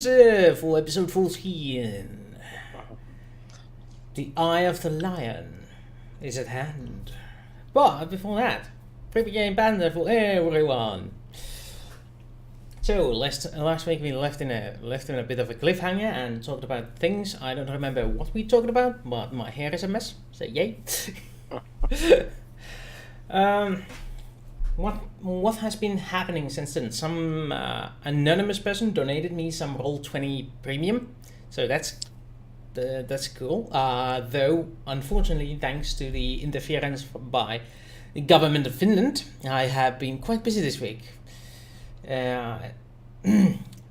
For episode 14. The Eye of the Lion is at hand. But before that, Privy Game Panda for everyone. So last week we left in a bit of a cliffhanger and talked about things. I don't remember what we talked about, but my hair is a mess. So yay. What has been happening since then? Some anonymous person donated me some Roll20 Premium, so that's cool. Though, unfortunately, thanks to the interference by the government of Finland, I have been quite busy this week.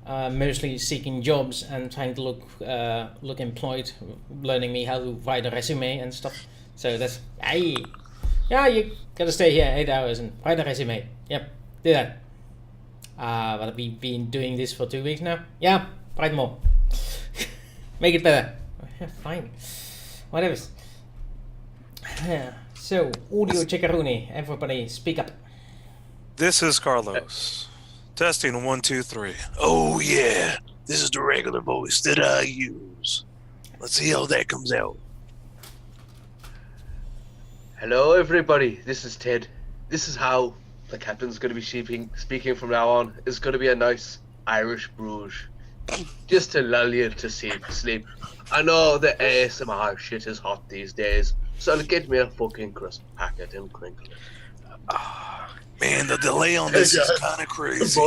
Mostly seeking jobs and trying to look employed, learning me how to write a resume and stuff. So that's yeah, you gotta stay here 8 hours and write a resume. Yep, do that. But we've been doing this for 2 weeks now. Yeah, write more. Make it better. Fine. Whatever. So, audio checkaruni. Everybody speak up. This is Carlos. Testing 1, 2, 3. Oh yeah, this is the regular voice that I use. Let's see how that comes out. Hello everybody, this is Ted. This is how the captain's going to be speaking from now on. It's going to be a nice Irish Bruges. Just to lull you to sleep. I know the ASMR shit is hot these days, so get me a fucking crisp packet and crinkle it. Man, the delay on this is kind of crazy.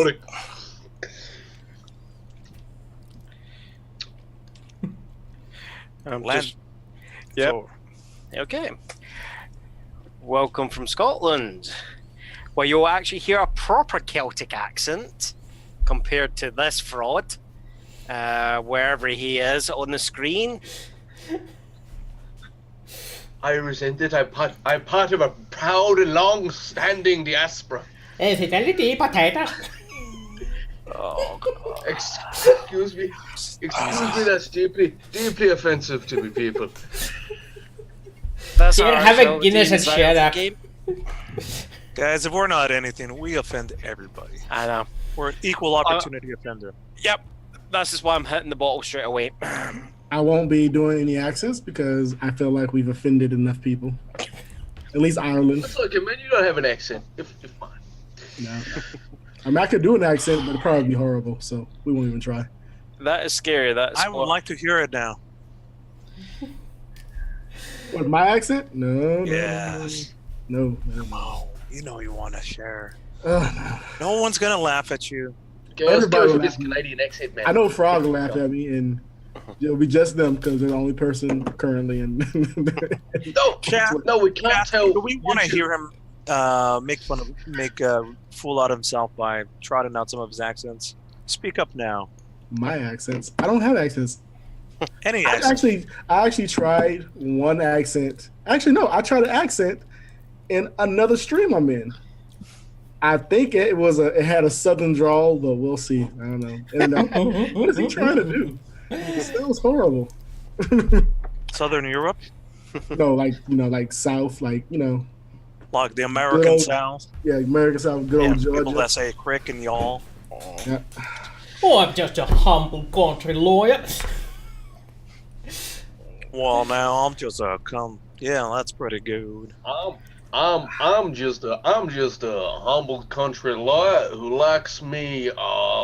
Yep. Okay. Welcome from Scotland, where you'll actually hear a proper Celtic accent compared to this fraud, wherever he is on the screen. I resent it. I'm part of a proud and long-standing diaspora. Fidelity potato. Oh, God. Excuse me. That's deeply offensive to me, people. That's Here, have a Guinness and shut up. Guys, if we're not anything, we offend everybody. I know. We're an equal opportunity offender. Yep. That's just why I'm hitting the bottle straight away. I won't be doing any accents because I feel like we've offended enough people. At least Ireland. That's okay, man. You don't have an accent. You're fine. No. I mean, I could do an accent, but it'd probably be horrible, so we won't even try. That is scary. I would like to hear it now. With my accent? No. Yes. No. Come on. You know you want to share. No. No one's going to laugh at you. Let's go Everybody with this will Canadian accent, man. I know Frog will laugh at me, and it'll be just them because they're the only person currently in. No, we can't tell. Do we want to hear him make a fool out of himself by trotting out some of his accents? Speak up now. My accents. I don't have accents. Any I accent. actually tried one accent. Actually, no, I tried an accent in another stream I'm in. I think it had a southern drawl, but we'll see. I don't know. And, what is he trying to do? It sounds horrible. Southern Europe? No, like South, like Like the American old- South? yeah, American South, good old People Georgia. that say crick and y'all. Yeah. Oh, I'm just a humble country lawyer. Well, now I'm just yeah, that's pretty good. I'm just a humble country lawyer who likes me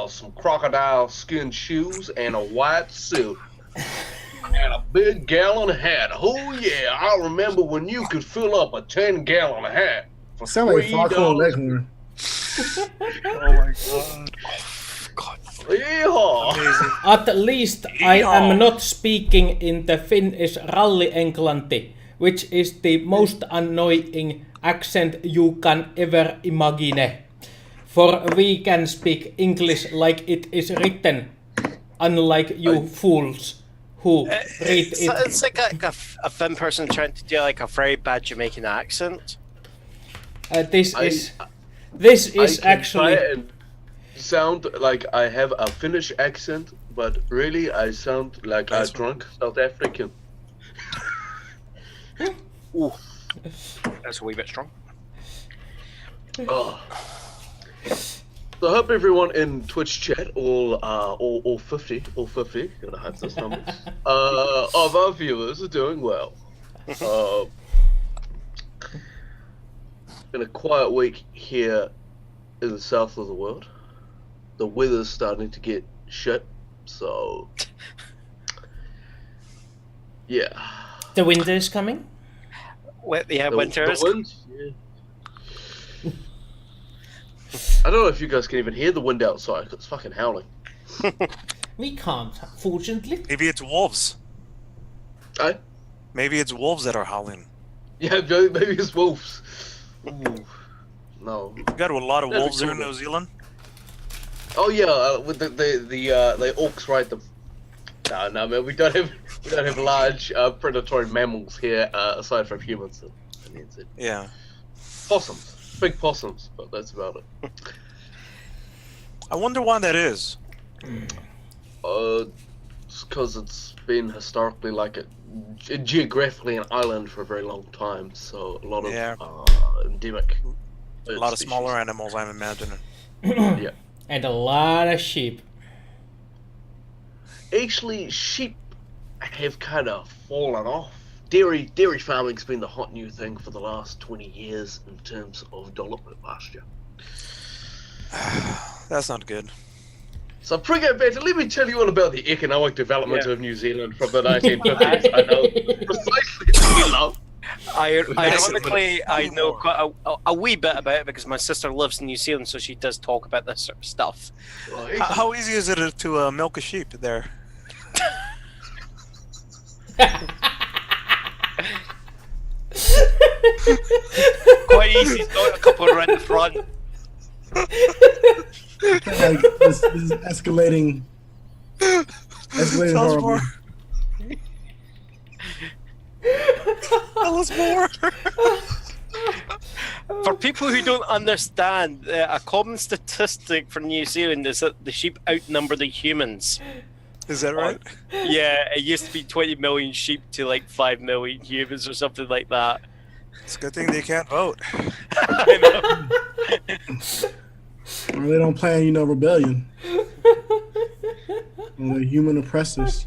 some crocodile skin shoes and a white suit and a big gallon hat. Oh yeah, I remember when you could fill up a 10-gallon hat for Sound like Foghorn $3. Leghorn. Oh my god. Yeehaw. Amazing. At least I am not speaking in the Finnish rally englanti, which is the most annoying accent you can ever imagine. For we can speak English like it is written, unlike you fools who read it. It's like a Finn person trying to do like a very bad Jamaican accent. This I is can actually. try and sound like I have a Finnish accent, but really I sound like a drunk South African. Ooh, that's a wee bit strong. Oh. So I hope everyone in Twitch chat, all 50, gotta have those numbers, of our viewers are doing well. Been a quiet week here in the south of the world. The weather's starting to get shit, so yeah. The winter is coming. Winter is. The wind, yeah. I don't know if you guys can even hear the wind outside. 'Cause it's fucking howling. We can't, fortunately. Maybe it's wolves. Aye? Maybe it's wolves that are howling. Yeah, maybe it's wolves. Ooh, no. You got a lot of That'd be wolves there in cool. New Zealand. Oh yeah, with the orcs ride them. No, man, we don't have large predatory mammals here aside from humans. Yeah. Possums, big possums, but that's about it. I wonder why that is. Because it's been historically geographically an island for a very long time, so a lot of endemic. A lot of smaller animals, I'm imagining. Yeah. And a lot of sheep. Actually, sheep have kind of fallen off. Dairy farming's been the hot new thing for the last 20 years in terms of development pasture. That's not good. So, Pringo Banter, let me tell you all about the economic development of New Zealand from the 1950s. I know precisely what you love. Ironically, I know quite a wee bit about it because my sister lives in New Zealand, so she does talk about this sort of stuff. How easy is it to milk a sheep there? Quite easy, got a couple around the front. Like, this is escalating. Escalating Tell us horribly. more. Tell us more. For people who don't understand, a common statistic for New Zealand is that the sheep outnumber the humans. Is that right? Yeah, it used to be 20 million sheep to like 5 million humans or something like that. It's a good thing they can't vote. I know. Well, they don't plan, rebellion. Well, they're human oppressors.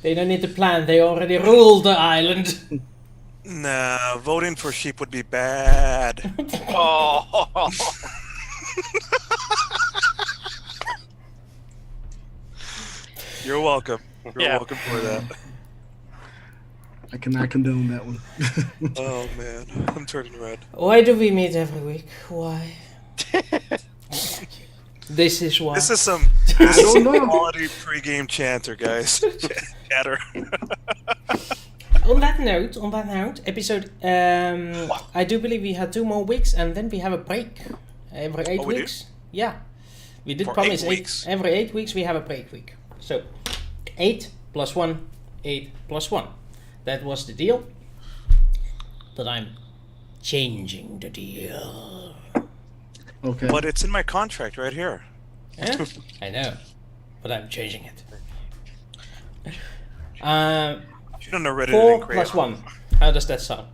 They don't need to plan, they already ruled the island. Nah, voting for sheep would be bad. Oh. You're welcome. You're Yeah. welcome for that. I cannot condone that one. Oh man, I'm turning red. Why do we meet every week? Why? This is why. This is some don't know. quality pregame chanter, guys. Chatter. On that note, episode. I do believe we had 2 more weeks, and then we have a break every 8 we do? weeks. Yeah, we did For promise 8 weeks? every 8 weeks we have a break week. So 8 + 1, 8 + 1. That was the deal. But I'm changing the deal. Okay. But it's in my contract right here. Yeah, I know, but I'm changing it. Shouldn't have read it 4 in crayon. + 1. How does that sound?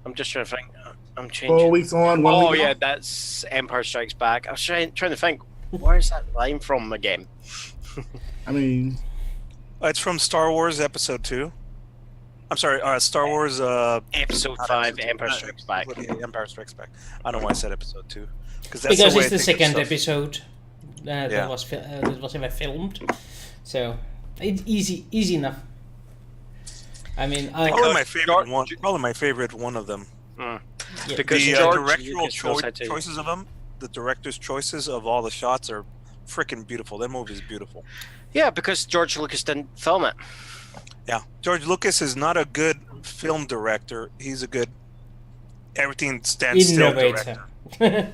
I'm just trying to think. I'm changing. 4 weeks on, 1 Oh week yeah, off. that's Empire Strikes Back. I was trying to think. Where's that line from again? I mean, It's from Star Wars Episode 2. I'm sorry, Star Wars. Episode not 5, Episode 2, Empire Strikes Back. Empire Strikes Back. I don't know why I said Episode 2. That's Because way it's I the think of second stuff. episode Yeah. that was ever filmed, so it's easy enough. I mean, Probably my favorite one. Probably my favorite one of them. yeah, Because The George directorial Lucas knows how to- choices of them, the director's choices of all the shots are freaking beautiful. That movie is beautiful. Yeah, because George Lucas didn't film it. Yeah, George Lucas is not a good film director. He's a good everything stands still director. innovator.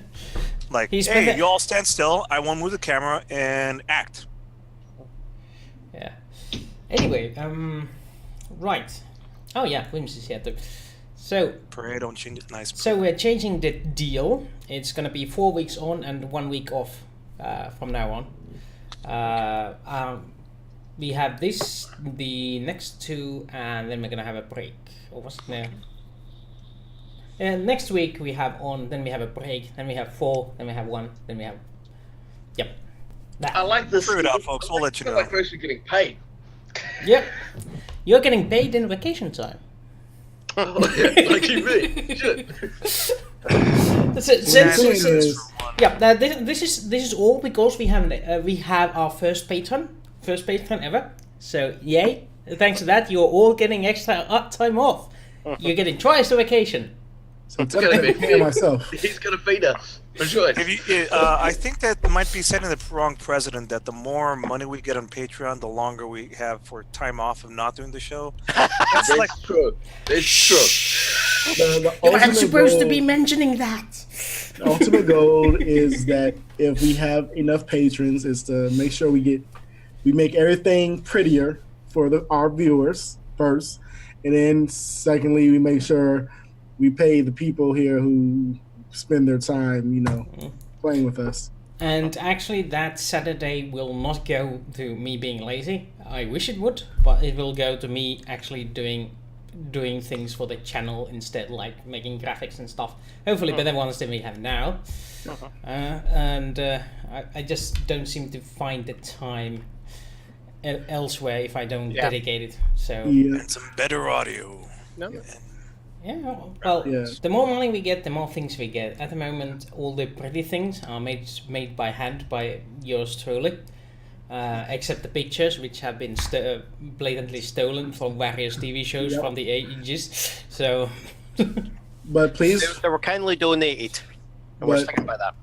Like, He's hey, been- you all stand still. I won't move the camera and act. Yeah. Anyway, right. Oh yeah, Wims is here too. So Pray don't change it. Nice. So we're changing the deal. It's gonna be 4 weeks on and 1 week off from now on. We have the next 2, and then we're gonna have a break. Or was it now? And next week we have on, then we have a break, then we have 4, then we have 1, then we have... Yep. That. I like this. Figure it out, folks. We'll let you know. Like we're actually getting paid. Yep. You're getting paid in vacation time. Oh, yeah, like you mean. Shit. Yeah, this is all because we have our first patron ever. So yay! Thanks to that, you're all getting extra time off. You're getting twice the vacation. So I'm gonna take care of myself. He's gonna feed us for sure. I think that might be setting the wrong precedent that the more money we get on Patreon, the longer we have for time off of not doing the show. That's true. It's true. You're not supposed to be mentioning that. The ultimate goal is that if we have enough patrons, is to make sure we make everything prettier for our viewers first, and then secondly, we make sure we pay the people here who spend their time, playing with us. And actually, that Saturday will not go to me being lazy. I wish it would, but it will go to me actually doing things for the channel instead, like making graphics and stuff. Hopefully better ones than we have now. I just don't seem to find the time elsewhere if I don't dedicate it. So and some better audio. Yeah, well, the more money we get, the more things we get. At the moment, all the pretty things are made by hand by yours truly, except the pictures, which have been blatantly stolen from various TV shows from the 80s. So, but please, they were kindly donated. And we're sticking by that.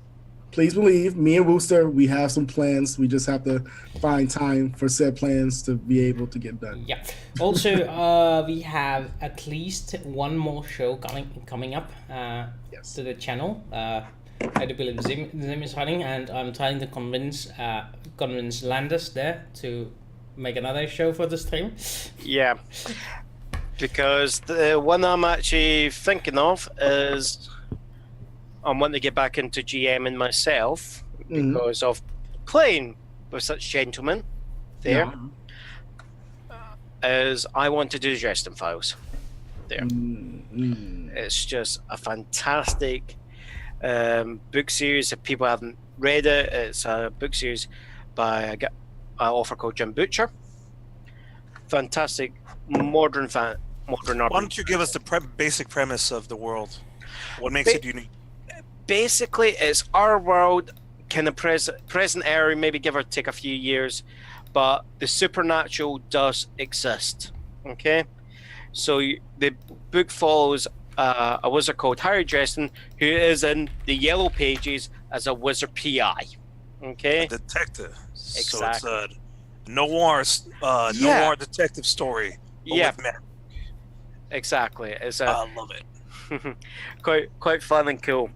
Please believe me and Wooster, we have some plans. We just have to find time for said plans to be able to get done. Yeah. Also, we have at least one more show coming up to the channel. I do believe Zim is running, and I'm trying to convince Landis there to make another show for the stream. Yeah. Because the one I'm actually thinking of is I want to get back into GMing myself because of playing with such gentlemen there. As I want to do Dresden Files there. It's just a fantastic book series. If people haven't read it, it's a book series by an author called Jim Butcher. Fantastic modern art. Why don't you give us the basic premise of the world? What makes it unique? Basically, it's our world, kind of present era, maybe give or take a few years, but the supernatural does exist. Okay, so the book follows a wizard called Harry Dresden, who is in the Yellow Pages as a wizard PI. Okay, a detective. Exactly. So it's a noir detective story. Yeah, exactly. It's I love it. quite fun and cool.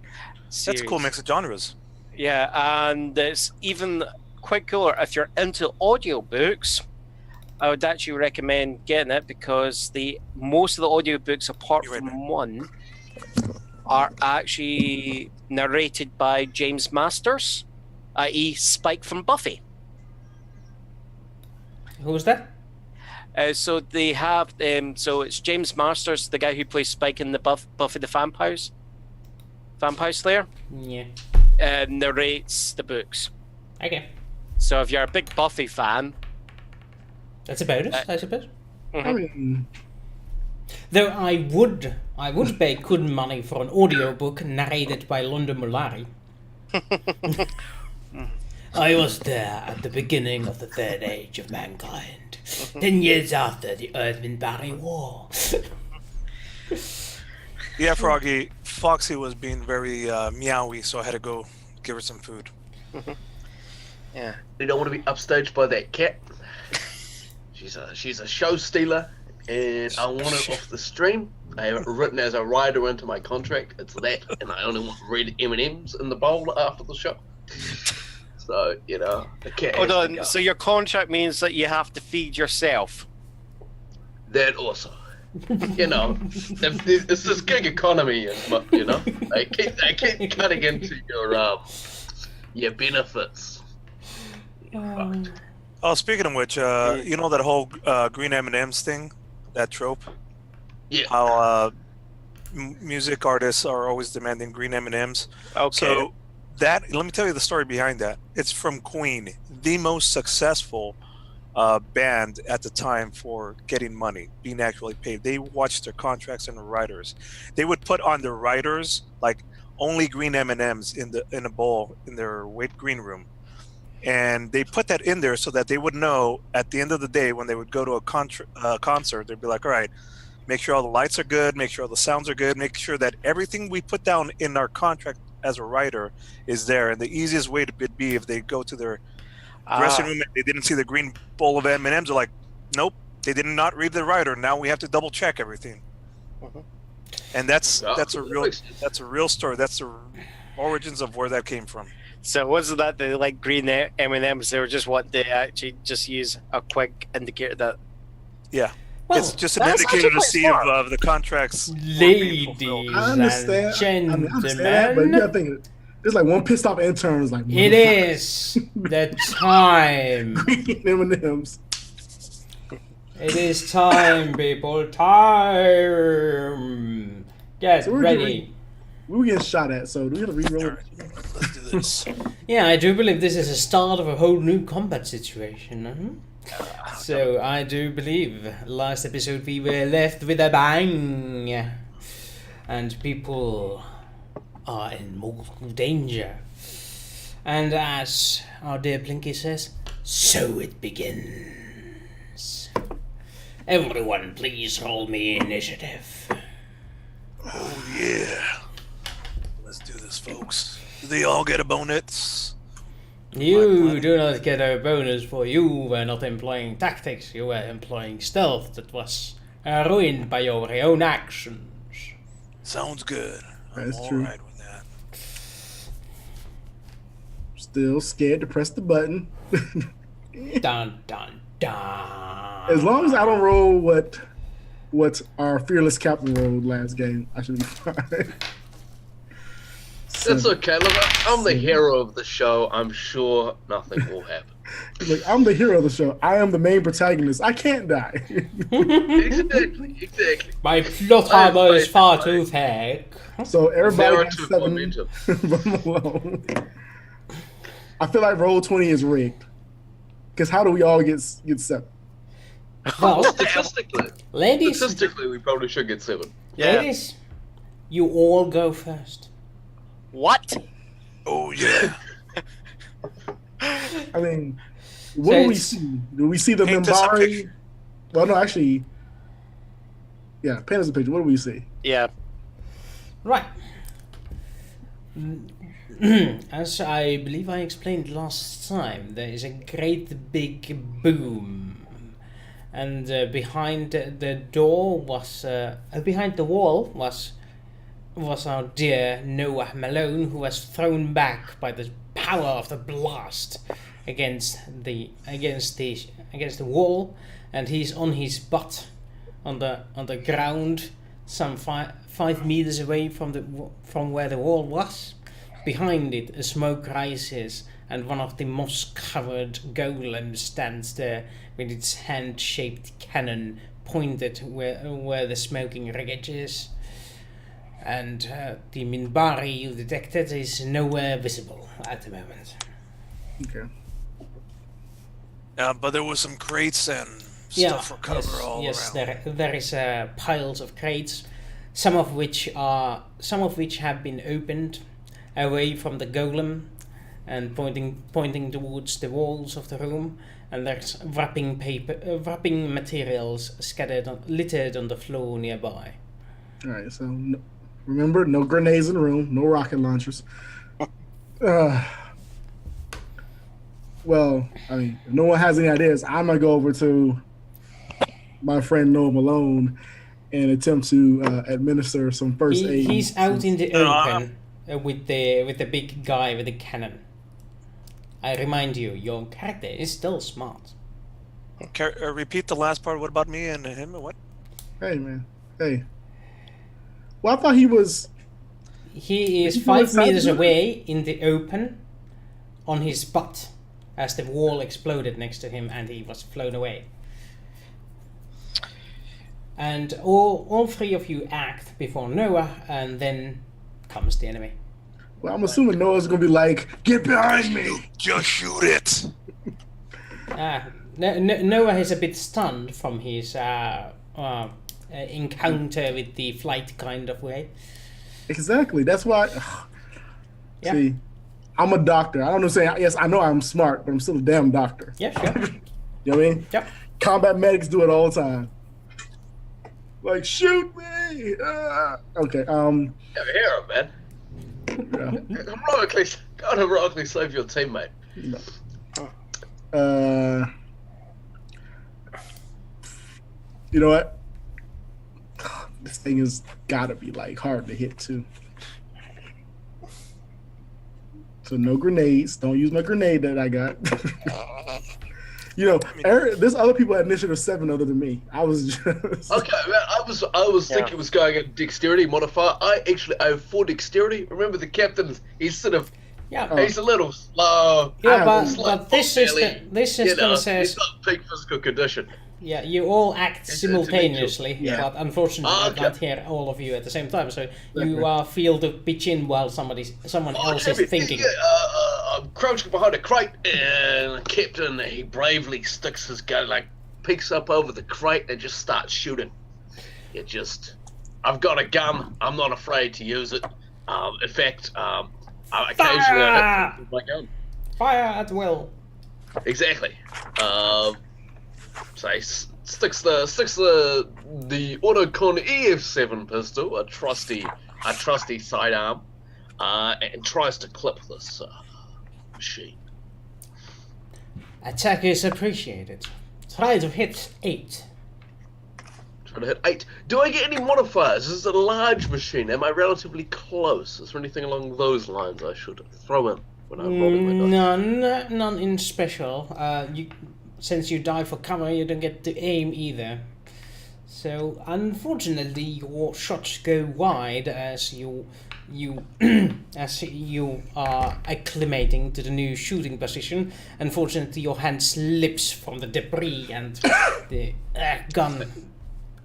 That's a cool mix of genres. Yeah, and it's even quite cooler if you're into audiobooks. I would actually recommend getting it because most of the audiobooks, apart from one, are actually narrated by James Masters, i.e. Spike from Buffy. Who's that? So they have, so it's James Masters, the guy who plays Spike in the Buffy the Vampire Slayer. Yeah. Narrates the books. Okay. So if you're a big Buffy fan, that's a bonus, I suppose. I mean, though I would pay good money for an audiobook narrated by London Mulari. I was there at the beginning of the third age of mankind, 10 years after the Earth-Minbari War. Yeah, Froggy. Foxy was being very meowy, so I had to go give her some food. Yeah. You don't want to be upstaged by that cat. She's a show stealer, and I want it off the stream. I have it written as a rider into my contract. It's that, and I only want red M&Ms in the bowl after the show. So, the cat. Hold on. So your contract means that you have to feed yourself. That also. It's this gig economy, I keep cutting into your benefits. Oh, speaking of which, you know that whole green M&Ms thing, that trope? Yeah. How music artists are always demanding green M&Ms. Okay. So that, let me tell you the story behind that. It's from Queen, the most successful band at the time for getting money, being actually paid. They watched their contracts and the writers. They would put on the writers like only green M&Ms in a bowl in their green room, and they put that in there so that they would know at the end of the day when they would go to a concert, they'd be like, all right, make sure all the lights are good, make sure all the sounds are good, make sure that everything we put down in our contract as a writer is there. And the easiest way would be if they go to their dressing room and they didn't see the green bowl of M&Ms, they're like, nope, they did not read the writer. Now we have to double check everything. And that's a real story. That's the origins of where that came from. So wasn't that the like green M&Ms? They were just what they actually just use a quick indicator that. Yeah. Well, it's just an that's indicator to actually see quite if the contracts were being Ladies fulfilled. I understand. and I understand that, but you gentlemen, gotta think. There's like one pissed off intern is like, it is the time. green M&Ms. It is time, people. Time. Get So we're ready. We were getting shot at, so do we have to re-roll? Alright, let's do this. Yeah, I do believe this is the start of a whole new combat situation. So I do believe last episode we were left with a bang, and people are in mortal danger. And as our dear Blinky says, so it begins. Everyone, please roll me initiative. Oh yeah. Let's do this, folks. Do they all get a bonus? You do not get a bonus, for you were not employing tactics, you were employing stealth that was ruined by your own actions. Sounds good. I'm That's true. alright with that. Still scared to press the button. Dun dun dun. As long as I don't roll what our fearless captain rolled last game, I should be fine. That's okay. Look, I'm the hero of the show. I'm sure nothing will happen. Look, I'm the hero of the show. I am the main protagonist. I can't die. Exactly. My plot armor is far too thick. So everybody Zero got to 7 momentum. but I'm alone. I feel like roll 20 is rigged. Because how do we all get 7? Well, Statistically, ladies, we probably should get 7. Yeah. ladies, you all go first. What? Oh yeah. I mean, what So do we it's- see? Do we see the Paint us a Minbari? picture. Well, no, actually, yeah, paint us a picture. What do we see? Yeah. Right. As I believe I explained last time, there is a great big boom, and behind the door was behind the wall was our dear Noah Malone, who was thrown back by the power of the blast against the wall, and he's on his butt on the ground, some 5 meters away from where the wall was. Behind it, a smoke rises, and one of the moss-covered golems stands there with its hand-shaped cannon pointed where the smoking wreckage is. And the Minbari you detected is nowhere visible at the moment. Okay. But there was some crates and stuff for cover all yes, around. there is piles of crates, some of which have been opened away from the golem and pointing towards the walls of the room, and there's wrapping materials littered on the floor nearby. All right. So remember, no grenades in the room, no rocket launchers. Well, I mean, if no one has any ideas, I'm gonna go over to my friend Noah Malone and attempt to administer some first aid. He's out in the No, open with the big guy with the cannon. I remind you, your character is still smart. Repeat the last part. What about me and him? What? Hey, man. Hey. Well, I thought he was. He is Did you 5 inside meters the- away in the open on his butt as the wall exploded next to him and he was flown away. and all three of you act before Noah, and then comes the enemy. Well, I'm assuming Noah's gonna be like, "Get behind me!" Just shoot it. Noah is a bit stunned from his encounter with the flight kind of way. Exactly. That's why. Yeah. See, I'm a doctor. I don't know. Saying yes, I know I'm smart, but I'm still a damn doctor. Yeah, sure. You know what I mean? Yep. Combat medics do it all the time. Like, shoot me! Okay. Never hear him, man. Yeah. Gotta heroically save your teammate. You know what? This thing has gotta be like hard to hit too. So no grenades. Don't use my grenade that I got. You know, there's other people at initiative 7 other than me. I was just Okay, man, I was thinking it was going at dexterity modifier. I have 4 dexterity. Remember the captain? He's sort of he's a little slow. Yeah, He's but this is gonna say. He's not peak physical condition. Yeah, you all act simultaneously, Yeah. but unfortunately I can't hear all of you at the same time. So you feel the pitch in while someone else is thinking. I'm crouching behind a crate, and the captain, he bravely sticks his gun, like, peeks up over the crate and just starts shooting. I've got a gun. I'm not afraid to use it. In fact, occasionally I hit with my gun. Fire at will. Exactly. So he sticks the Autocon EF7 pistol, a trusty sidearm, and tries to clip this machine. Attack is appreciated. Try to hit 8. Trying to hit 8. Do I get any modifiers? This is a large machine. Am I relatively close? Is there anything along those lines I should throw in when I'm rolling my dice? None in special. Since you die for cover, you don't get to aim either. So unfortunately, your shots go wide as you as you are acclimating to the new shooting position. Unfortunately, your hand slips from the debris and the gun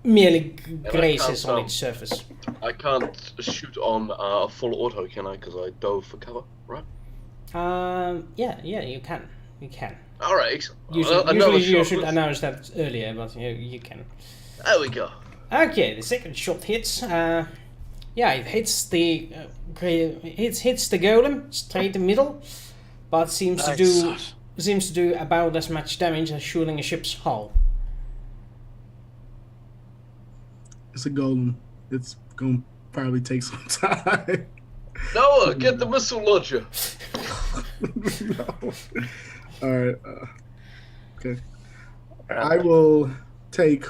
merely grazes on its surface. I can't shoot on full auto, can I? Because I dove for cover, right? Yeah, you can. All right, excellent. Usually you should announce that earlier, but you can. There we go. Okay, the second shot hits. It hits the hits the golem straight in the middle, but seems to do about as much damage as shooting a ship's hull. It's a golem. It's gonna probably take some time. Noah, get the missile launcher. No. All right. Okay. I will take.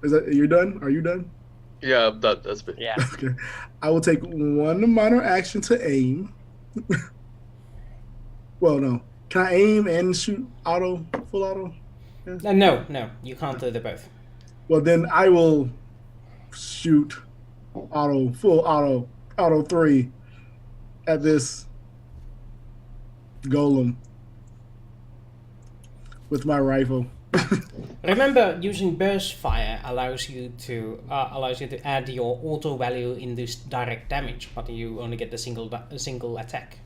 Is that you're done? Are you done? Yeah, that's been. Yeah. Okay. I will take one minor action to aim. Well, no. Can I aim and shoot full auto? Yeah. No, you can't do the both. Well, then I will shoot full auto 3 at this golem with my rifle. Remember, using burst fire allows you to add your auto value in this direct damage, but you only get a single attack.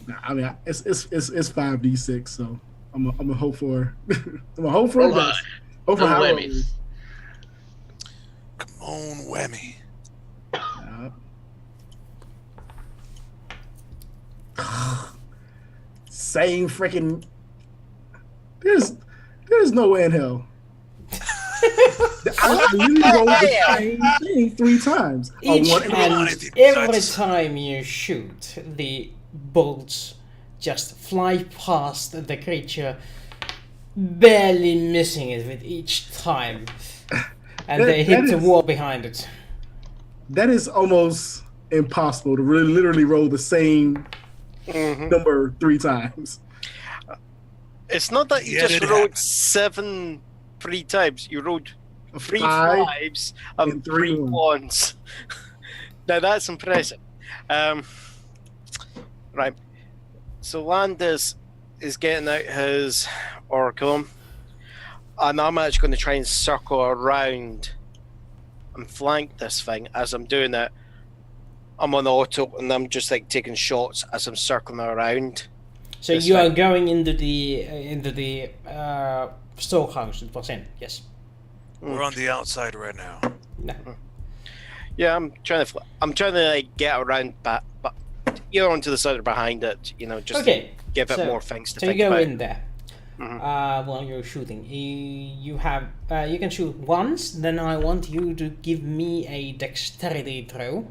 Nah, I mean, it's 5d6, so I'm a hope for I'm a hope for Roll high. hope for No high whammies. rolls. Come on, whammy. Same freaking. There's no way in hell. I literally rolled the same thing 3 times. Each one- and every time you shoot, the bolts just fly past the creature, barely missing it with each time, and they hit the wall behind it. That is almost impossible to literally roll the same number 3 times. It's not that you Yeah, just it rolled happens. 7 3 times. You rolled 3 5 5s and and 3 3 1s. Now that's impressive. Right. So Landis, is getting out his Oracle, and I'm actually going to try and circle around and flank this thing. As I'm doing it, I'm on auto, and I'm just like taking shots as I'm circling around. So This you are thing. going into the storehouse it was in, yes. We're on the outside right now. No. Yeah, I'm trying to like get around, but either onto the side or behind it, just Okay. to give it so- more things to So think you go about. in there. Mhm. While you're shooting, you have you can shoot once. Then I want you to give me a dexterity throw.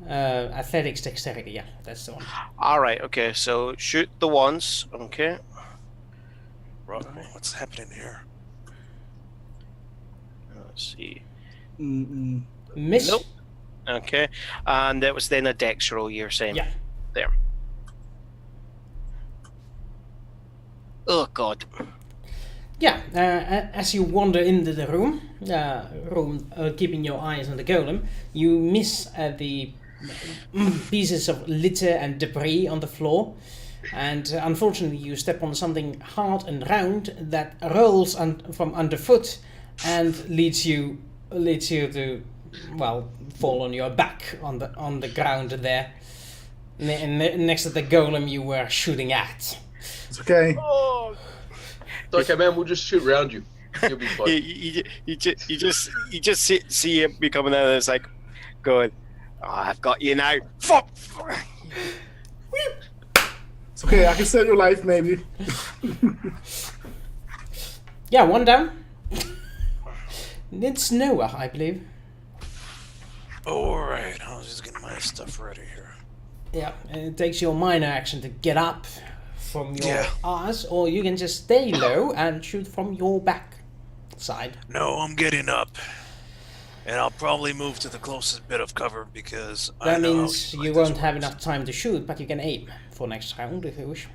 Athletics dexterity, yeah, that's the one. All right, okay, so shoot the ones, okay. What's happening here? Let's see. Mm-mm. Miss. Nope. Okay, and it was then a dex roll. You're saying? Yeah. There. Oh God. Yeah, as you wander into the room, keeping your eyes on the golem, you miss the pieces of litter and debris on the floor, and unfortunately you step on something hard and round that rolls from underfoot and leads you to, well, fall on your back on the ground there, next to the golem you were shooting at. It's okay. Oh. It's okay, man. We'll just shoot around you. You'll be fine. You just see him be coming out, and it's like, going, oh, I've got you now. Fuck. It's okay. I can save your life, maybe. Yeah, one down. It's Noah, I believe. Alright, I was just getting my stuff ready here. Yeah, and it takes your minor action to get up from your Yeah. ass, or you can just stay low and shoot from your back side. No, I'm getting up. And I'll probably move to the closest bit of cover because I That know how means shit you like won't this have works. enough time to shoot, but you can aim for next round if you wish.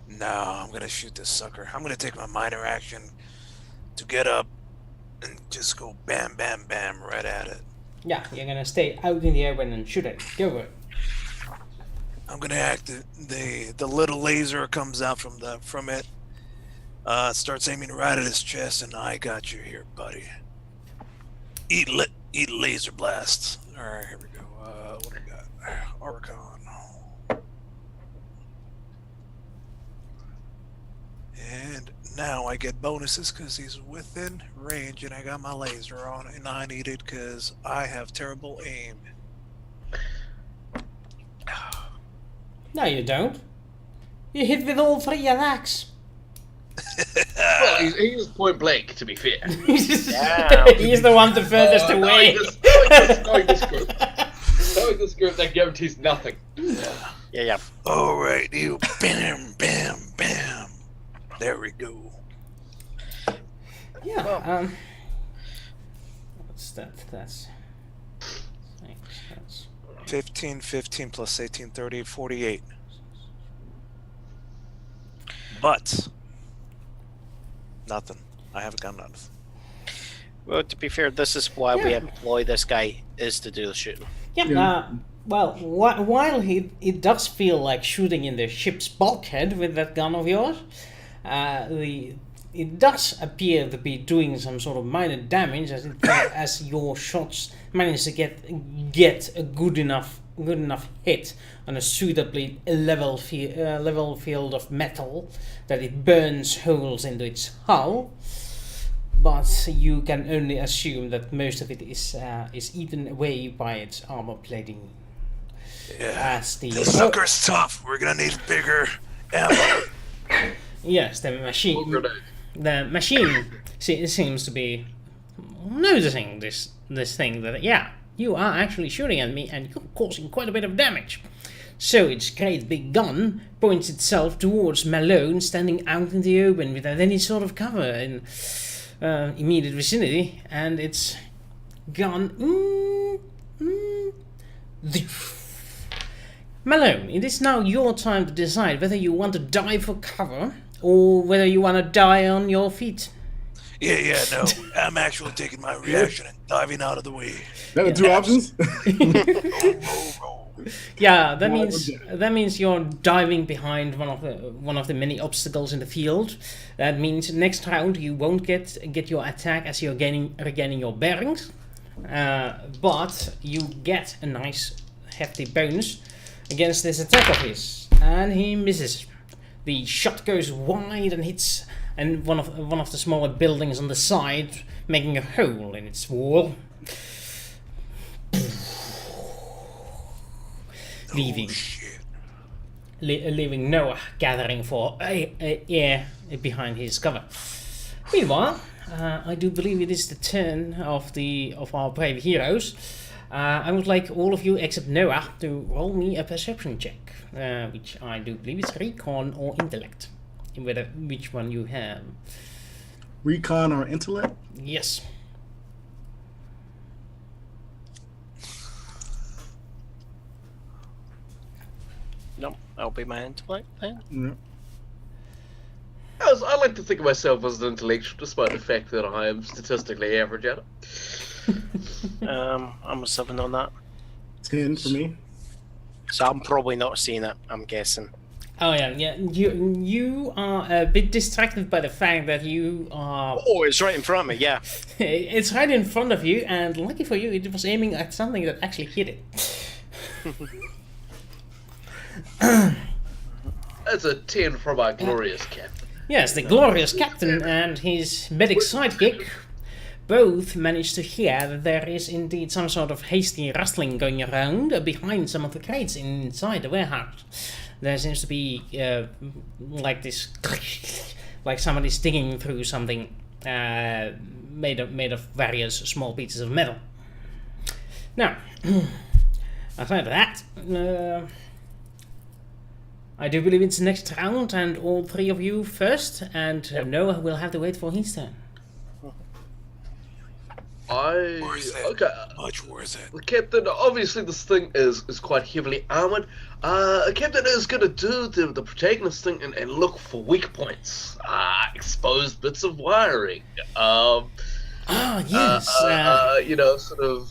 No, I'm gonna shoot this sucker. I'm gonna take my minor action to get up and just go bam, bam, bam right at it. Yeah, you're gonna stay out in the open and shoot it. Go for it. I'm gonna act the little laser comes out from it. Starts aiming right at his chest, and I got you here, buddy. Eat laser blasts. All right, here we go. What do we got? Archon. And now I get bonuses because he's within range, and I got my laser on, and I need it because I have terrible aim. No, you don't. You hit with all three attacks. Well, he's point blank, to be fair. Yeah. He's the one the furthest away. Knowing this group, that guarantees nothing. Yeah. All right, you bam, bam, bam. There we go. Yeah. What's that? That's 15, 15 plus 18, 30, 48. But nothing. I haven't got nothing. Well, to be fair, this is why we Yeah. employ this guy, is to do the shooting. Yeah. Yeah. Well, while it does feel like shooting in the ship's bulkhead with that gun of yours, it does appear to be doing some sort of minor damage as your shots manage to get a good enough hit on a suitably level field of metal that it burns holes into its hull. But you can only assume that most of it is eaten away by its armor plating. Yeah. As the This sucker's tough. We're gonna need bigger ammo. yes, the machine seems to be noticing this thing that you are actually shooting at me and you're causing quite a bit of damage. So its great big gun points itself towards Malone, standing out in the open without any sort of cover in immediate vicinity, and its gun. Malone, it is now your time to decide whether you want to dive for cover or whether you want to die on your feet. Yeah, no. I'm actually taking my reaction and diving out of the way. That the two options? Roll. Yeah, that Why means would you're diving behind one of the many obstacles in the field. That means next round you won't get your attack as you're regaining your bearings, but you get a nice hefty bonus against this attack of his, and he misses. The shot goes wide and hits one of the smaller buildings on the side, making a hole in its wall. Leaving Noah gathering for air behind his cover. Meanwhile, I do believe it is the turn of our brave heroes. I would like all of you except Noah to roll me a perception check, which I do believe is recon or intellect, which one you have. Recon or intellect? Yes. No, that'll be my intellect then. Yeah. I like to think of myself as an intellectual, despite the fact that I am statistically average at it. I'm a 7 on that. 10 for me. So I'm probably not seeing it, I'm guessing. Oh yeah. You are a bit distracted by the fact that you are. Oh, it's right in front of me, yeah. It's right in front of you, and lucky for you, it was aiming at something that actually hit it. That's a 10 from our glorious captain. Yes, the glorious captain and his medic sidekick both managed to hear that there is indeed some sort of hasty rustling going around behind some of the crates inside the warehouse. There seems to be like this, like somebody's digging through something made of various small pieces of metal. Now, aside of that, I do believe it's next round, and all three of you first, and Noah will have to wait for his turn. Okay. Much worth it. The captain, obviously this thing is quite heavily armored. Captain is gonna do the protagonist thing and look for weak points. Exposed bits of wiring. Yes. Sort of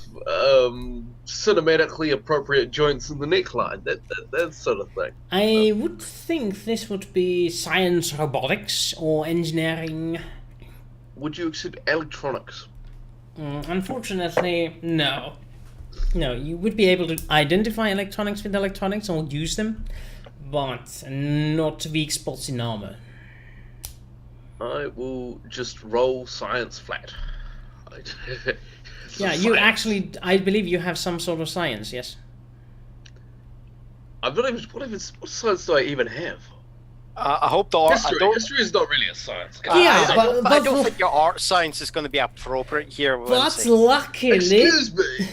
cinematically appropriate joints in the neckline. That sort of thing. I would think this would be science, robotics, or engineering. Would you accept electronics? Unfortunately, no. No, you would be able to identify electronics with electronics or use them, but not weak spots in armor. I will just roll science flat. Yeah, you actually, I believe you have some sort of science, yes? I'm not even. What science do I even have? I hope the art. History is not really a science. Yeah, but I don't think your art science is going to be appropriate here. But luckily, Excuse me.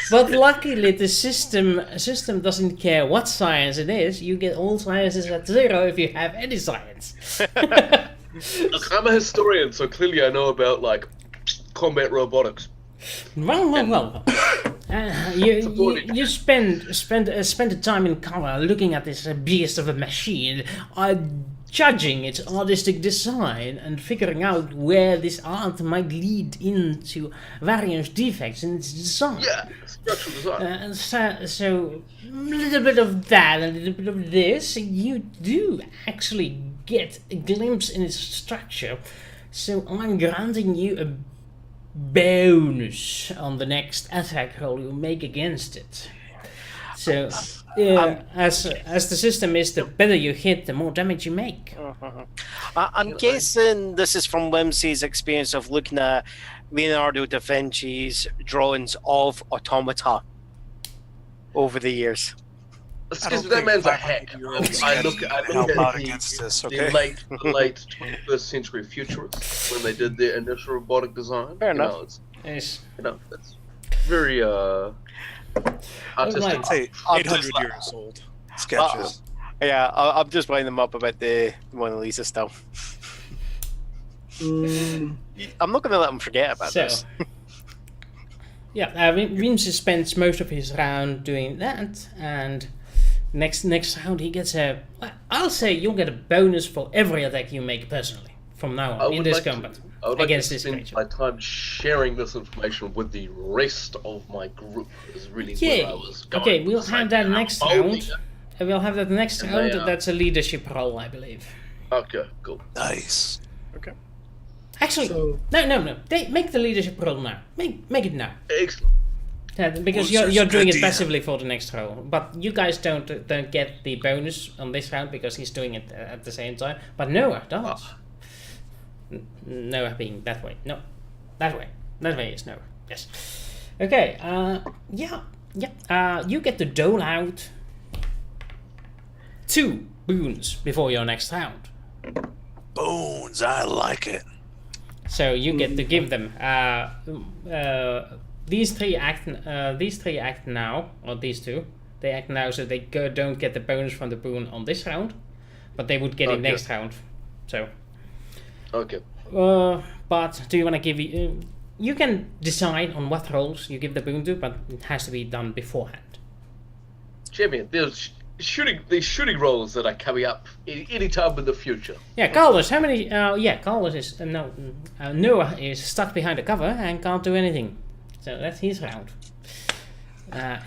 but luckily, the system doesn't care what science it is. You get all sciences at 0 if you have any science. Look, I'm a historian, so clearly I know about like combat robotics. Well. You spend the time in color looking at this beast of a machine, judging its artistic design and figuring out where this art might lead into various defects in its design. Yeah, structural design. So a little bit of that, a little bit of this, you do actually get a glimpse in its structure. So I'm granting you a bonus on the next attack roll you make against it. So, as the system is, the better you hit, the more damage you make. I'm guessing this is from Whimsy's experience of looking at Leonardo da Vinci's drawings of automata over the years. Excuse me, that man's a hack. I look at the late 21st century futurists when they did their initial robotic design. Fair enough. Yes. It's very artistic. Right. I'd say 800 years old sketches. Yeah, I'm just winding them up about the Mona Lisa stuff. I'm not going to let them forget about this. Yeah, Whimsy spends most of his round doing that, and next round he gets I'll say you'll get a bonus for every attack you make personally from now on in this combat. I would like against to this spend creature. my time sharing this information with the rest of my group. Is really Yeah. where I was going. Okay, we'll It's have like, that I'm next folding round. it. We'll have that next And round. they are- That's a leadership role, I believe. Okay, cool. Nice. Actually, So no. Make the leadership roll now. Make it now. Excellent. Because Well, you're it's doing good it idea. passively for the next roll, but you guys don't get the bonus on this round because he's doing it at the same time. But Noah does. Noah being that way. No, that way. That way is Noah. Yes. Okay. You get to dole out 2 boons before your next round. Bones, I like it. So you get to give them these three act now, or these 2. They act now, so they don't get the bonus from the boon on this round, but they would get it Okay. next round. So, Okay. but do you want to give you can decide on what rolls you give the boon to, but it has to be done beforehand. Champion, there's shooting roles that are coming up any time in the future. Yeah, Carlos, how many? Carlos is Noah is stuck behind a cover and can't do anything. So that's his round.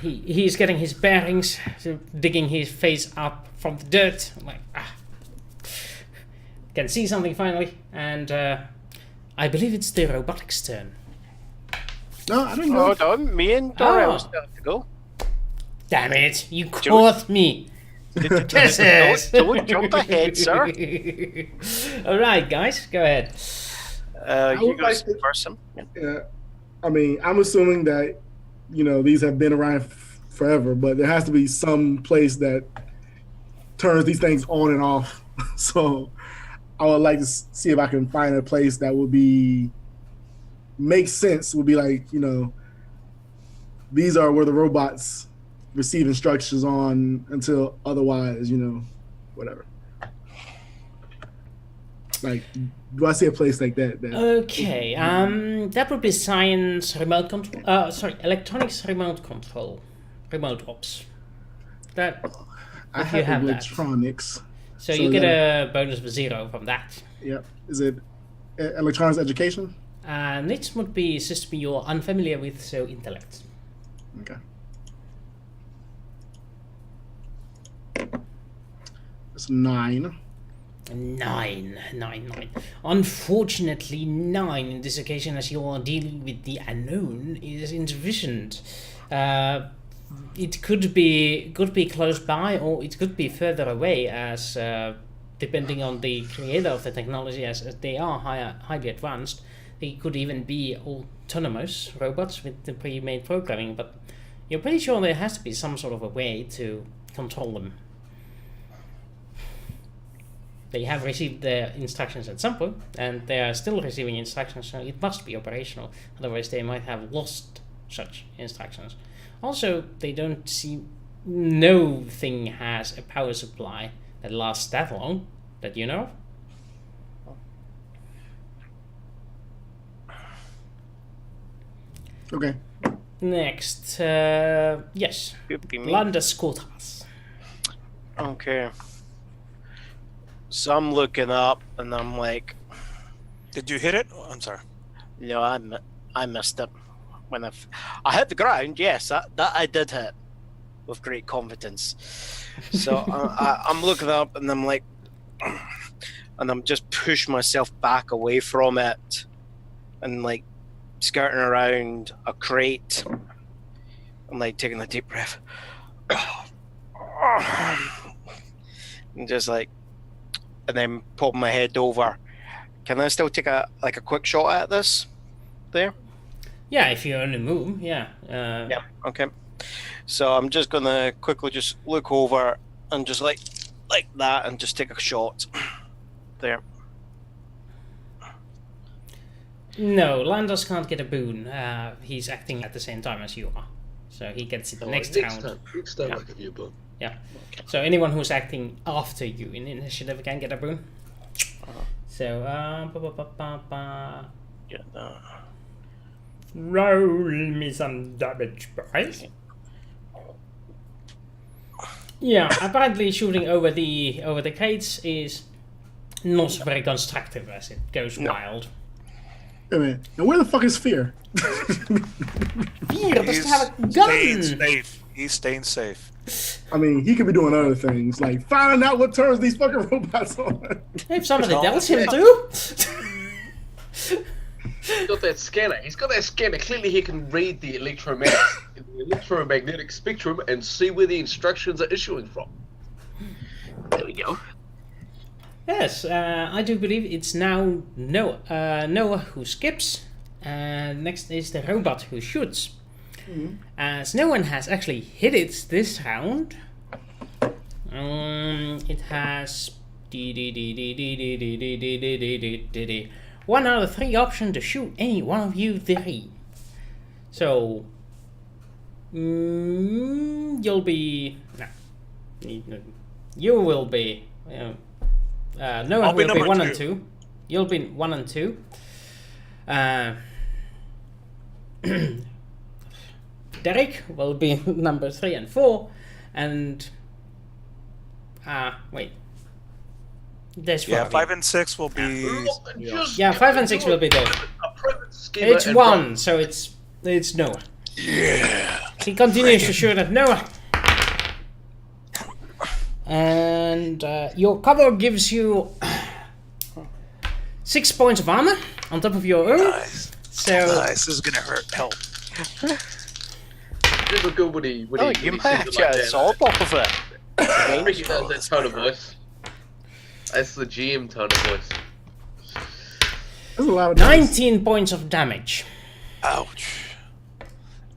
He's getting his bearings, so digging his face up from the dirt. Like, can see something finally, and I believe it's the robotics turn. no, I don't know. Hold on, me and Dora Oh. still have to go. Damn it! You caught me. Don't jump ahead, sir. All right, guys, go ahead. You would guys like to- first. Yeah. Yeah, I mean, I'm assuming that these have been around forever, but there has to be some place that turns these things on and off. So I would like to see if I can find a place that would make sense. Would be like, these are where the robots receive instructions on until otherwise, whatever. Like, do I see a place like that? Okay, that would be science remote control. Electronics remote control, remote ops. That I if you have have that. electronics. so So you get that- a bonus of 0 from that. Yep. Is it electronics education? And it would be a system you're unfamiliar with, so intellect. Okay. It's 9. 9. Unfortunately, 9 in this occasion, as you are dealing with the unknown, is insufficient. It could be close by, or it could be further away, as depending on the creator of the technology, as they are highly advanced. They could even be autonomous robots with the pre-made programming, but you're pretty sure there has to be some sort of a way to control them. They have received their instructions at some point, and they are still receiving instructions, so it must be operational. Otherwise, they might have lost such instructions. Also, they don't seem... No thing has a power supply that lasts that long, that you know of. Okay. Next, yes, Could be me. Landis Kotas. Okay. So I'm looking up and I'm like, Did you hit it? Oh, I'm sorry. no, I missed it. When I hit the ground, yes, that I did hit with great confidence. So I'm looking up and I'm like, and I'm just push myself back away from it, and like skirting around a crate. I'm like taking a deep breath, and just like, and then popping my head over. Can I still take a quick shot at this? There. Yeah, if you only move, yeah. Yeah. Okay. So I'm just gonna quickly just look over and just like that and just take a shot. There. No, Landers can't get a boon. He's acting at the same time as you are. So he gets it next round. Next time Yeah. I'll give you a boon. Yeah. So anyone who's acting after you in initiative can get a boon. So, Yeah. roll me some damage, boys. Yeah, apparently shooting over the crates is not very constructive as it goes No. wild. Hey man, and where the fuck is Fear? Fear doesn't have a Staying gun. safe. He's staying safe. I mean, he could be doing other things, like finding out what turns these fucking robots on. If somebody tells him to. He's got that scanner. He's got that scanner. Clearly, he can read the electromagnetic spectrum and see where the instructions are issuing from. There we go. Yes, I do believe it's now Noah who skips. Next is the robot who shoots. As no one has actually hit it this round, it has one out of 3 option to shoot any one of you 3. So you'll be you will be Noah I'll be will be number 1 and 2. 2. You'll be 1 and 2. Derek will be number 3 and 4, and wait. There's 4 Yeah, of 5 you. and 6 will be. Yeah, 5 and 6 will be there. It's 1, so it's Noah. Yeah. He continues to shoot at Noah. And your cover gives you 6 points of armor on top of your own. Nice. So Nice. This is gonna hurt. Help. Never good when he Oh, you might have to get a sword off of it. I recognize that tone of voice. That's the GM tone of voice. That's a lot of damage. 19 points of damage. Ouch.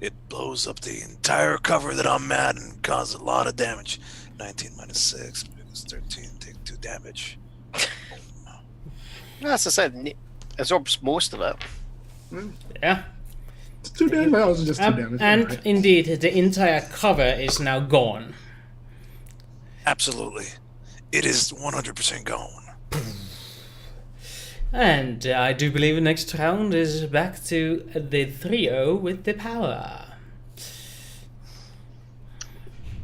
It blows up the entire cover that I'm at and causes a lot of damage. 19 minus 6 is 13. Take 2 damage. As I said, absorbs most of it. Yeah. It's 2 damage. That was just 2 damage. And Alright. indeed, the entire cover is now gone. Absolutely. It is 100% gone. And I do believe the next round is back to the trio with the power.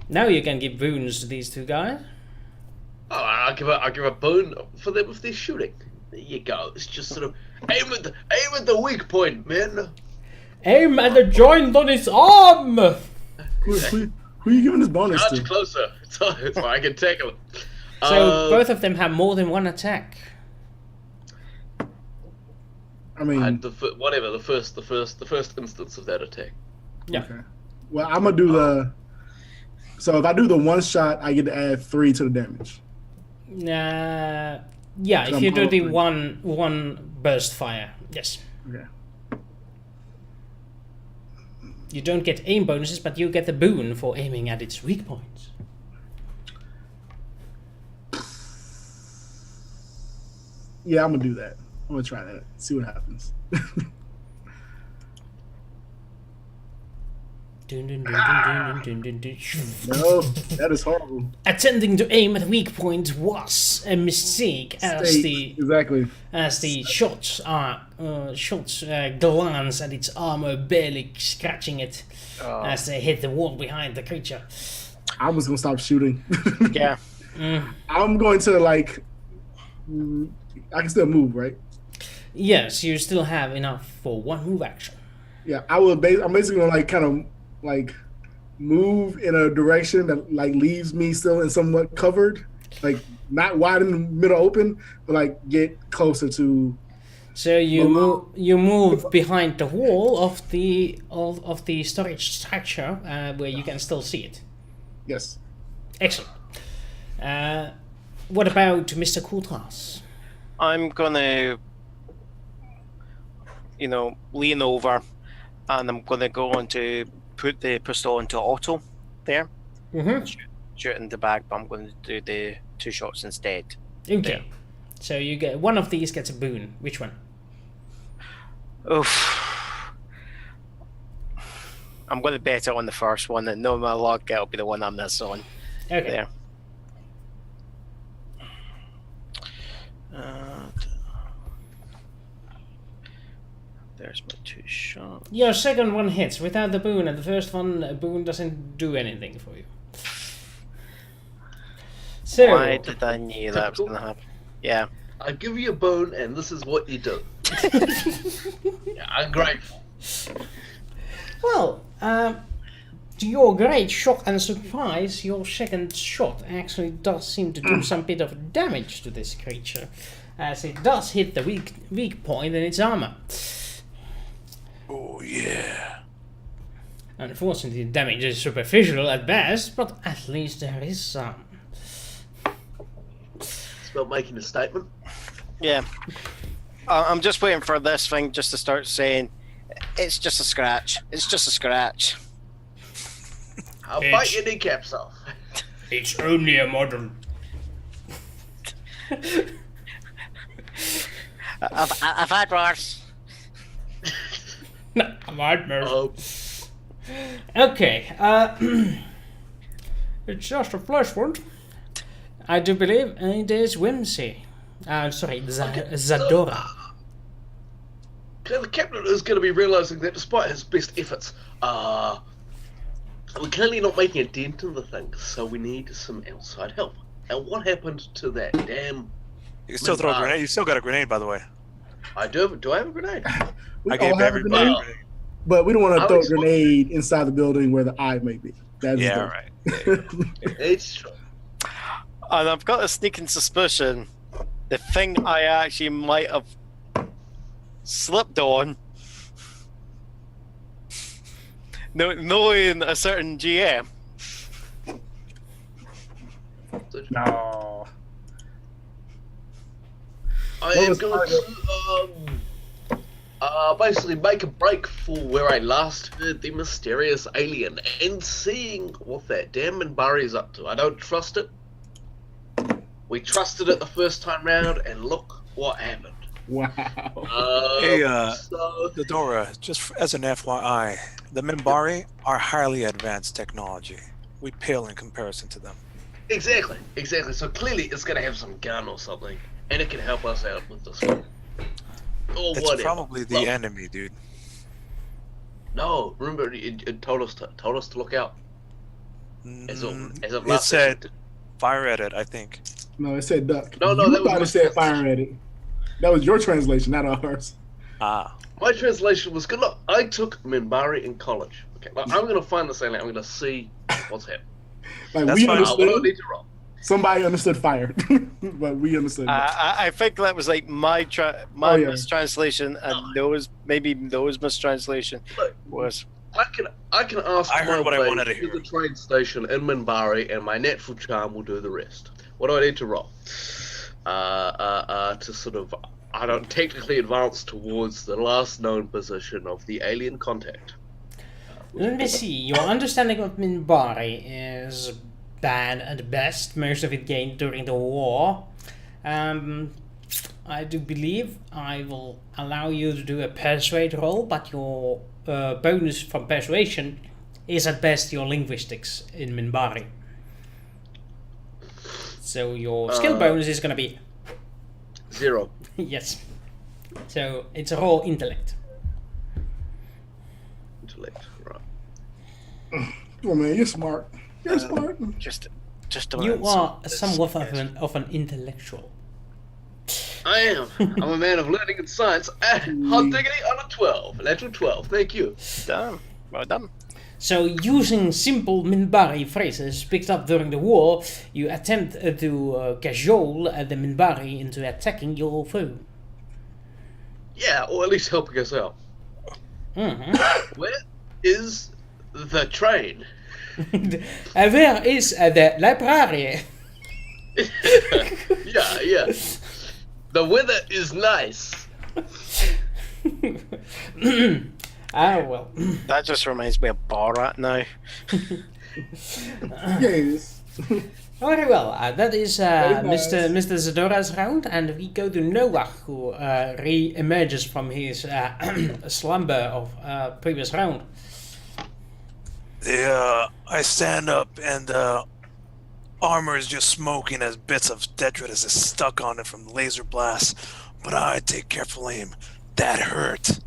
Now you can give boons to these 2 guys. Oh, I'll give a boon for them if they're shooting. There you go. It's just sort of aim at the weak point, man. Aim at the joint on his arm! Who are you giving this bonus Charge to? closer, so I can tackle him. So both of them have more than 1 attack. I mean, And the first instance of that attack. Yeah. okay. Well, I'm gonna do the. So if I do the 1 shot, I get to add 3 to the damage. Yeah, if I'm you do the hoping. one burst fire, yes. Okay. You don't get aim bonuses, but you get the boon for aiming at its weak points. Yeah, I'm gonna do that. I'm gonna try that. See what happens. Dun, dun, dun, dun, dun, dun, dun, dun. No, that is horrible. Attempting to aim at weak point was a mistake, Exactly. as the shots glance at its armor, barely scratching it as they hit the wall behind the creature. I was gonna stop shooting. Yeah. I'm going to like. I can still move, right? Yes, you still have enough for 1 move action. Yeah, I'm basically gonna like kind of like move in a direction that like leaves me still in somewhat covered, like not wide in the middle open, but like get closer to. So you move behind the wall of the storage structure where you can still see it. Yes. Excellent. What about Mr. Cooltas? I'm gonna, lean over, and I'm gonna go on to put the pistol into auto there, Mm-hmm. shoot in the back, but I'm going to do the 2 shots instead. Okay. So you get one of these gets a boon. Which one? Oof. I'm going to bet it on the first one, and no matter luck, it'll be the one I'm this on. Okay. There. There's my 2 shots. Your second one hits without the boon, and the first one boon doesn't do anything for you. So Why did I knew that was going to happen? Yeah. I give you a bone, and this is what you do. Yeah, I'm grateful. Well, to your great shock and surprise, your second shot actually does seem to do some bit of damage to this creature, as it does hit the weak point in its armor. Oh yeah. Unfortunately, the damage is superficial at best, but at least there is some. It's about making a statement. Yeah. I'm just waiting for this thing just to start saying, it's just a scratch. It's just a scratch. I'll bite your kneecaps off. It's only a model. I've had worse. No, I'm hard Oh, Okay, it's just a flesh wound. I do believe it is Whimsy. Sorry, Zadora. okay, the captain is going to be realizing that despite his best efforts, we're clearly not making a dent in the thing, so we need some outside help. And what happened to that damn... You can still throw a grenade. You still got a grenade, by the way. I do. Do I have a grenade? We I all gave have a everybody grenade, a grenade. but we don't want to I'll throw a explode. grenade inside the building where the eye may be. That's Yeah, the- right. There you go. It's true. And I've got a sneaking suspicion the thing I actually might have slipped on, knowing a certain GM. No. I What am was going to basically make a break for where I last heard the mysterious alien and seeing what that damn Minbari is up to. I don't trust it. We trusted it the first time round, and look what happened. Wow. Hey, So, Zadora, just as an FYI, the Minbari are highly advanced technology. We pale in comparison to them. exactly. So clearly it's going to have some gun or something, and it can help us out with this one. Or It's whatever. probably the Look, enemy, dude. No, remember it told us to look out. As of It last said session. fire at it, I think. No, it said duck. No, you that was thought my it said translation. fire at it. That was your translation, not ours. Ah. My translation was good. Look, I took Minbari in college. Okay, like, I'm going to find this alien. I'm going to see what's happening. Like That's we fine. What do I understood. need to roll? Somebody understood fire, but we understood. I think that was like my Oh, yeah. mistranslation, and those mistranslation Look, was. I can ask I heard my what I way wanted to to hear. the train station in Minbari, and my natural charm will do the rest. What do I need to roll? To sort of, I don't technically advance towards the last known position of the alien contact. Let me see. Your understanding of Minbari is bad at best. Most of it gained during the war. I do believe I will allow you to do a persuade roll, but your bonus from persuasion is at best your linguistics in Minbari. So your skill bonus is going to be 0. yes. So it's a whole intellect. Intellect, right. Oh man, you're smart. You're smart. Just a You minute. are This- somewhat yes. of an intellectual. I am. I'm a man of learning and science. Hot diggity on a 12. Natural 12. Thank you. Done. Well done. So, using simple Minbari phrases picked up during the war, you attempt to cajole the Minbari into attacking your foe. Yeah, or at least helping us out. Mm-hmm. Where is the train? Where is the library? Yeah. The weather is nice. Well. That just reminds me of Borat now. Yes. Very well, that is Very nice. Mr. Zadora's round, and we go to Noah, who re-emerges from his slumber of previous round. I stand up and the armor is just smoking as bits of detritus is stuck on it from laser blasts. But I take careful aim. That hurt.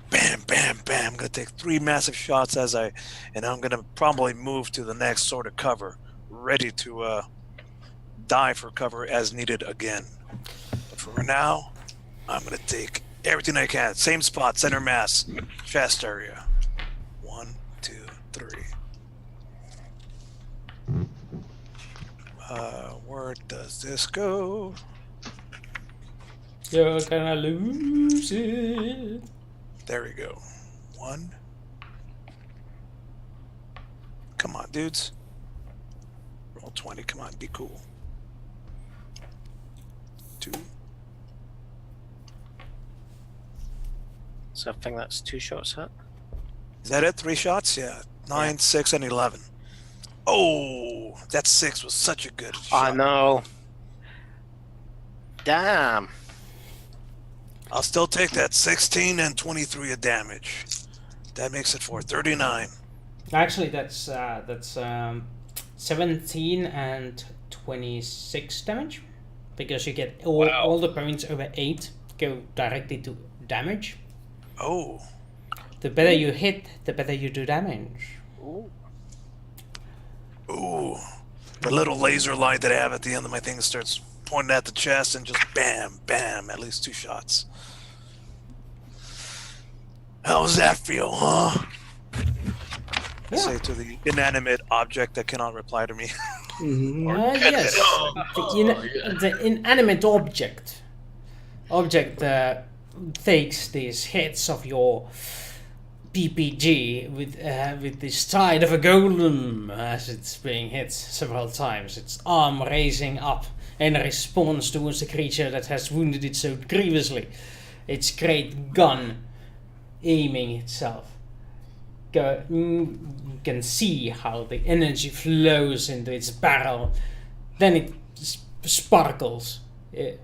Bam, bam, bam. I'm gonna take 3 massive shots and I'm gonna probably move to the next sort of cover, ready to die for cover as needed again. For now, I'm gonna take everything I can. Same spot, center mass, chest area. 1, 2, 3. Where does this go? You're gonna lose it. There we go. 1. Come on, dudes. Roll 20. Come on, be cool. 2. So I think that's 2 shots hit. Is that it? 3 shots? Yeah. 9, 6, and 11. Oh, that 6 was such a good shot. I know. Damn. I'll still take that 16 and 23 of damage. That makes it 439. Actually, that's 17 and 26 damage, because you get all the points over 8 go directly to damage. Oh. The better you hit, the better you do damage. Ooh. The little laser light that I have at the end of my thing starts pointing at the chest and just bam, bam, at least 2 shots. How does that feel, huh? I say to the inanimate object that cannot reply to me. Yes. The inanimate object takes these hits of your PPG with the stride of a golem as it's being hit several times. Its arm raising up in response towards the creature that has wounded it so grievously. Its great gun aiming itself. You can see how the energy flows into its barrel. Then it sparkles. It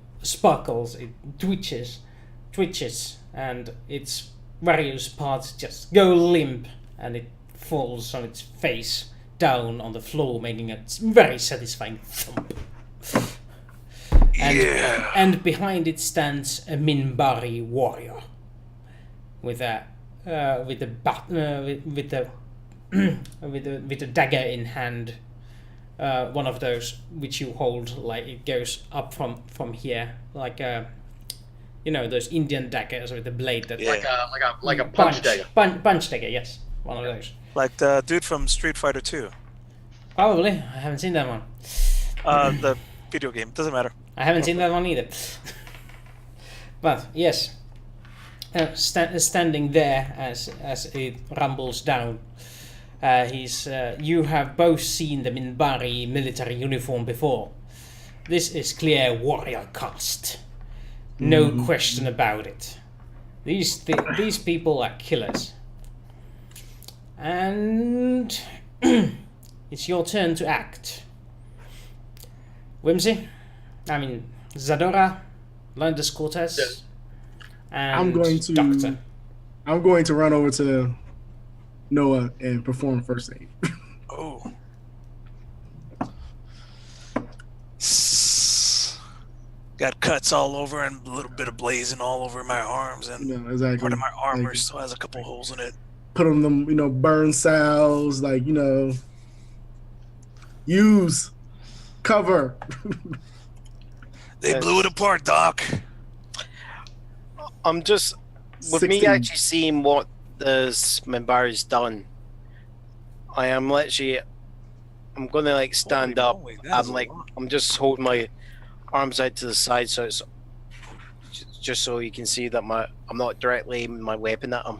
twitches, and its various parts just go limp, and it falls on its face down on the floor, making a very satisfying thump. And behind it stands a Minbari warrior with a dagger in hand, one of those which you hold like it goes up from here, like those Indian daggers with the blade that like a punch dagger. Punch dagger, yes, one of those. Like the dude from Street Fighter 2. Probably, I haven't seen that one. The video game, doesn't matter. I haven't seen that one either. But yes. Standing there as it rumbles down, you have both seen the Minbari military uniform before. This is clear warrior caste, no question about it. These people are killers, and it's your turn to act. Whimsy, Zadora, Landis Cortez. Yes. I'm going to run over to Noah and perform first aid. Oh. Got cuts all over and a little bit of blazing all over my arms, and exactly. part of my armor still has a couple holes in it. Put on them, burn cells, use cover. They blew it apart, Doc. I'm just, with 16. me actually seeing what this Minbari's done, I'm going to stand up. I'm just holding my arms out to the side, so it's just so you can see that I'm not directly aiming my weapon at him.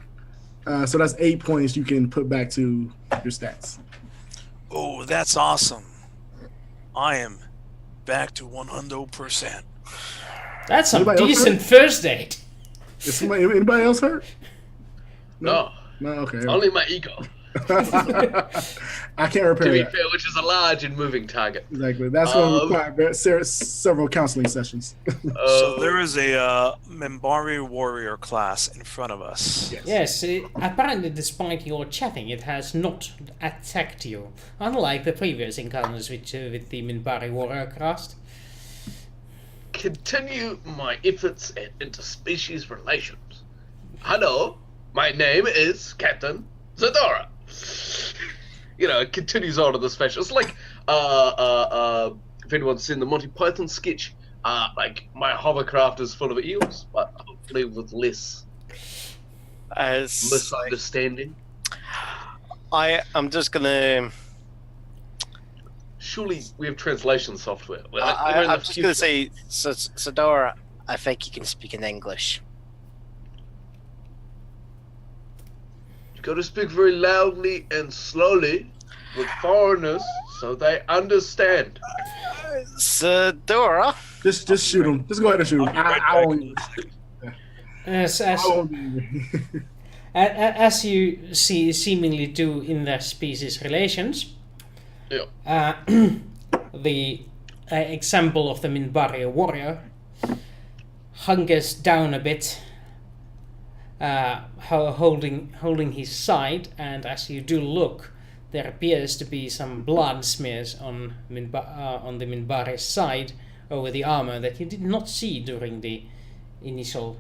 So that's 8 points you can put back to your stats. Oh, that's awesome. I am back to 100%. That's some Anybody decent first aid. Is anybody else hurt? No. No, okay. Only my ego. I can't repair To be that. fair, which is a large and moving target. Exactly. That's going to require several counseling sessions. So there is a Minbari warrior class in front of us. Yes, apparently despite your chatting, it has not attacked you, unlike the previous encounters with the Minbari warrior caste. Continue my efforts at interspecies relations. Hello, my name is Captain Zadora. It continues on in this fashion. It's like, if anyone's seen the Monty Python sketch, like my hovercraft is full of eels, but hopefully with less misunderstanding. I'm just gonna. Surely we have translation software. I'm just gonna say, Sadora, I think you can speak in English. You got to speak very loudly and slowly with foreigners so they understand. Sadora. Just shoot him. Just go ahead and shoot him. I won't. As I won't be angry. as you see seemingly do in their species relations, the example of the Minbari warrior hunkers down a bit, holding his side, and as you do look, there appears to be some blood smears on the Minbari's side over the armor that you did not see during the initial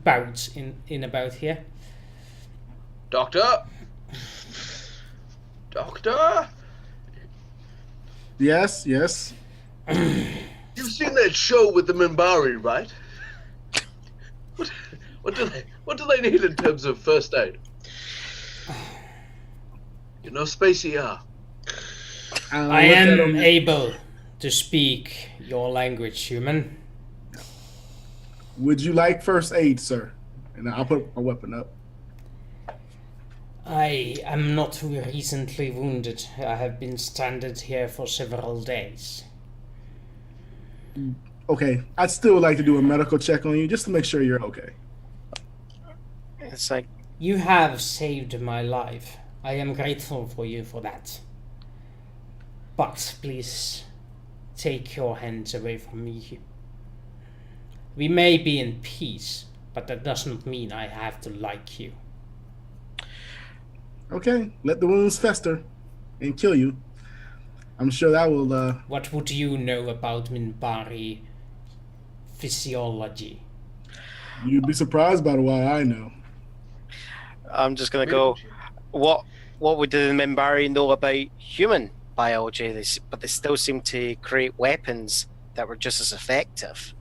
bouts in about here. Doctor? Yes. You've seen that show with the Minbari, right? What do they need in terms of first aid? You know, Spacey I am able to speak your language, human. Would you like first aid, sir? And I'll put my weapon up. I am not recently wounded. I have been stranded here for several days. Okay, I'd still like to do a medical check on you just to make sure you're okay. It's like You have saved my life. I am grateful for you for that. But please take your hands away from me. We may be in peace, but that doesn't mean I have to like you. Okay, let the wounds fester and kill you. I'm sure that will, What would you know about Minbari physiology? you'd be surprised by what I know. I'm just gonna go. What would the Minbari know about human biology? But they still seem to create weapons that were just as effective.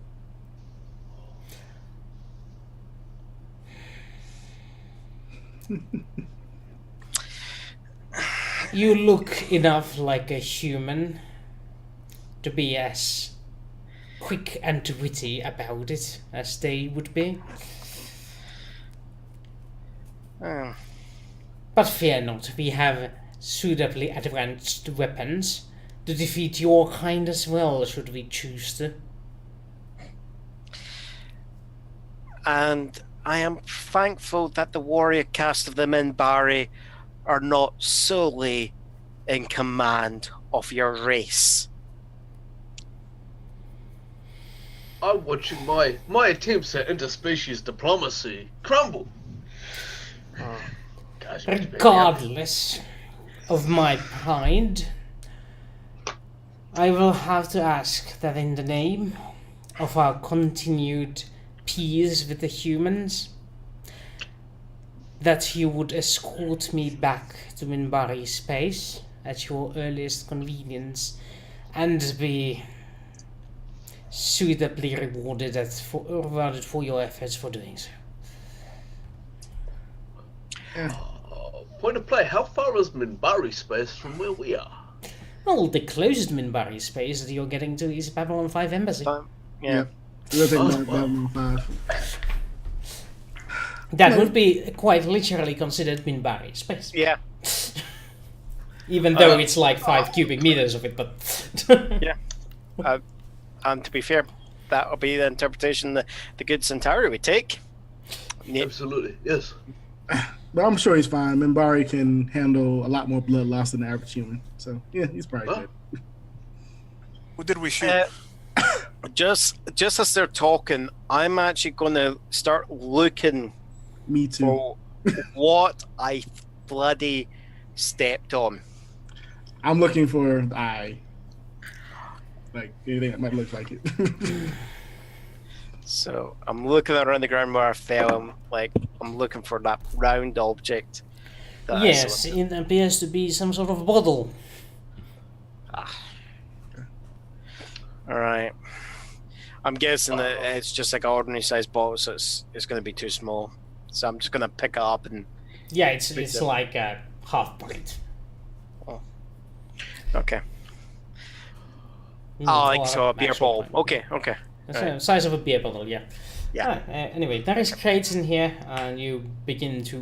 You look enough like a human to be as quick and witty about it as they would be. Oh. But fear not, we have suitably advanced weapons to defeat your kind as well, should we choose to. And I am thankful that the warrior caste of the Minbari are not solely in command of your race. I'm watching my attempts at interspecies diplomacy crumble. Gosh, Regardless of my pride, I will have to ask that in the name of our continued peace with the humans, that you would escort me back to Minbari space at your earliest convenience and be suitably rewarded for your efforts for doing so. Point of play, how far is Minbari space from where we are? Well, the closest Minbari space that you're getting to is Babylon 5 Embassy. Yeah. We'll take Babylon 5. That would be quite literally considered Minbari space. Yeah. Even though it's like 5 cubic meters of it, but... Yeah. And to be fair, that will be the interpretation the good Centauri would take. Absolutely, yes. But I'm sure he's fine. Minbari can handle a lot more blood loss than the average human. So, yeah, he's probably good. Who did we shoot? Just as they're talking, I'm actually going to start looking Me too. for what I bloody stepped on. I'm looking for the eye. Like, anything that might look like it. So I'm looking around the ground where I fell. I'm looking for that round object. that I yes, saw. it appears to be some sort of bottle. All right. I'm guessing that it's just like an ordinary sized bottle, so it's going to be too small. So I'm just going to pick it up and. Yeah, it's like a half pint. Okay. Mm, Oh, like or so a an beer actual bottle. pint. Okay. It's the size of a beer bottle, yeah. Yeah. Anyway, there is crates in here, and you begin to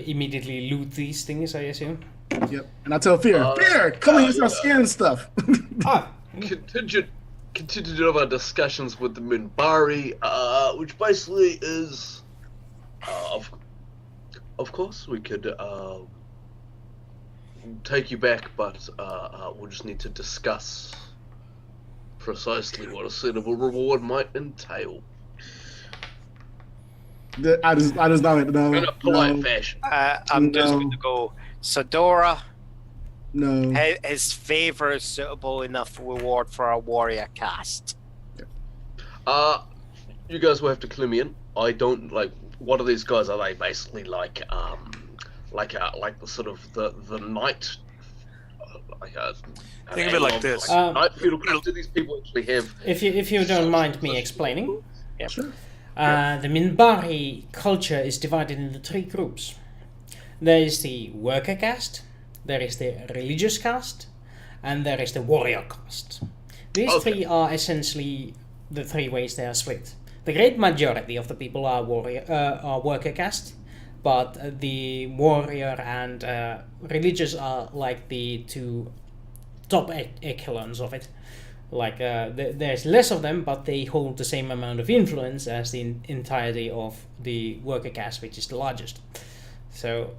immediately loot these things, I assume. Yep. And I tell Fear, Fear, come here and start scanning stuff. Contingent of our discussions with the Minbari, which basically is, of course, we could take you back, but we'll just need to discuss precisely what a suitable reward might entail. I just don't know. In a polite fashion. I'm just going to go Sadora. No. His favor is suitable enough reward for a warrior caste. You guys will have to clue me in. I don't like. What are these guys? Are they basically like the sort of the knight? Think of it like this. Knight feudal class. Do these people actually have? If you don't mind me explaining, Yeah. Sure. the Minbari culture is divided into 3 groups. There is the worker caste, there is the religious caste, and there is the warrior caste. These 3 are essentially the 3 ways they are split. The great majority of the people are worker caste, but the warrior and religious are like the 2 top echelons of it. Like there's less of them, but they hold the same amount of influence as the entirety of the worker caste, which is the largest. So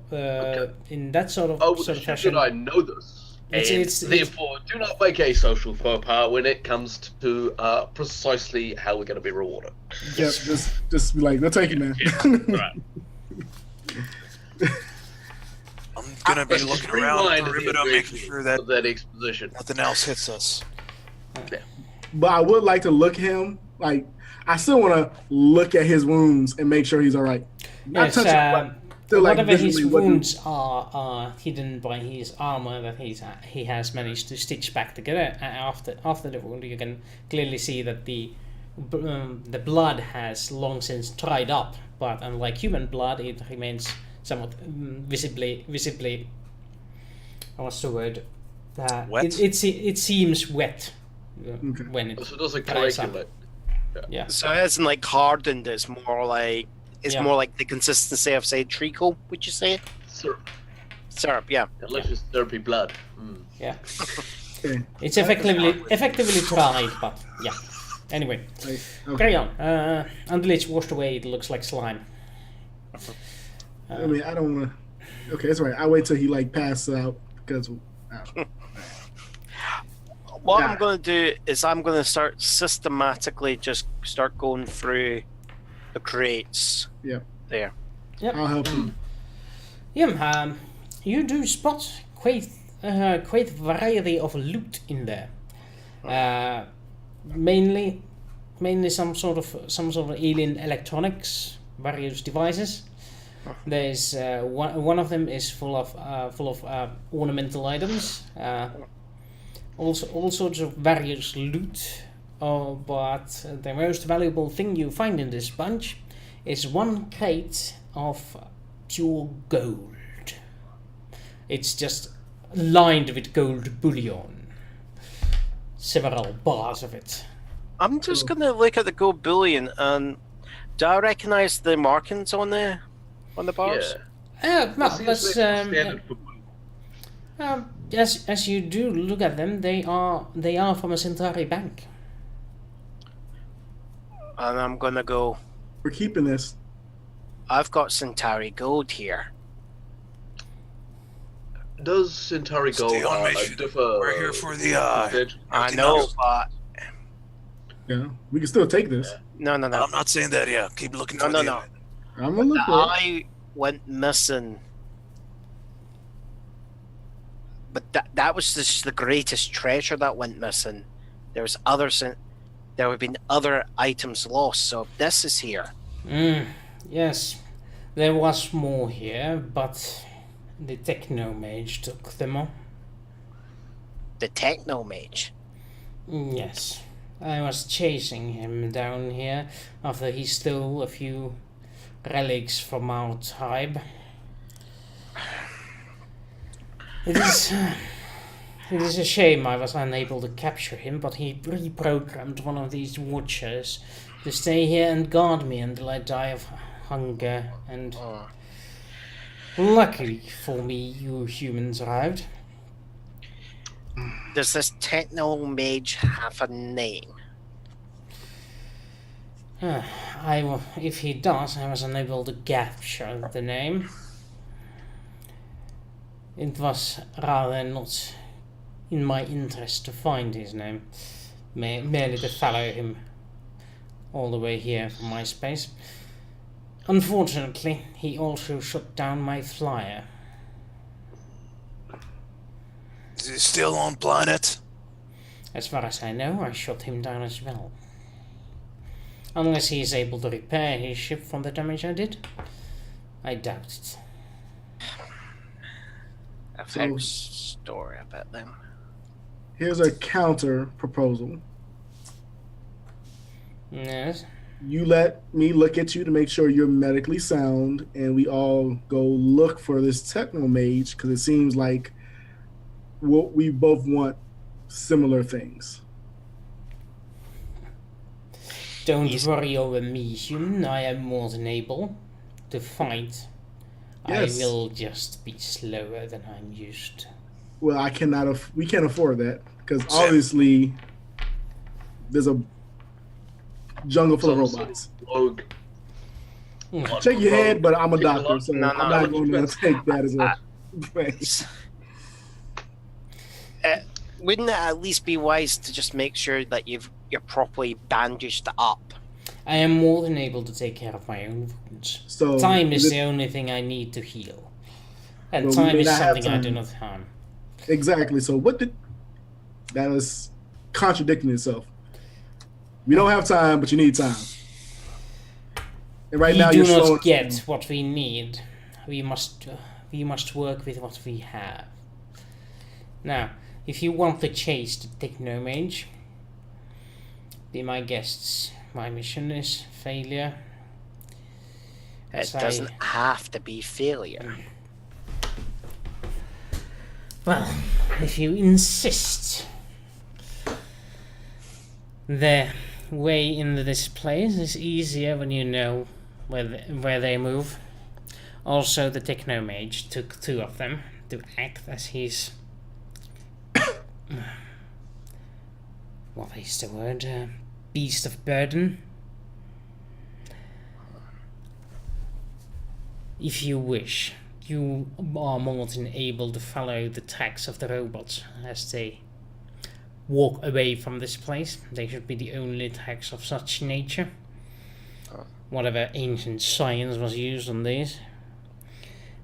in that sort of fashion, Should I know this? It's Therefore, do not make a social faux pas when it comes to precisely how we're going to be rewarded. Yep, just be like, they'll take you, man. Right. I'm gonna be looking around the perimeter, making sure that that exposition. nothing else hits us. But I would like to look him. Like, I still want to look at his wounds and make sure he's all right. Not yes, touch him, but still, like, whatever his visually, what do- wounds are hidden by his armor that he has managed to stitch back together. After the wound, you can clearly see that the blood has long since dried up. But unlike human blood, it remains somewhat visibly. What's the word? Wet? It seems wet when it So it doesn't dries up. coagulate. Yeah. So it isn't like hardened. It's more like more like the consistency of say treacle. Would you say? Syrup. Syrup. Yeah. Delicious syrupy blood. Yeah. Okay. It's effectively dried, but yeah. Anyway, Like, okay. carry on. Until it's washed away, it looks like slime. I mean, I don't want to. Okay, that's right. I wait till he like passes out because. What Yeah. I'm going to do is I'm going to start systematically just start going through the crates. Yeah. There. I'll help you. Yeah, you do spot quite variety of loot in there. Mainly some sort of alien electronics, various devices. There's one of them is full of ornamental items. Also all sorts of various loot. But the most valuable thing you find in this bunch is one crate of pure gold. It's just lined with gold bullion. Several bars of it. I'm just going to look at the gold bullion and do I recognize the markings on the bars? Well, Seems that's like standard for bullion. as you do look at them, they are from a Centauri bank. And I'm going to go, We're keeping this. I've got Centauri gold here. Does Centauri Gold Stay on mission. differ? We're here for the I know, but Yeah, we can still take this. no. I'm not saying that. Yeah, keep looking for No. the. I'm gonna look for it. I went missing. But that was just the greatest treasure that went missing. There have been other items lost, so this is here. Yes, there was more here, but the Technomage took them all. The Technomage. Yes, I was chasing him down here after he stole a few relics from our tribe. It is a shame I was unable to capture him, but he reprogrammed one of these watchers to stay here and guard me until I die of hunger, and luckily for me, you humans arrived. Does this techno mage have a name? If he does, I was unable to capture the name. It was rather not in my interest to find his name, merely to follow him all the way here from my space. Unfortunately, he also shot down my flyer. Is he still on planet? As far as I know, I shot him down as well. Unless he is able to repair his ship from the damage I did, I doubt it. I've heard story about them. Here's a counter proposal. Yes. You let me look at you to make sure you're medically sound, and we all go look for this techno mage, because it seems like we both want similar things. Don't worry over me, human. I am more than able to fight. Yes. I will just be slower than I'm used to. Well, we can't afford that, because obviously there's a jungle full of robots. Rogue. Shake your head, but I'm a doctor, so No, I'm not going to take that as a thanks. Wouldn't it at least be wise to just make sure that you're properly bandaged up? I am more than able to take care of my own wounds. So Time is the only thing I need to heal. And Well, we time may is not have something I do time. not harm. Exactly. So that is contradicting itself. We don't have time, but you need time. And right We now do you're showing not get what we need. We must work with what we have. Now, if you want to chase the Technomage, be my guests. My mission is failure. It As doesn't have to be failure. Well, if you insist. The way into this place is easier when you know where they move. Also, the Technomage took 2 of them to act as his... what is the word? Beast of burden. If you wish, you are more than able to follow the tracks of the robots as they walk away from this place. They should be the only tracks of such nature. Whatever ancient science was used on these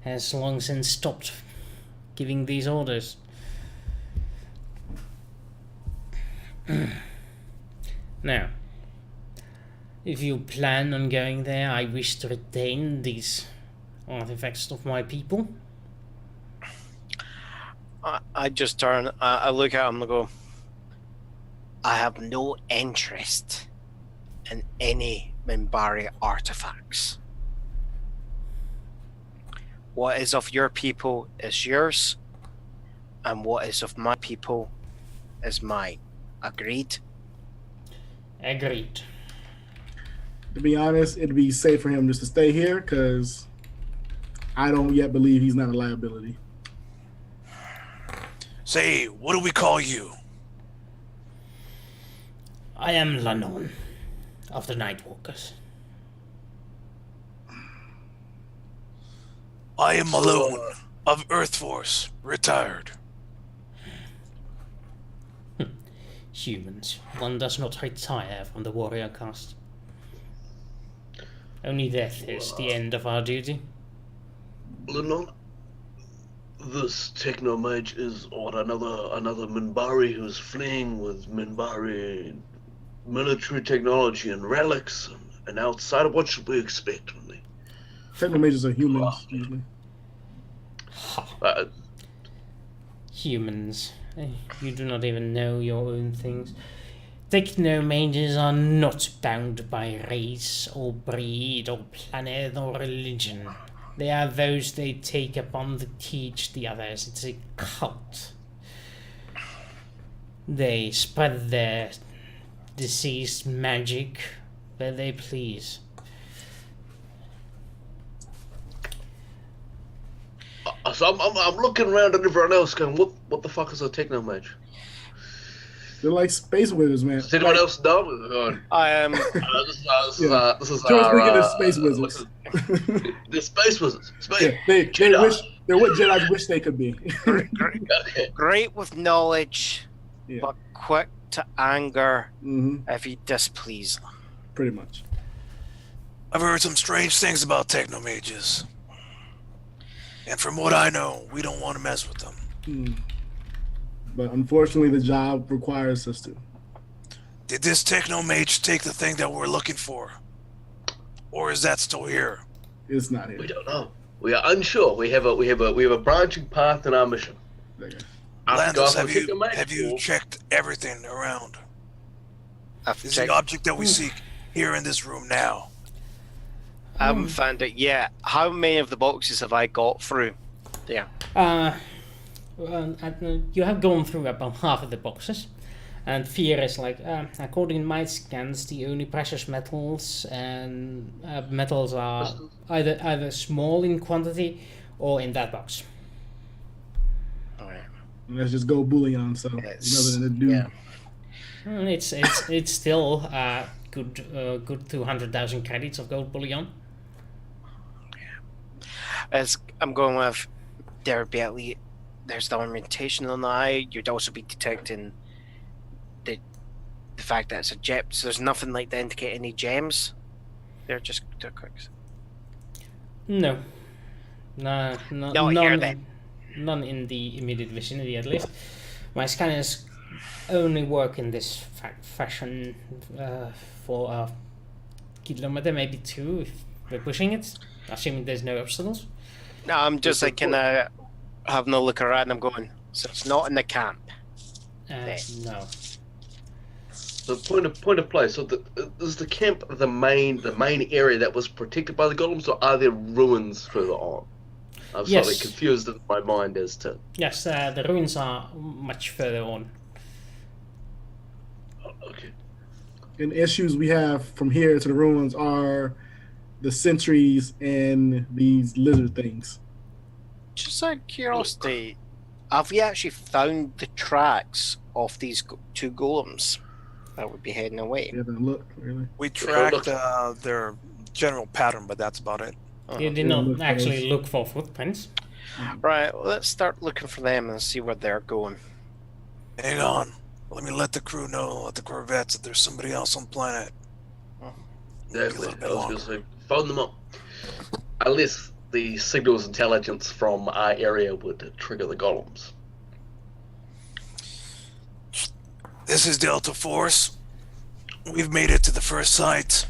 has long since stopped giving these orders. Now, if you plan on going there, I wish to retain these artifacts of my people. I just turn, I look at him and go, I have no interest in any Minbari artifacts. What is of your people is yours, and what is of my people is mine. Agreed? Agreed. To be honest, it'd be safe for him just to stay here, because I don't yet believe he's not a liability. Say, what do we call you? I am Lanon of the Nightwalkers. I am Malone of Earth Force, retired. Humans. One does not retire from the warrior caste. Only death is the end of our duty. Lennon, this Technomage is another Minbari who's fleeing with Minbari military technology and relics and outside of what should we expect when they Technomages are humans, usually. Humans. You do not even know your own things. Technomages are not bound by race or breed or planet or religion. They are those they take upon to teach the others. It's a cult. They spread their deceased magic where they please. So I'm looking around at everyone else going, what the fuck is a technomage? They're like space wizards, man. Does anyone else know? I am. This is George our, Wigan is space wizards. The space wizards. Space. Yeah, they're what Jedi wish they could be. Okay. Great with knowledge, Yeah. but quick to anger Hmm. if you displease them. Pretty much. I've heard some strange things about technomages. And from what I know, we don't want to mess with them. Mm. But unfortunately, the job requires us to. Did this technomage take the thing that we're looking for? Or is that still here? It's not here. We don't know. We are unsure. We have a branching path in our mission. Okay. Landis, After have you checked everything around? I've Is checked. the object that we seek here in this room now? I haven't found it yet. How many of the boxes have I got through? There. You have gone through about half of the boxes, and fear is like, according to my scans, the only precious metals and metals are either small in quantity or in that box. Alright. Let's just go bullion. So It's- nothing to do. yeah. It's still good 200,000 credits of gold bullion. As I'm going with, there would be at least there's the orientation on the eye. You'd also be detecting the fact that it's a gem. So there's nothing like to indicate any gems. They're just quick. No, No, here then. None in the immediate vicinity, at least. My scanners only work in this fashion for a kilometer, maybe 2 if we're pushing it, assuming there's no obstacles. No, I'm just like kind of having a look around. I'm going. So it's not in the camp. No. So point of play. So is the camp the main area that was protected by the golems, or are there ruins further on? I'm slightly Yes. confused in my mind as to. Yes, the ruins are much further on. Okay. And issues we have from here to the ruins are the sentries and these lizard things. Just out of curiosity, have we actually found the tracks of these two golems that would be heading away? You haven't looked, really. We tracked their general pattern, but that's about it. You did Yeah, not look for actually those. look for footprints. Right, let's start looking for them and see where they're going. Hang on. Let me let the crew know, let the Corvettes, that there's somebody else on the planet. Maybe a Exactly. little bit I was longer. going to say, phone them up. Unless the signals intelligence from our area would trigger the golems. This is Delta Force. We've made it to the first site.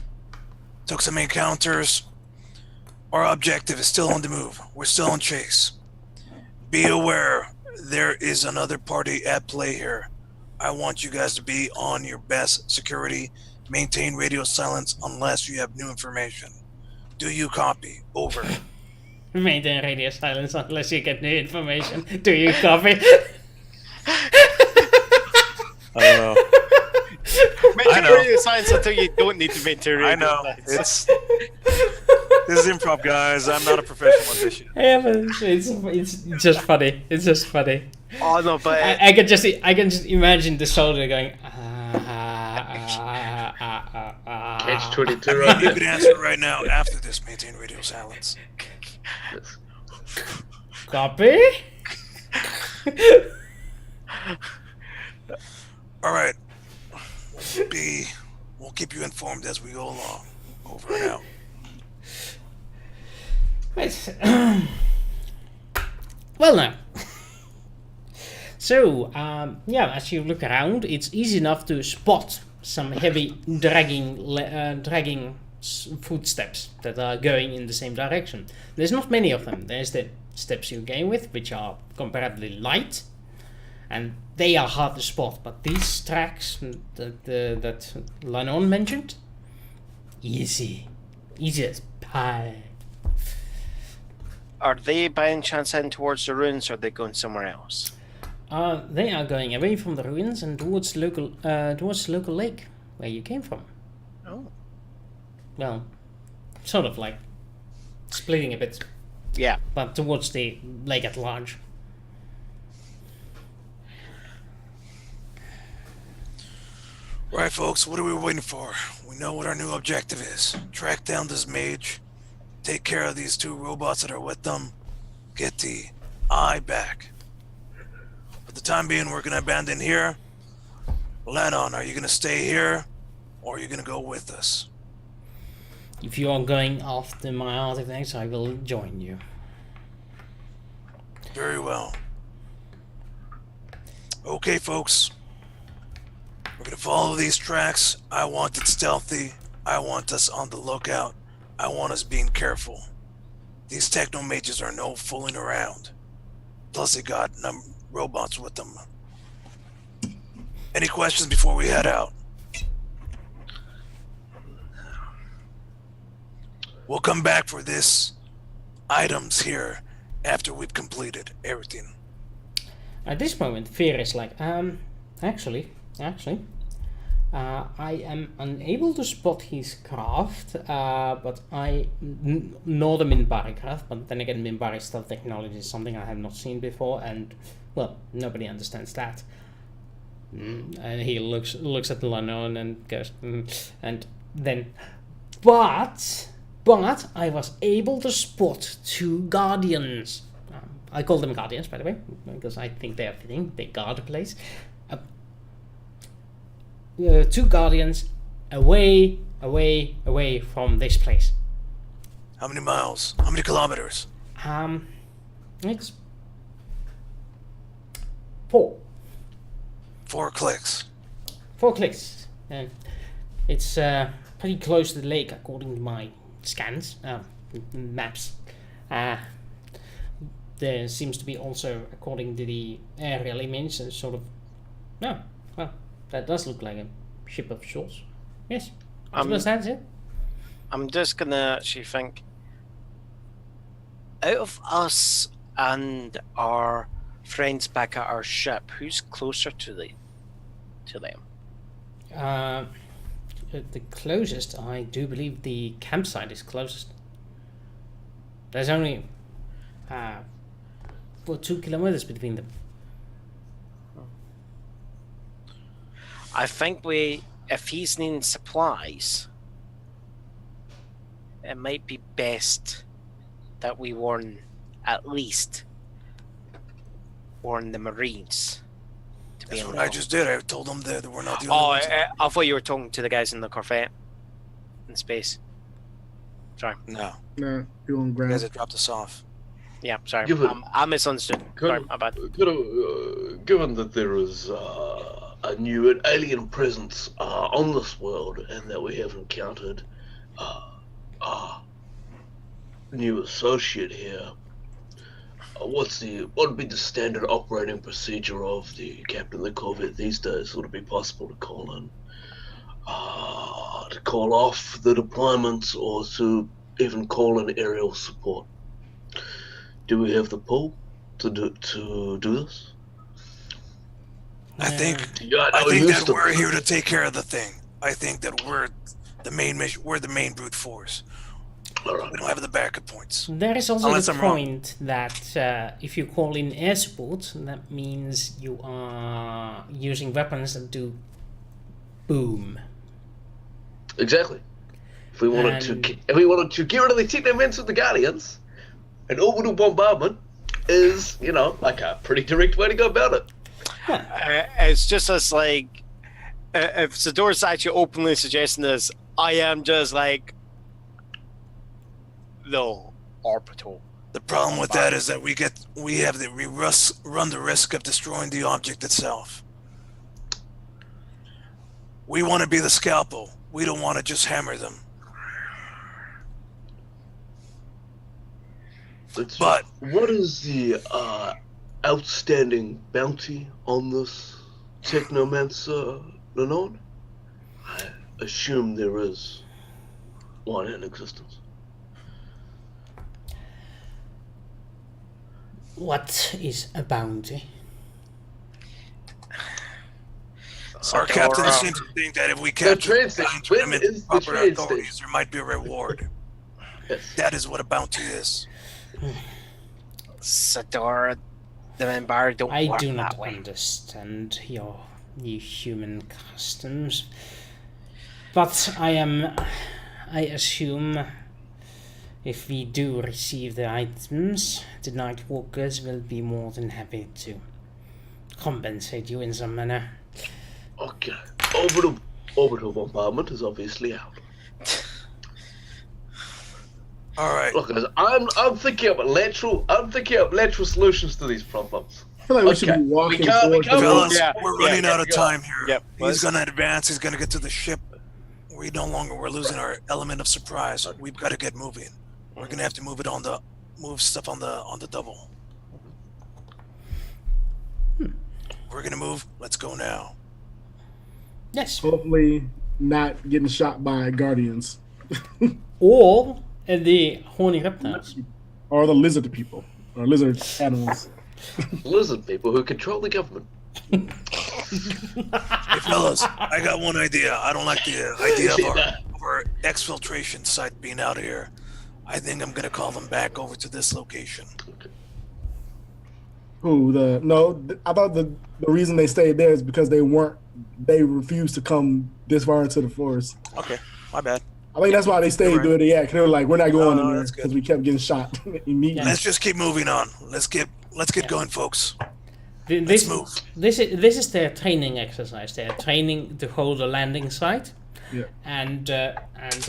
Took some encounters. Our objective is still on the move. We're still on chase. Be aware, there is another party at play here. I want you guys to be on your best security. Maintain radio silence unless you have new information. Do you copy? Over. Maintain radio silence unless you get new information. Do you copy? I don't know. Maintain know. radio silence until you don't need to maintain radio I know. silence. This is improv, guys. I'm not a professional musician. Yeah, but it's just funny. It's just funny. Oh no, but I can just imagine the soldier going. Catch 22 You right there. can answer right now after this. Maintain radio silence. Yes. Copy. All right. We'll keep you informed as we go along. Over and out. Right. Well now. So, yeah, as you look around, it's easy enough to spot some heavy dragging footsteps that are going in the same direction. There's not many of them. There's the steps you came with, which are comparatively light, and they are hard to spot. But these tracks that Lanon mentioned, easy as pie. Are they by any chance heading towards the ruins, or are they going somewhere else? They are going away from the ruins and towards the local lake where you came from. Oh. Well, sort of like splitting a bit, Yeah. but towards the lake at large. Right, folks, what are we waiting for? We know what our new objective is. Track down this mage, take care of these 2 robots that are with them, get the eye back. For the time being, we're going to abandon here. Lanon, are you going to stay here, or are you going to go with us? If you are going after my artifacts, I will join you. Very well. Okay, folks. We're going to follow these tracks. I want it stealthy. I want us on the lookout. I want us being careful. These techno mages are no fooling around. Plus, they got robots with them. Any questions before we head out? We'll come back for this items here after we've completed everything. At this moment, Fear is like, actually, I am unable to spot his craft, but nor the Minbari craft, but then again, Minbari stealth technology is something I have not seen before, and, well, nobody understands that. And he looks at Lanon and goes, and then, but I was able to spot 2 guardians. I call them guardians, by the way, because I think they are fitting. They guard the place. 2 guardians away from this place. How many miles? How many kilometers? It's 4. 4 clicks. 4 clicks. And it's pretty close to the lake, according to my scans, maps. There seems to be also, according to the aerial image, a sort of... No, well, that does look like a ship of sorts. Yes, I suppose that's it. I'm just gonna actually think, out of us and our friends back at our ship, who's closer to them? The closest, I do believe the campsite is closest. There's only 2 kilometers between them. I think if he's needing supplies, it might be best that we at least warn the Marines. That's what I just did. I told them that we're not the only ones. I thought you were talking to the guys in the Corvette in space. Sorry. No. No, you won't You grab. guys had dropped us off. Yeah, sorry. Give it- I misunderstood. Sorry, my bad. Given that there is a new alien presence on this world, and that we have encountered a new associate here, what would be the standard operating procedure of the captain of the Corvette these days? Would it be possible to call in, to call off the deployments, or to even call in aerial support? Do we have the pull to do this? I think Yeah, I no, think that Houston. we're here to take care of the thing. I think that we're the main mission. We're the main brute force. All right. We don't have the backup points. There is also Unless the I'm wrong. point that if you call in air support, that means you are using weapons that do boom. Exactly. If we wanted And- to get rid of the technoments with the Guardians, an orbital bombardment is, like a pretty direct way to go about it. It's just as like, if Sador's actually openly suggesting this, I am just like, no, orbital. The problem with that is that we run the risk of destroying the object itself. We want to be the scalpel. We don't want to just hammer them. But But what is the outstanding bounty on this Technomancer Lenon? I assume there is one in existence. What is a bounty? Our captain seems to think that if we capture train the station. and turn him When into is the proper train authorities, station? there might be a reward. Yes. That is what a bounty is. Sadora, the Minbari don't I work do that not way. understand your human customs. But I assume if we do receive the items, the Night Walkers will be more than happy to compensate you in some manner. Okay. Orbital bombardment is obviously out. All right. Look, guys, I'm thinking up lateral solutions to these problems. I feel like we should Okay. be walking We can't- towards Fellas, Yeah, we're yeah, running yeah, out of yeah. time here. Yep, He's let's- going to advance. He's going to get to the ship. We're losing our element of surprise. We've got to get moving. We're going to have to move stuff on the double. We're going to move. Let's go now. Yes. hopefully not getting shot by guardians Or the horny reptiles. or the lizard people or lizard animals. Lizard people who control the government. Hey, fellas, I got one idea. I don't like the idea of our exfiltration site being out here. I think I'm going to call them back over to this location. I thought the reason they stayed there is because they refused to come this far into the forest. Okay, my bad. I think that's why they stayed Right. where they at. 'Cause they were like, we're not going in there that's good. because we kept getting shot immediately. Let's just keep moving on. Let's get going, folks. This, move. this is their training exercise. They're training to hold a landing site. Yeah. And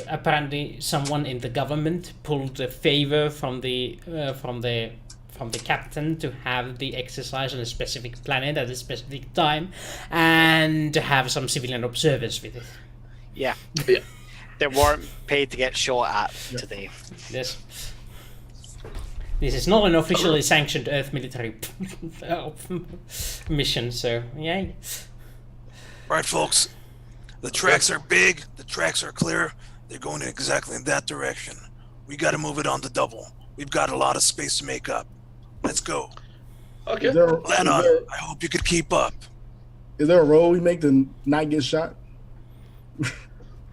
apparently someone in the government pulled a favor from the captain to have the exercise on a specific planet at a specific time, and to have some civilian observers with it. Yeah. Yeah. They weren't paid to get shot at today. Yes. This is not an officially sanctioned Earth military mission, so yay. Right, folks. The tracks are big. The tracks are clear. They're going exactly in that direction. We got to move it on the double. We've got a lot of space to make up. Let's go. Okay. Is there, Lennon, I hope you could keep up. is there a roll we make to not get shot?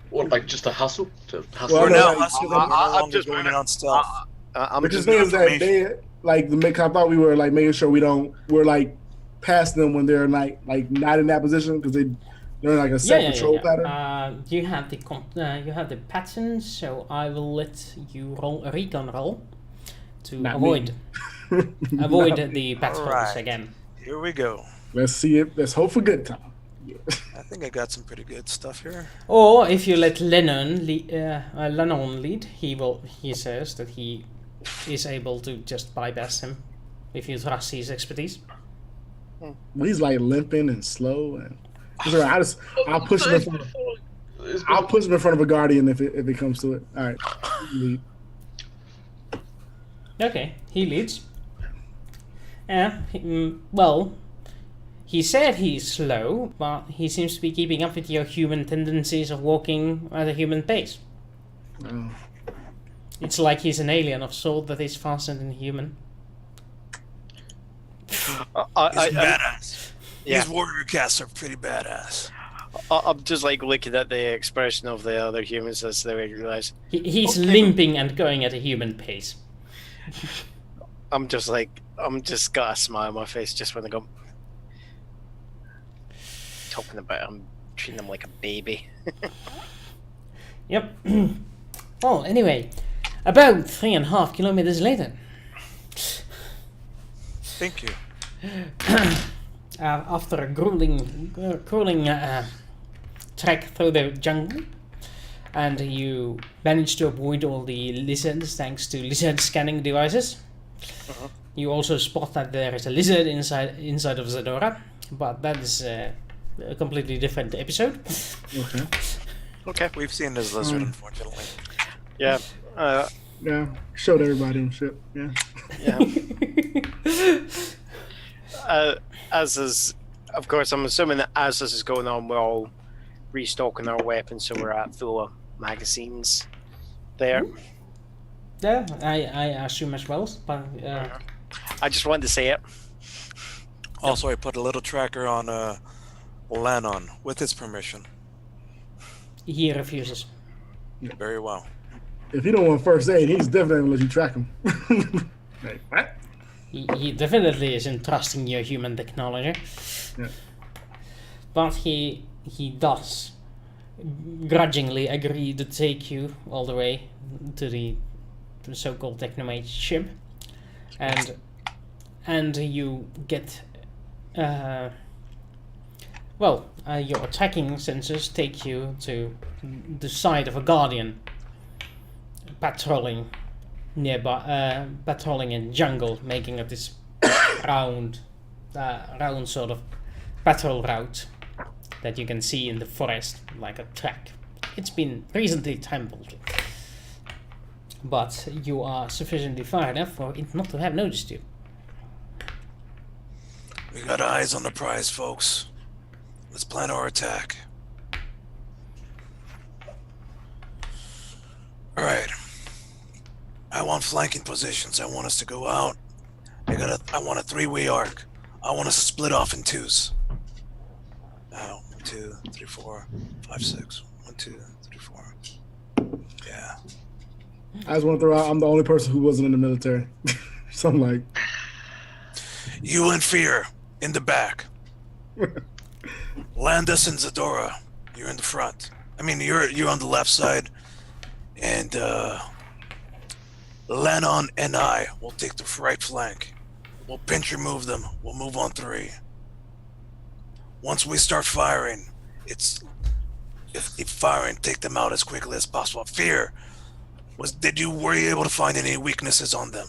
What, like just a hustle? To hustle? Well, We're no, now like, hustling. We're I'm no longer just going moving- in on stealth. I'm Because just the thing is that information. they like the make. I thought we were like making sure we're like past them when they're like not in that position because they're in like a set patrol pattern. You have the pattern, so I will let you roll a recon roll to Not avoid Not the patrols Alright. again. Here we go. Let's see it. Let's hope for good time. I think I got some pretty good stuff here. Or if you let Lennon lead, he says that he is able to just bypass him if you trust his expertise. He's like limping and slow, and it's all right, I'll push him in front. I'll push him in front of a guardian if it comes to it. All right, lead. Okay, he leads. Well, he said he's slow, but he seems to be keeping up with your human tendencies of walking at a human pace. Oh. It's like he's an alien of sort that is faster than human. He's badass. yeah. These warrior casts are pretty badass. I'm just like looking at the expression of the other humans as they realize. He's Okay. limping and going at a human pace. I'm just got a smile on my face just when they go. Talking about I'm treating them like a baby. Yep. Well, anyway, about 3.5 kilometers later, Thank you. after a grueling trek through the jungle, and you manage to avoid all the lizards thanks to lizard scanning devices. You also spot that there is a lizard inside of Zadora, but that is a completely different episode. Okay. Okay. We've seen this lizard, unfortunately. Yeah. Yeah. Showed everybody and shit. Yeah. Yeah. as is, of course, I'm assuming that as this is going on, we're all restocking our weapons, so we're at full of magazines there. Yeah, I assume as well, but I just wanted to say it. Also, I put a little tracker on Lannon with his permission. he refuses. Very well. If he don't want first aid, he's definitely gonna let you track him. Like, what? He definitely isn't trusting your human technology. Yeah. But he does grudgingly agree to take you all the way to the so-called Technomate ship, and you get your tracking sensors take you to the side of a Guardian patrolling nearby, patrolling in jungle, making of this round sort of patrol route that you can see in the forest like a track. It's been recently trampled, but you are sufficiently far enough for it not to have noticed you. We got eyes on the prize, folks. Let's plan our attack. All right. I want flanking positions. I want us to go out. I want a three-way arc. I want us to split off in twos. Now, 1, 2, 3, 4, 5, 6. 1, 2, 3, 4. Yeah. I just want to throw out, I'm the only person who wasn't in the military. So I'm like, You and Fear in the back. Landis and Zadora, you're in the front. I mean, you're on the left side, and Lannon and I will take the right flank. We'll pinch remove them. We'll move on 3. Once we start firing, if firing, take them out as quickly as possible. Fear, were you able to find any weaknesses on them?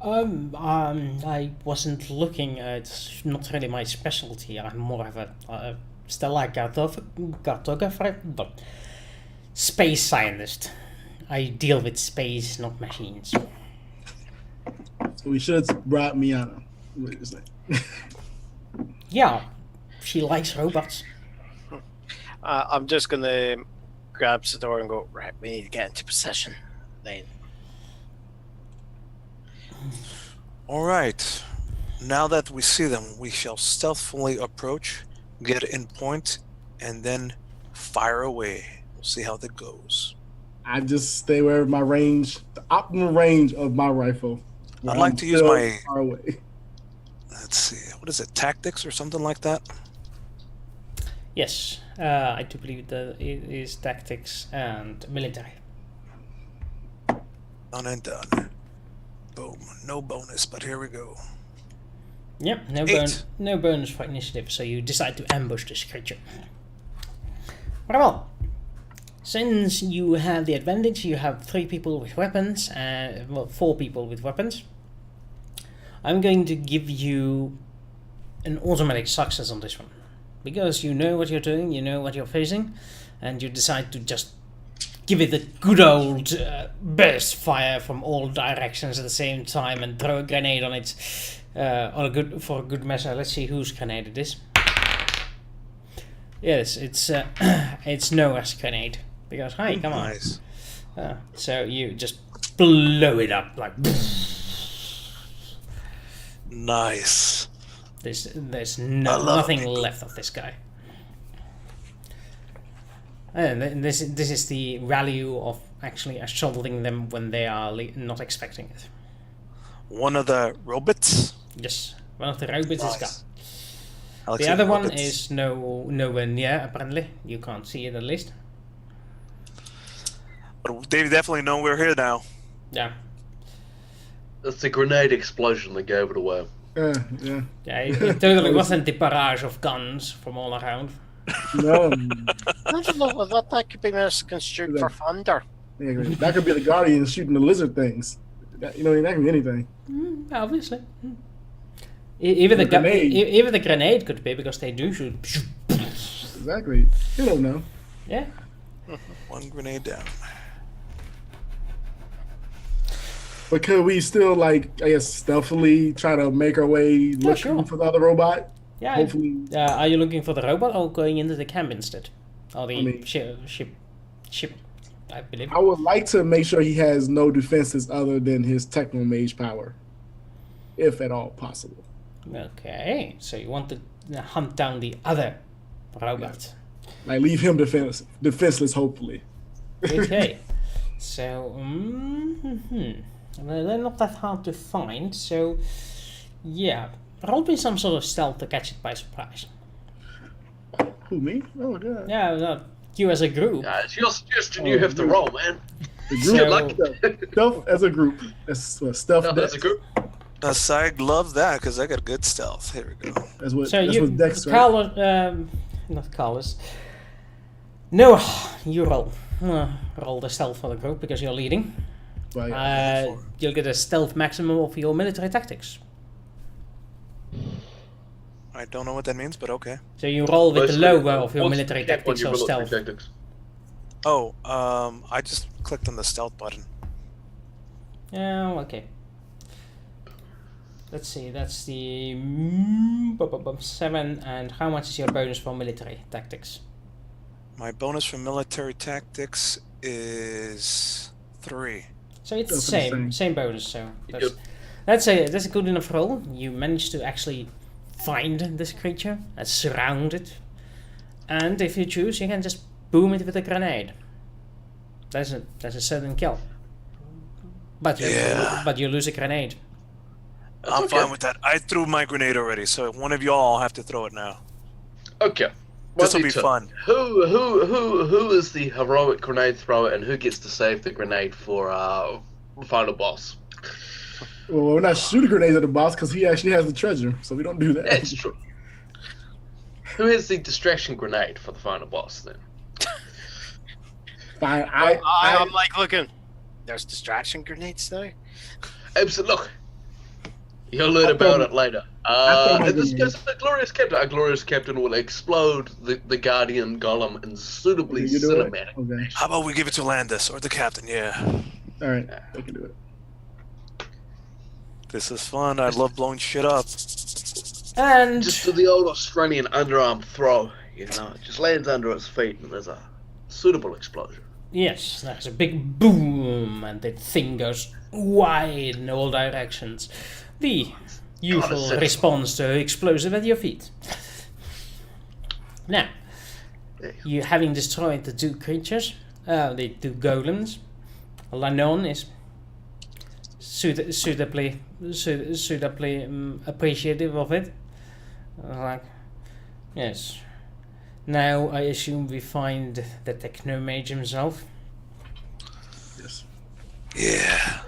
I wasn't looking. It's not really my specialty. I'm more of a stellar cartographer, but space scientist. I deal with space, not machines. so we should have brought Miana. What is that? Yeah, she likes robots. I'm just gonna grab Sador and go, right, we need to get into position. Then. All right. Now that we see them, we shall stealthily approach, get in point, and then fire away. We'll see how that goes. I just stay where my range, the optimal range of my rifle. I'd like to use still my- far away. Let's see. What is it? Tactics or something like that? Yes, I do believe that it is tactics and military. Done and done. Boom. No bonus, but here we go. Yep, no bonus for initiative, so you decide to ambush this creature. Very well. Since you have the advantage, you have 3 people with weapons, 4 people with weapons. I'm going to give you an automatic success on this one. Because you know what you're doing, you know what you're facing, and you decide to just give it a good old burst fire from all directions at the same time and throw a grenade on it for a good measure. Let's see whose grenade it is. Yes, it's Noah's grenade. Because, hey, come on. Nice. So you just blow it up like. Nice. There's love nothing it. left of this guy. And this is the value of actually assaulting them when they are not expecting it. One of the robots. Yes, one of the robots is gone. I like The saying other one robots. is nowhere near. Apparently, you can't see it at least. But they definitely know we're here now. Yeah, That's the grenade explosion that gave it away. Yeah. yeah. It totally wasn't the barrage of guns from all around. No. I don't know, that could be misconstrued for thunder. Yeah, that could be the Guardian shooting the lizard things. That could be anything. Obviously. Even the grenade. even the grenade could be because they do shoot. Exactly. You don't know. Yeah. One grenade down. But could we still, like, I guess, stealthily try to make our way looking sure. for the other robot? Yeah. Hopefully. Are you looking for the robot or going into the camp instead? Or the I mean- ship, I believe. I would like to make sure he has no defenses other than his techno mage power, if at all possible. Okay, so you want to hunt down the other robot. Like, leave him defenseless, hopefully. Okay, so they're not that hard to find. So yeah, roll me some sort of stealth to catch it by surprise. Who, me? Oh my god. Yeah, no, you as a group. It's your suggestion. You have to roll, man. The So- group, stealth as a group. That's stealth. No, that's a group. I love that because I got good stealth. Here we go. That's what. So that's you, what Dex, right? Carlos, not Carlos. No, you roll. Roll the stealth for the group because you're leading. Well, yeah. You'll get a stealth maximum of your military tactics. I don't know what that means, but okay. So you roll with the Basically, logo of your what's military the cap on tactics your or military stealth. tactics? Oh, I just clicked on the stealth button. Yeah, okay. Let's see, that's the 7, and how much is your bonus for military tactics? My bonus for military tactics is 3. So it's That's the the same bonus. So Yep. that's a good enough roll. You managed to actually find this creature and surround it, and if you choose, you can just boom it with a grenade. That's a certain kill. But you lose a grenade. That's I'm okay. fine with that. I threw my grenade already, so one of y'all have to throw it now. Okay. This will be 1v2. fun. Who is the heroic grenade thrower, and who gets to save the grenade for final boss? Well, we're not shooting grenades at the boss because he actually has the treasure, so we don't do that. That's true. Who has the distraction grenade for the final boss then? Fine. I'm like looking. There's distraction grenades though. Absolutely. Look, you'll learn about it later. thought In this it case, a glorious captain will explode the guardian golem in suitably You do it? cinematic. Okay. How about we give it to Landis or the captain? Yeah. All right. I can do it. This is fun. I love blowing shit up. And Just do the old Australian underarm throw. You know, it just lands under its feet, and there's a suitable explosion. yes, there's a big boom, and the thing goes wide in all directions. The usual sensible. response to explosive at your feet. Now, you having destroyed the two creatures, the two golems, Lanon is suitably appreciative of it. Like, yes. Now I assume we find the technomage himself. Yes. Yeah.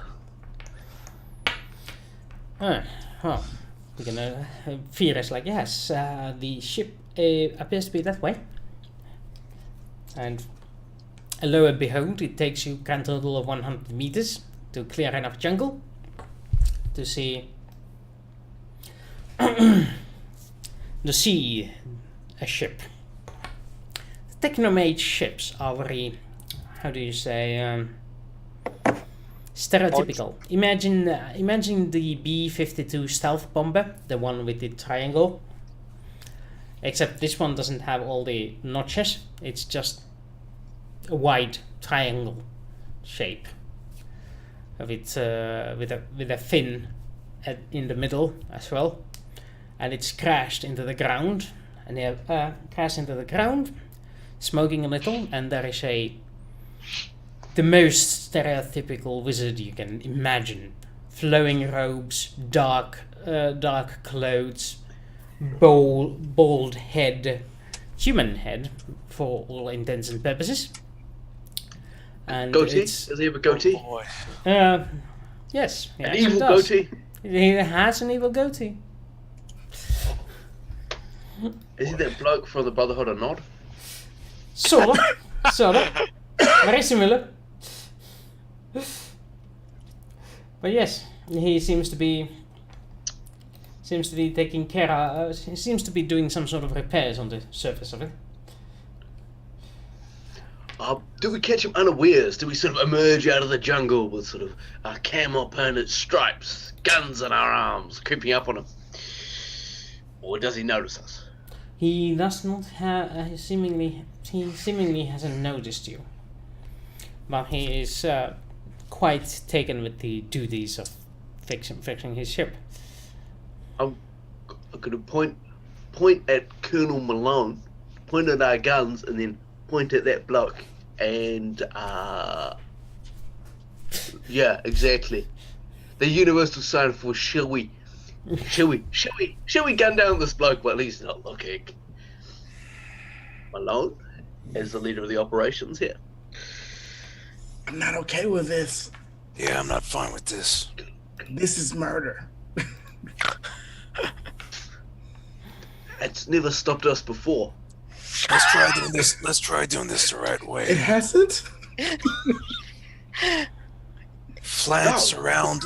Well, we're gonna. Fear is like, yes, the ship appears to be that way. And lo and behold, it takes you a total of 100 meters to clear enough jungle to see a ship. Technomage ships are very, how do you say, stereotypical. Imagine the B-52 stealth bomber, the one with the triangle. Except this one doesn't have all the notches. It's just a wide triangle shape of it with a fin in the middle as well, and it's crashed into the ground. And they crashed into the ground, smoking a little, and there is the most stereotypical wizard you can imagine: flowing robes, dark clothes, bald head, human head for all intents and purposes. And Goatee? it's Does he have a goatee? Oh, boy. yes, he An actually evil does. goatee? He has an evil goatee. Is he that bloke from the Brotherhood of Nod? Sort of. Very similar. But yes, he seems to be taking care of. He seems to be doing some sort of repairs on the surface of it. Do we catch him unawares? Do we sort of emerge out of the jungle with sort of our camo painted stripes, guns in our arms, creeping up on him? Or does he notice us? He does not have. He seemingly hasn't noticed you, but he is quite taken with the duties of fixing his ship. I'm gonna point at Colonel Malone, point at our guns, and then point at that bloke. And yeah, exactly. The universal sign for shall we gun down this bloke while he's not looking? Malone, as the leader of the operations here. I'm not okay with this. Yeah, I'm not fine with this. This is murder. It's never stopped us before. Let's try doing this. Let's try doing this the right It way. hasn't? Flanks No. around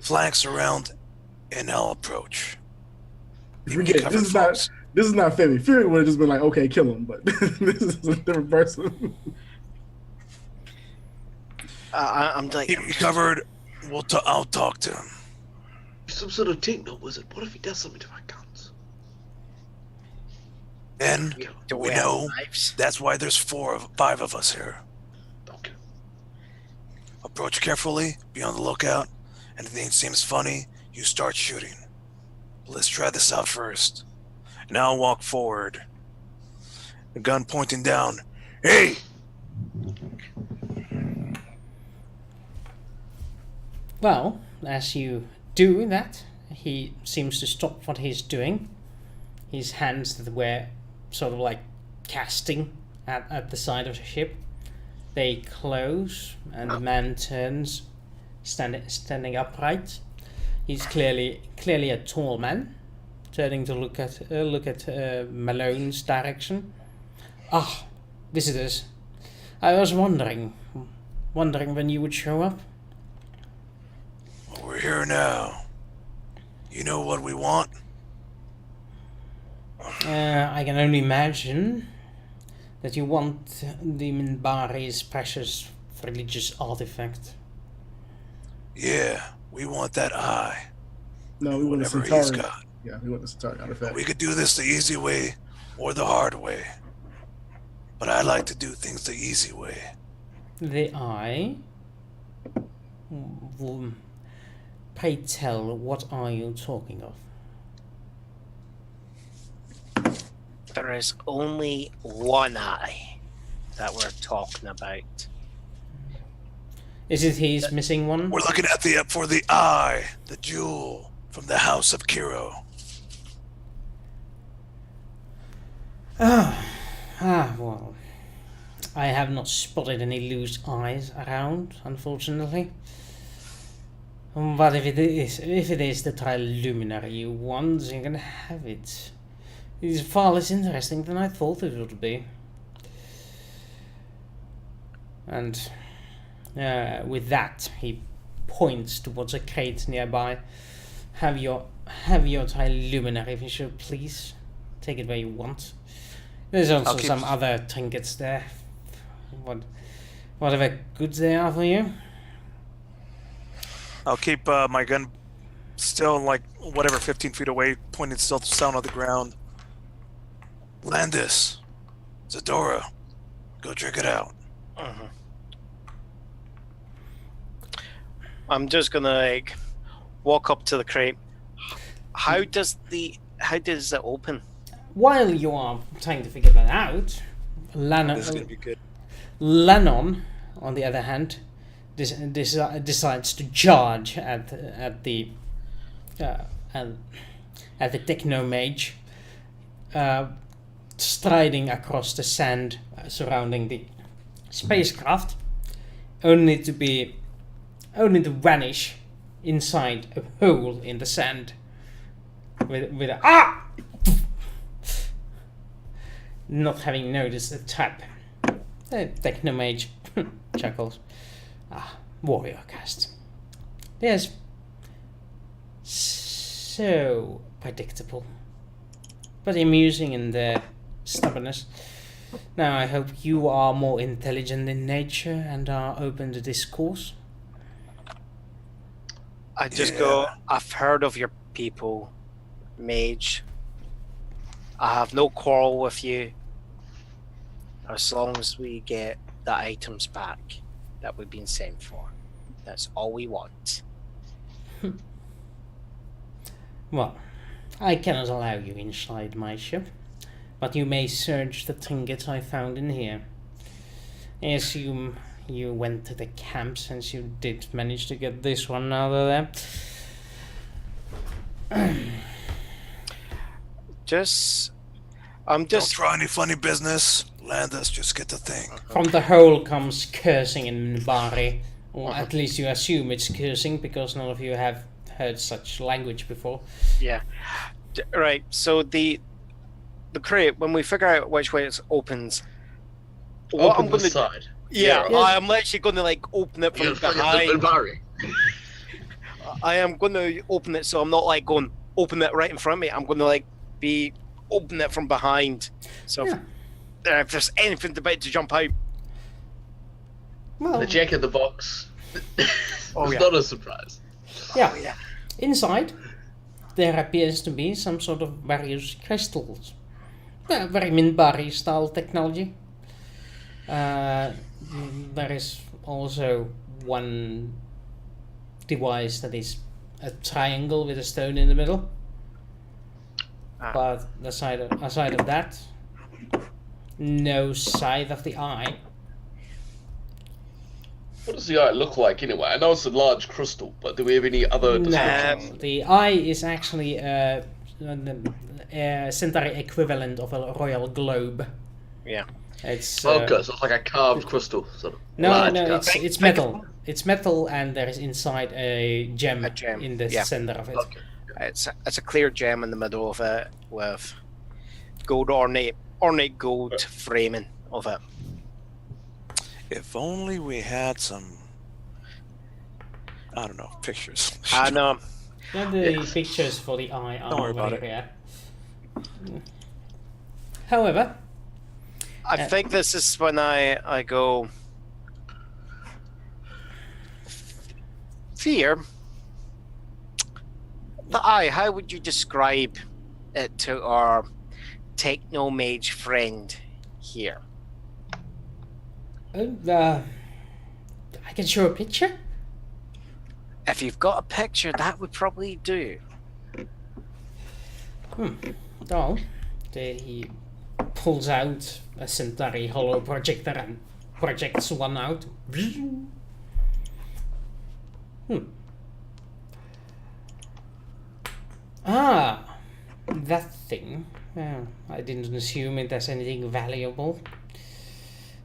flanks around, and I'll approach. Forget it. Cover This folks. is not Femi. Fury would have just been like, okay, kill him, but this is a different person. I'm like, Keep me covered. I'll talk to him. Some sort of techno wizard. What if he does something to our guns? And do we we have know knives? that's why there's 5 of us here. Okay. Approach carefully, be on the lookout. Anything seems funny, you start shooting. Let's try this out first. And I'll walk forward. The gun pointing down. Hey! Well, as you do that, he seems to stop what he's doing. His hands that were sort of like casting at the side of the ship, they close, and the man turns, standing upright. He's clearly a tall man, turning to look at Malone's direction. Ah, visitors. I was wondering when you would show up. Well, we're here now. You know what we want? I can only imagine that you want the Minbari's precious religious artifact. Yeah, we want that eye. No, we want the Whatever he's Centauri. got. Yeah, we want the Centauri artifact. We could do this the easy way or the hard way. But I like to do things the easy way. The eye? Pray tell, what are you talking of? There is only one eye that we're talking about. Is it he's missing one? We're looking at for the eye, the jewel from the House of Kiro. Well, I have not spotted any loose eyes around, unfortunately. But if it is the Triluminary you want, you can have it. It is far less interesting than I thought it would be. And with that, he points towards a crate nearby. Have your Triluminary, if you should please. Take it where you want. There's also some other trinkets there. Whatever goods they are for you. I'll keep my gun still like whatever 15 feet away, pointed still down on the ground. Landis, Zadora, go check it out. I'm just gonna walk up to the crate. How does it open? While you are trying to figure that out, This is gonna be good. Lennon, on the other hand, decides to charge at the technomage, striding across the sand surrounding the spacecraft, only to vanish inside a hole in the sand with a not having noticed the trap. The technomage chuckles. Warrior cast. Yes. So predictable, but amusing in their stubbornness. Now, I hope you are more intelligent in nature and are open to discourse. I just go, I've heard of your people, mage. I have no quarrel with you as long as we get the items back that we've been sent for. That's all we want. Well, I cannot allow you inside my ship, but you may search the trinkets I found in here. I assume you went to the camp since you did manage to get this one out of there. I'm Don't just try any funny business. Land us, just get the thing. From the hole comes cursing in Minbari. Or at least you assume it's cursing because none of you have heard such language before. yeah. Right. So the crate, when we figure out which way it opens, what Open I'm the gonna side. yeah, Yeah. I'm literally gonna like open it You're from fucking the behind. Minbari. I am gonna open it so I'm not like going open it right in front of me. I'm gonna like be open it from behind. So Yeah. if there's anything about to jump out, Well, The Jack in the Box. Oh, It's yeah. not a surprise. yeah. yeah. Inside, there appears to be some sort of various crystals. Very Minbari style technology. There is also one device that is a triangle with a stone in the middle. Ah. But aside of that, no sight of the eye. What does the eye look like anyway? I know it's a large crystal, but do we have any other descriptions? The eye is actually a Centauri equivalent of a royal globe. Yeah. It's Okay, so it's like a carved crystal, sort of. no, large no, carved. it's metal. It's metal, and there is inside a gem, A gem, in the yeah. center of it. Okay. It's a clear gem in the middle of it with gold ornate gold framing of it. If only we had some, I don't know, pictures. And Yeah, the Yes. pictures for the eye Don't worry are about very rare. However, I think this is when I go fear. The eye, how would you describe it to our techno mage friend here? I can show a picture. If you've got a picture, that would probably do. Oh, he pulls out a Centauri hollow projector and projects one out. Ah, that thing. I didn't assume it as anything valuable.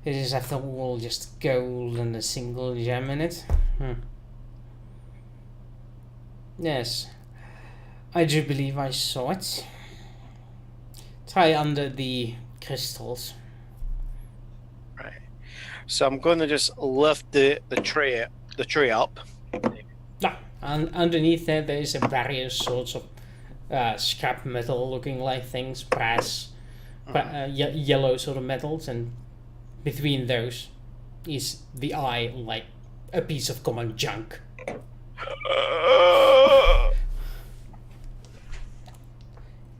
It is, after all, just gold and a single gem in it. Yes, I do believe I saw it. Try under the crystals. Right. So I'm going to just lift the tray up. No, and underneath there is a various sorts of scrap metal looking like things, brass, yellow sort of metals, and between those is the eye, like a piece of common junk.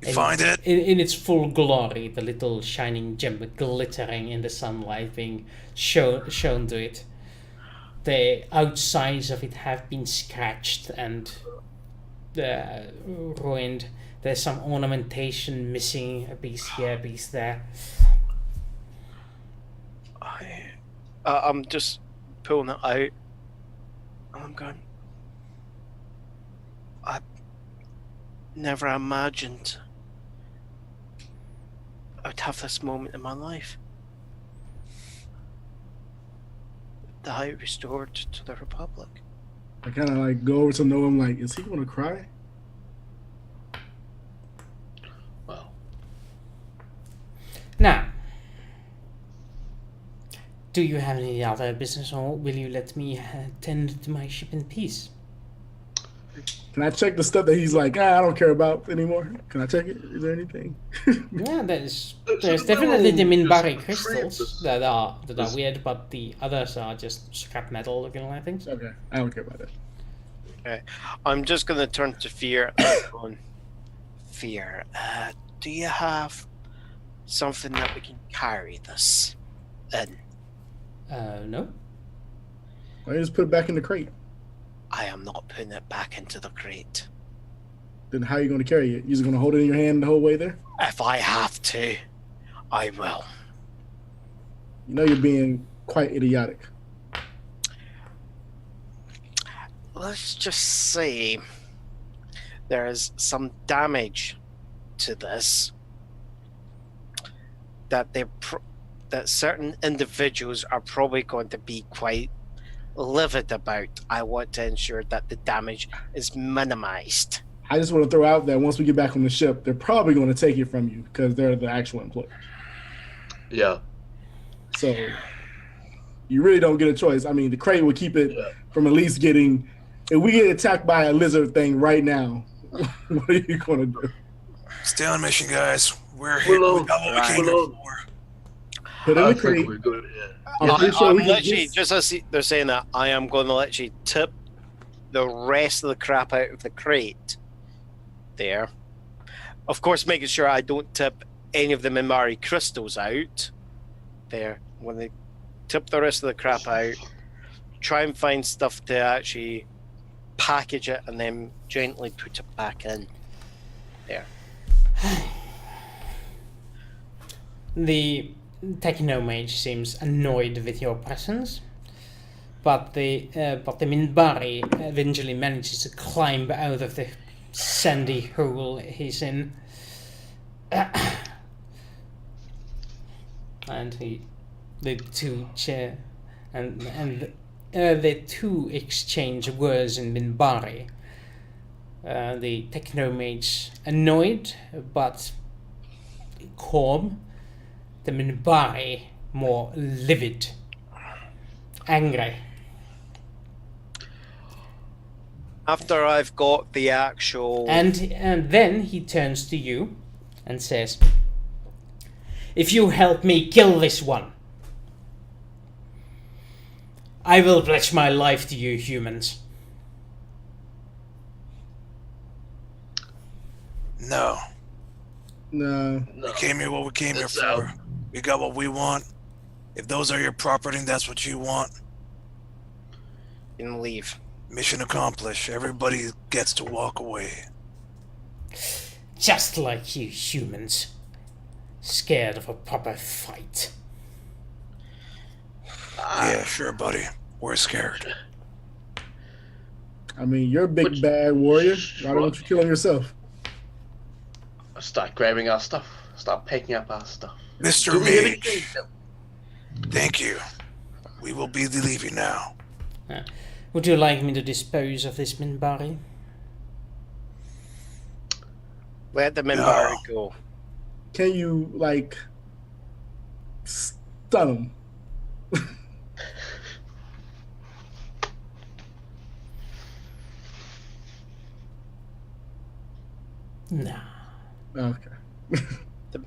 You find it? In its full glory, the little shining gem glittering in the sunlight being shown to it. The outsides of it have been scratched and ruined. There's some ornamentation missing, a piece here, a piece there. I'm just pulling it out. And I'm going, I never imagined I'd have this moment in my life. The eye restored to the Republic. I kind of like go over to Noah. Like, is he gonna cry? Well, Now, do you have any other business, or will you let me tend to my ship in peace? Can I check the stuff that he's like, I don't care about anymore? Can I check it? Is there anything? Yeah, there's definitely the Minbari crystals that are weird, but the others are just scrap metal looking like things. Okay, I don't care about that. Okay. I'm just going to turn to Fear and go, Fear, do you have something that we can carry this in? No. Why don't you just put it back in the crate? I am not putting it back into the crate. Then how are you going to carry it? You're just going to hold it in your hand the whole way there? If I have to, I will. You know you're being quite idiotic. Let's just say there is some damage to this that that certain individuals are probably going to be quite livid about. I want to ensure that the damage is minimized. I just want to throw out that once we get back on the ship, they're probably going to take it from you because they're the actual employer. Yeah. So you really don't get a choice. I mean, the crate will keep it from at least getting. If we get attacked by a lizard thing right now, what are you going to do? Stay on mission, guys. We're here. We got what we came here for. Put in I the think crate. we're good. Yeah. I'm pretty sure I'm we can literally, just as they're saying that, I am going to literally tip the rest of the crap out of the crate there. Of course, making sure I don't tip any of the Minbari crystals out there. When they tip the rest of the crap out, try and find stuff to actually package it and then gently put it back in there. The Technomage seems annoyed with your presence, but the Minbari eventually manages to climb out of the sandy hole he's in, and the two exchange words in Minbari. The Technomage annoyed but calm. The Minbari more livid, angry. After I've got the actual... And then he turns to you and says, "If you help me kill this one, I will pledge my life to you humans." No. No. We came here what we came here It's for. out. We got what we want. If those are your property and that's what you want, You can leave. mission accomplished. Everybody gets to walk away. Just like you humans, scared of a proper fight. Yeah, sure, buddy. We're scared. I mean, you're a big bad warrior. Why don't you kill him yourself? Start grabbing our stuff. Start picking up our stuff. Mr. Do me anything. Mage, thank you. We will be leaving now. Would you like me to dispose of this Minbari? Let the Minbari go. Can you, like, stun him? Nah. Okay. The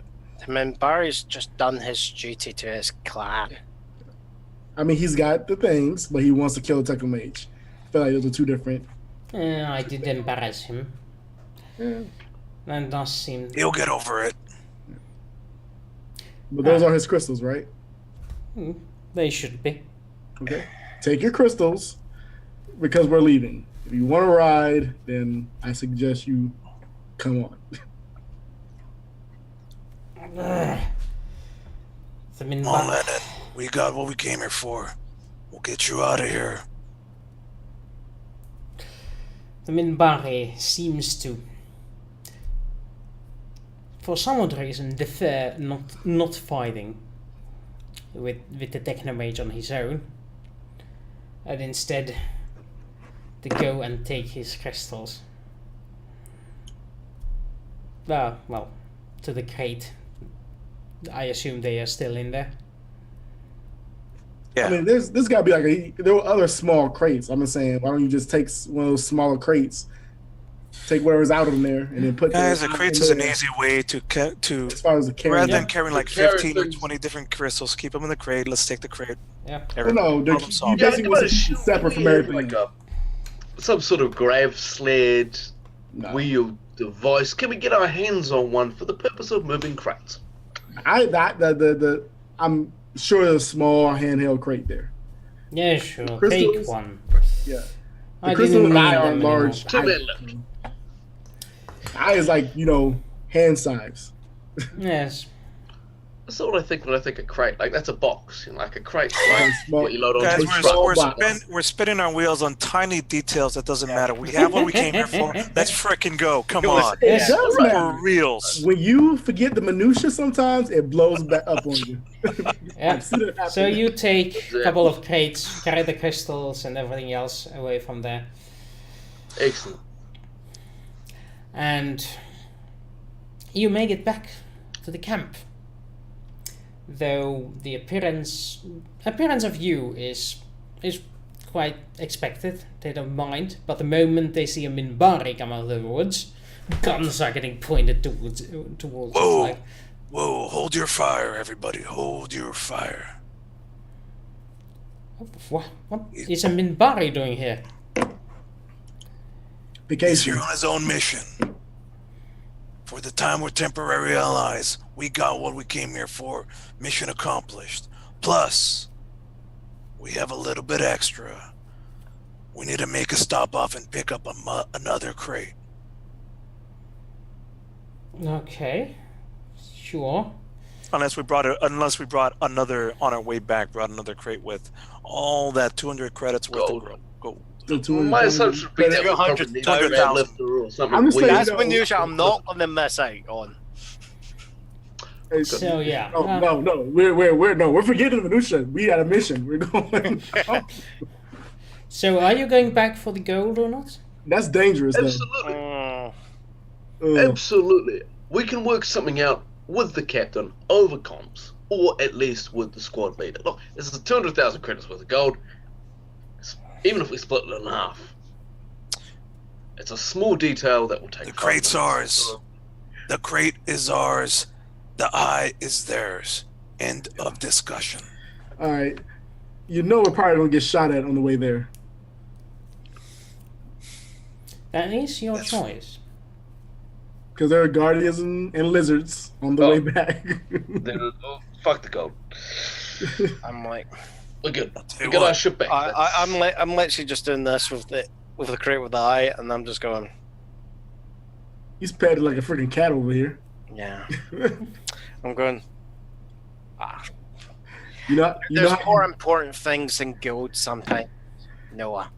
Minbari's just done his duty to his clan. I mean, he's got the things, but he wants to kill a Technomage. I feel like those are two different. I did embarrass him. Yeah. That does seem... He'll get over it. But those are his crystals, right? They should be. Okay. Take your crystals because we're leaving. If you want to ride, then I suggest you come on. The Come on, Minbari... Lennon. We got what we came here for. We'll get you out of here. The Minbari seems to, for some odd reason, defer not fighting with the Technomage on his own, and instead to go and take his crystals. Well, to the crate. I assume they are still in there. Yeah. I mean, there's got to be like there were other small crates. I'm just saying, why don't you just take one of those smaller crates, take whatever's out of them there, and then put Guys, the crates is an there. easy way to As far as the carrying. rather than carrying like The carry 15 or things. 20 different crystals, keep them in the crate. Let's take the crate. Yeah. Well, no, Problem you solved. Yeah, basically but was should separate from we have, everything. like some sort of grave sled No. wheel device. Can we get our hands on one for the purpose of moving crates? I'm sure there's a small handheld crate there. Yeah, sure. crystals? Take one. Yeah. I The crystals didn't and I need are them large. Two men left. I is like, hand size. anymore. Yes. That's what I think when I think of crate. Like that's a box, like a crate. Like Like small- what you load Guys, onto a Take truck. small- we're spinning our wheels on tiny details that doesn't matter. We have what we came here for. Let's frickin' go. Come on. It Yeah. does For matter. reals. When you forget the minutia, sometimes it blows back up on you. Yeah. I've seen it happen. So you take a couple of crates, carry the crystals and everything else away from there, Excellent. and you make it back to the camp. Though the appearance of you is quite expected. They don't mind, but the moment they see a Minbari come out of the woods, guns are getting pointed towards Whoa. us. Like, Whoa, hold your fire, everybody. Hold your fire. what is a Minbari doing here? He's Vacation. here on his own mission. For the time we're temporary allies, we got what we came here for. Mission accomplished. Plus, we have a little bit extra. We need to make a stop off and pick up another crate. Okay, sure. Unless we brought another on our way back. Brought another crate with all that 200 credits worth Gold. of gold. The 200 My assumption would be that we 200, probably need 200,000. a lifter or something. I'm just saying, weird. That's know, when usually I'm not going to miss out on. So yeah. No, we're forgetting the minutia. We had a mission. We're going. So are you going back for the gold or not? That's dangerous, though. Absolutely. Ugh. Absolutely. We can work something out with the captain over comms, or at least with the squad leader. Look, this is 200,000 credits worth of gold. Even if we split it in half, it's a small detail that will take. The 5 crate's minutes. ours. The crate is ours. The eye is theirs. End of discussion. All right. We're probably going to get shot at on the way there. That is your That's- choice. Because there are guardians and lizards on the Oh. way back. Then, fuck the gold. I'm like, We're good. I'll tell We you got our what. ship back. I'm literally just doing this with the crate with the eye, and I'm just going, He's petted like a freaking cat over here. yeah. I'm going. You know There's how more important things than gold sometimes. Noah.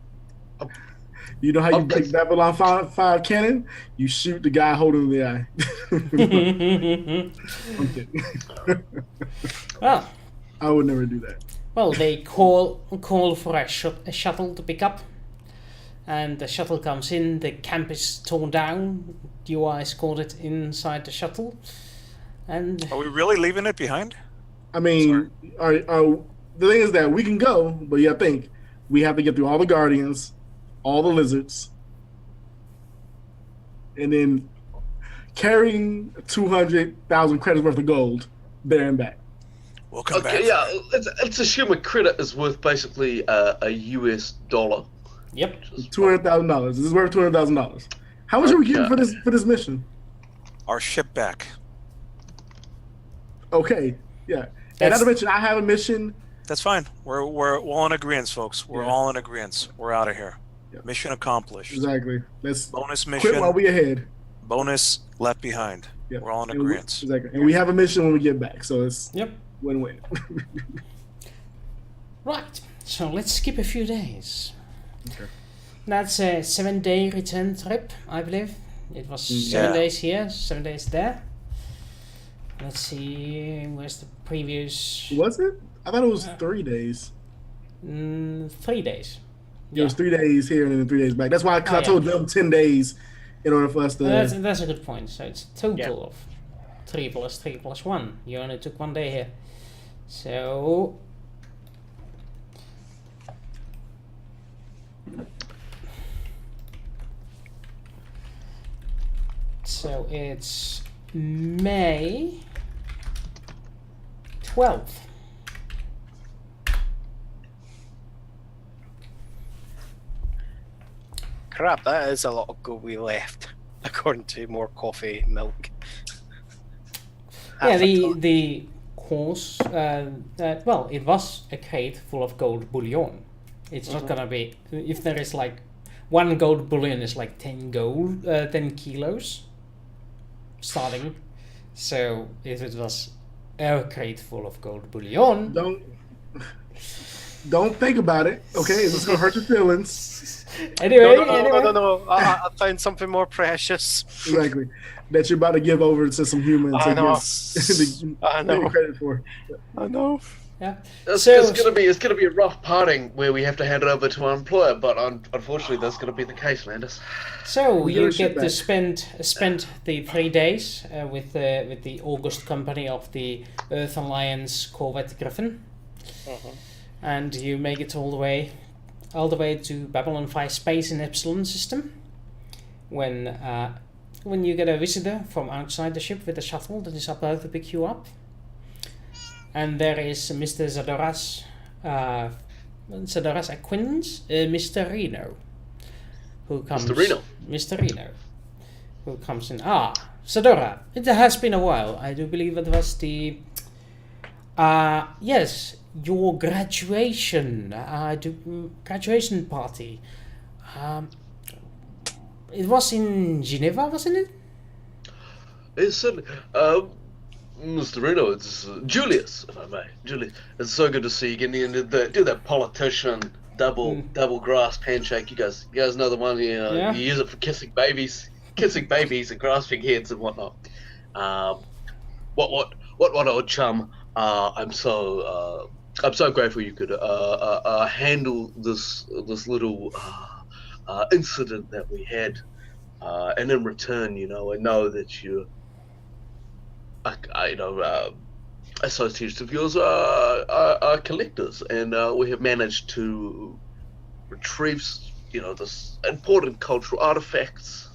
you know how you Okay. break Babylon 5 cannon? You shoot the guy holding the eye. I'm kidding. Well, I would never do that. well, they call for a shuttle to pick up, and the shuttle comes in. The camp is torn down. You are escorted inside the shuttle, and Are we really leaving it behind? I mean, the thing is that we can go, but you have to think we have to get through all the guardians, all the lizards, and then carrying 200,000 credits worth of gold there and back. We'll come back. Okay, yeah, let's assume a credit is worth basically a US dollar. yep. $200,000. This is worth $200,000. How much are we getting Okay. for this mission? Our ship back. Okay, yeah. And That's- not to mention, I have a mission. That's fine. We're all in agreement, folks. We're Yeah. all in agreement. We're out of here. Yeah. Mission accomplished. Exactly. Let's Bonus quit mission. while we ahead. Bonus left behind. Yeah. We're all in And we- agreement. Exactly. And we have a mission when we get back, so it's Yep. win-win. Right. So let's skip a few days. Okay. That's a 7-day return trip, I believe. It was Mm. 7 Yeah. days here, 7 days there. Let's see, where's the previous? Was it? I thought it was 3 days. 3 days. It was 3 days here and then 3 days back. That's why, 'cause Oh, I told them 10 days in order for us to. That's a good point. So it's a total Yeah. of 3 plus 3 plus 1. You only took 1 day here. So So it's May 12th. Crap, that is a lot of gold we left, according to more coffee, milk. Yeah, Half a ton. the course, well, it was a crate full of gold bullion. It's not gonna be, if there is like, 1 gold bullion is like 10 kilos starting. So if it was a crate full of gold bullion, Don't think about it, okay? It's gonna hurt your feelings. anyway, No. I found something more precious. Exactly. That you're about to give over to some humans. I know. I know. Credit for. I know. yeah. It's So- gonna be a rough parting where we have to hand it over to our employer, but unfortunately that's gonna be the case, Landis. So We you gotta ship get to back. spend the 3 days with the August company of the Earth Alliance corvette Griffin, and you make it all the way to Babylon 5 space in Epsilon system. When you get a visitor from outside the ship with a shuttle that is about to pick you up, and there is Mr. Zadora's acquaintance, Mr. Reno, who comes. Mr. Reno, who comes in. Zadora, it has been a while. I do believe it was the. Yes, your graduation. Graduation party. It was in Geneva, wasn't it? It's certainly, Mr. Reno, it's Julius, if I may. Julius, it's so good to see you getting into do that politician double grasp handshake. You guys know the one. Yeah. You use it for kissing babies and grasping heads and whatnot. What old chum? I'm so grateful you could handle this little incident that we had, and in return, I know that you, associates of yours are collectors, and we have managed to retrieve, this important cultural artifacts.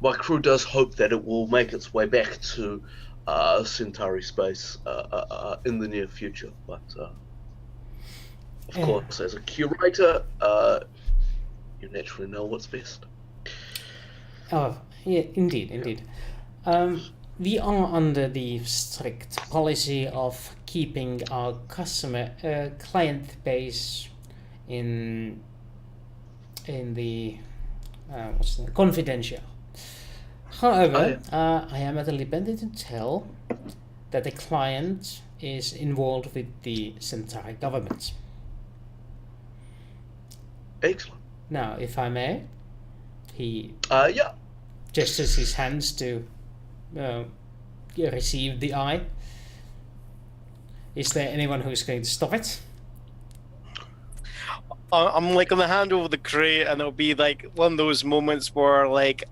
My crew does hope that it will make its way back to Centauri space in the near future, but of course, as a curator, you naturally know what's best. Oh, yeah, indeed. We are under the strict policy of keeping our client base in the confidential. However, I am at liberty to tell that the client is involved with the Centauri government. Excellent. Now, if I may, he Yeah. gestures his hands to receive the eye. Is there anyone who's going to stop it? I'm like on the hand over the crate, and it'll be like one of those moments where like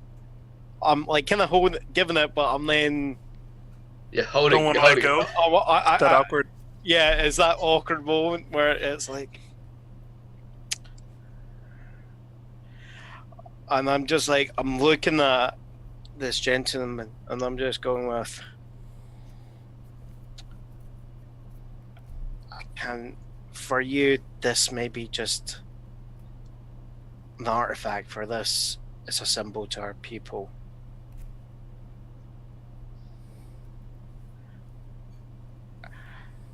I'm like kind of giving it, but I'm then Holding. Don't want to let holding go. it. That awkward. Yeah, it's that awkward moment where it's like, and I'm just like I'm looking at this gentleman, and I'm just going with, for you, this may be just an artifact. For this, it's a symbol to our people.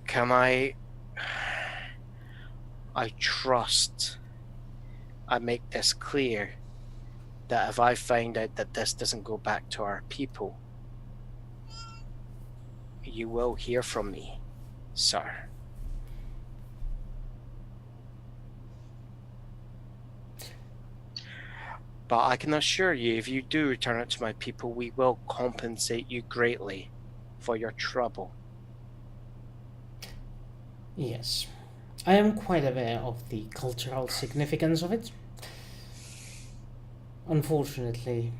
Can I trust I make this clear that if I find out that this doesn't go back to our people, you will hear from me, sir. But I can assure you, if you do return it to my people, we will compensate you greatly for your trouble. Yes. I am quite aware of the cultural significance of it. Unfortunately,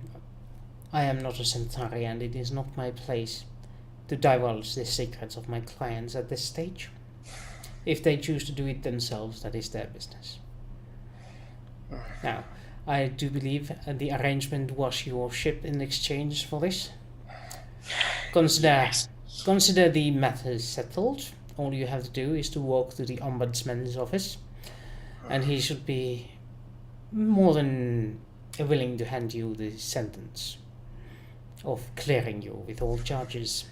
I am not a Centauri, and it is not my place to divulge the secrets of my clients at this stage. If they choose to do it themselves, that is their business. Now, I do believe the arrangement was your ship in exchange for this. Consider the matter settled. All you have to do is to walk to the ombudsman's office, and he should be more than willing to hand you the sentence of clearing you with all charges.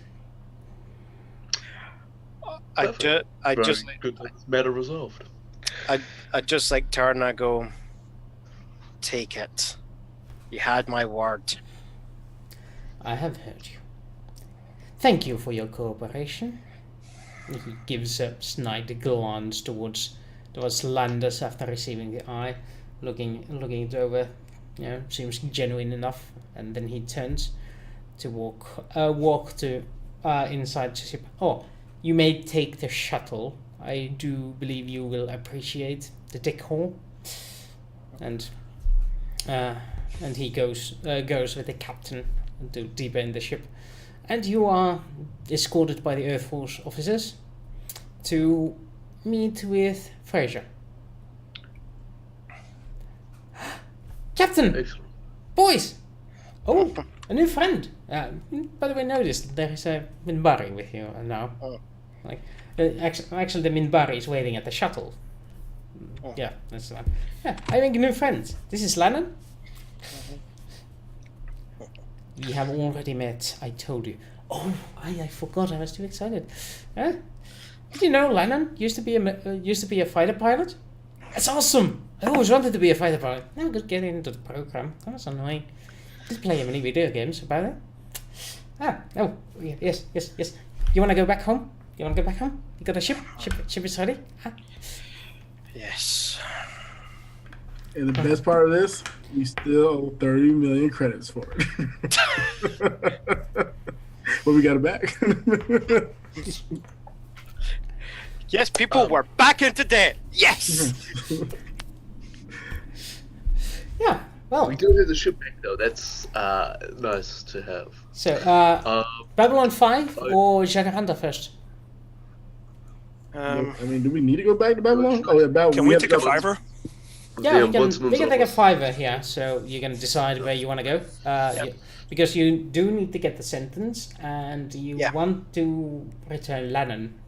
Very good. Matter resolved. I just like turn and I go, take it. You had my word. I have heard you. Thank you for your cooperation. He gives a snide glance towards Landis after receiving the eye, looking it over. Seems genuine enough, and then he turns to walk to inside the ship. Oh, you may take the shuttle. I do believe you will appreciate the decor. And he goes with the captain to deeper in the ship, and you are escorted by the Earth Force officers to meet with Fraser. Captain, Excellent. boys. Oh, a new friend. By the way, noticed there is a Minbari with you now. Oh. Like, actually, the Minbari is waiting at the shuttle. Oh. Yeah, that's yeah. I make new friends. This is Lennon. We have already met. I told you. Oh, I forgot. I was too excited. Did you know Lennon used to be a fighter pilot? That's awesome. I always wanted to be a fighter pilot. Now I could get into the program. That was annoying. Did play many video games about it. Yes. You want to go back home? You got a ship? Ship is ready? Huh? Yes. And the best part of this, you still owe 30 million credits for it. But we got it back. Yes, people, we're back into debt. Yes. Yeah. Well. We do have the ship back though. That's nice to have. So, Babylon 5 or Jacaranda first? I mean, do we need to go back to Babylon? Oh yeah, Babylon. Can we take a fiver? Yeah, The we can ombudsman's take a office. fiver here, so you can decide where you want to go. Because you do need to get the sentence, and you want to return Lennon.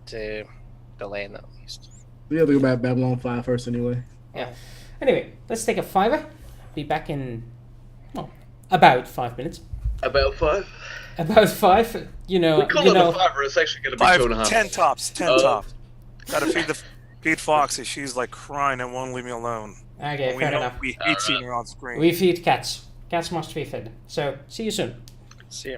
To the land at least. We have to go back to Babylon 5 first anyway. Yeah. Anyway, let's take a fiver. Be back in about 5 minutes. About 5. About 5. We call it a fiver. It's actually going to be 2.5. 10 tops. 10 tops. Gotta feed Foxy. She's like crying and won't leave me alone. Okay, we fair know enough. we hate seeing her on screen. We feed cats. Cats must be fed. So, see you soon. See ya.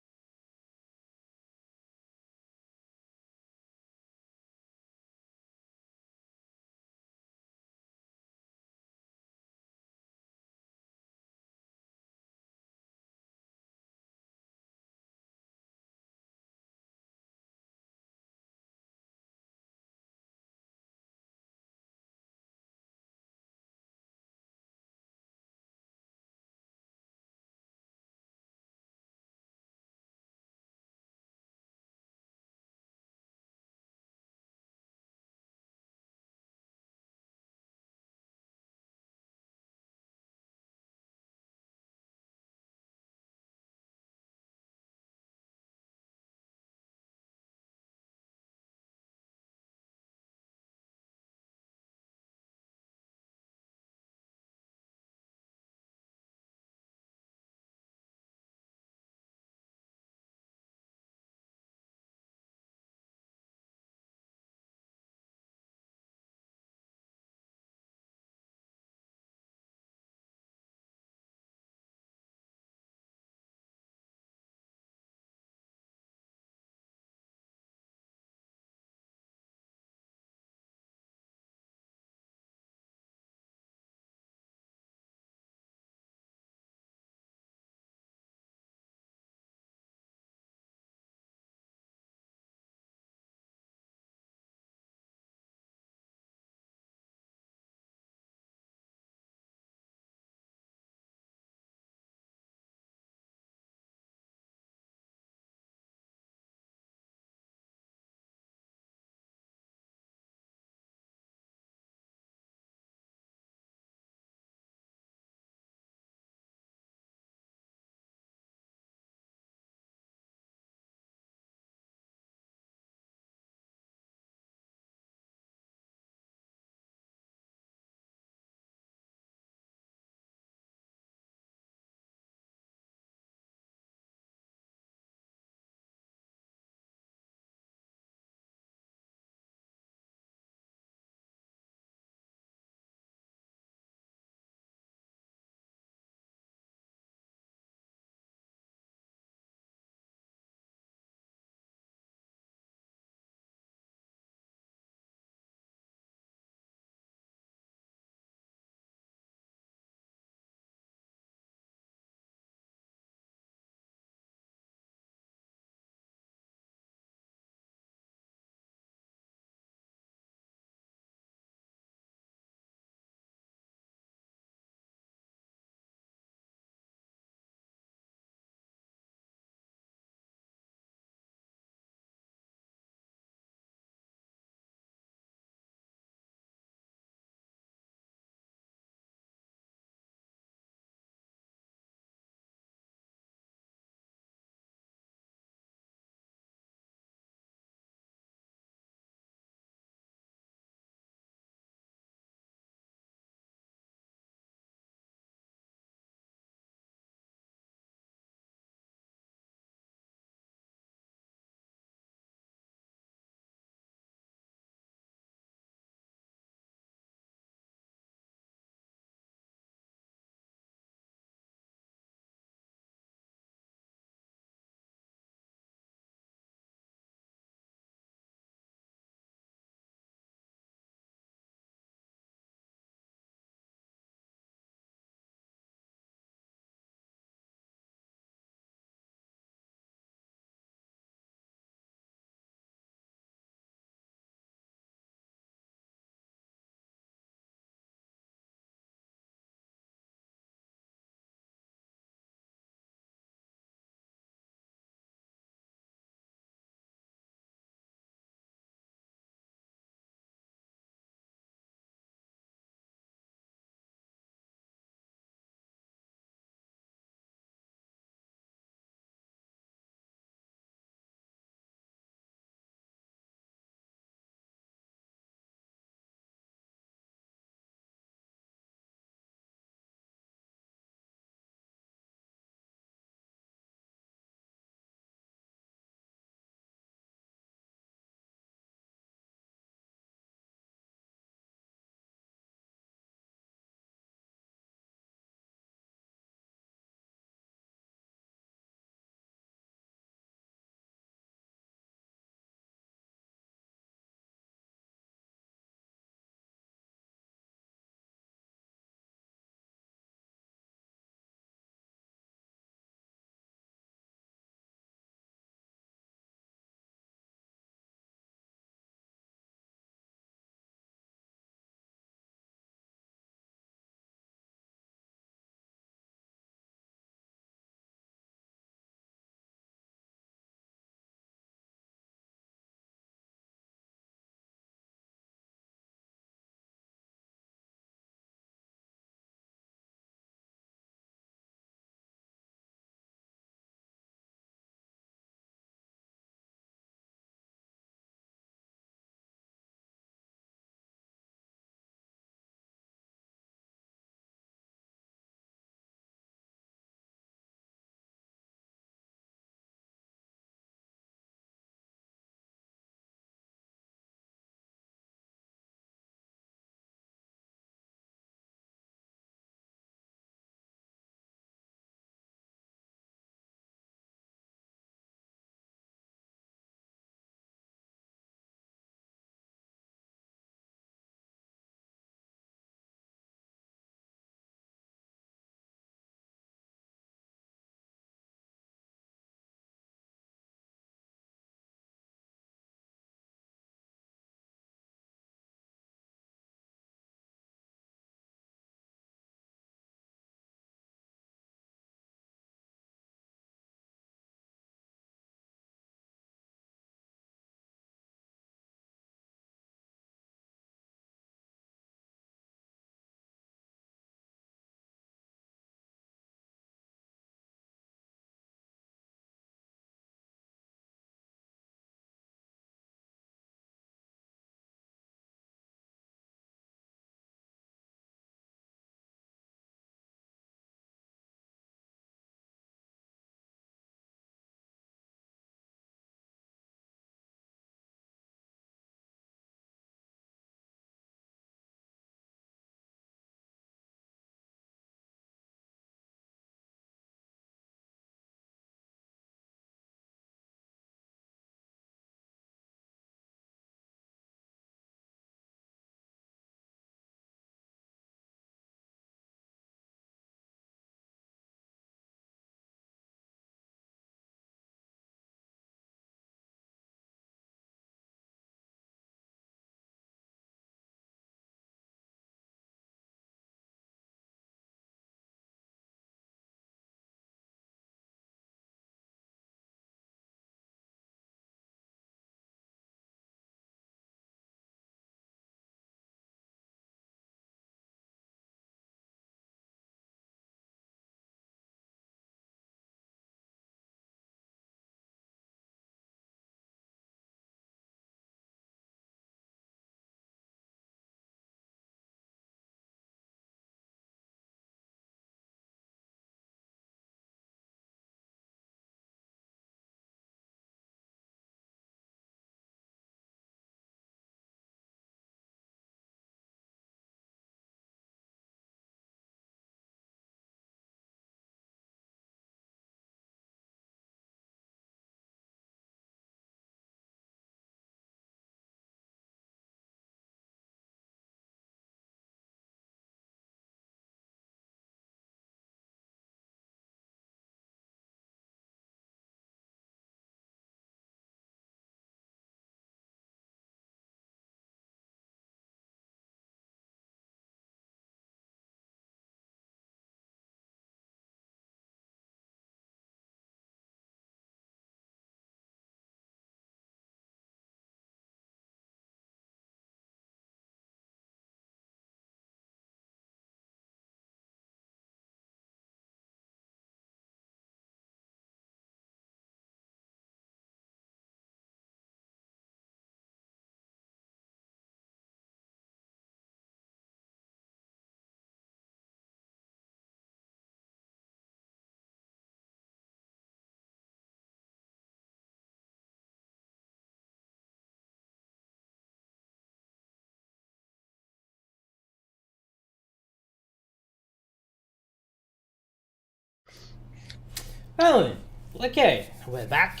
Well, okay, we're back.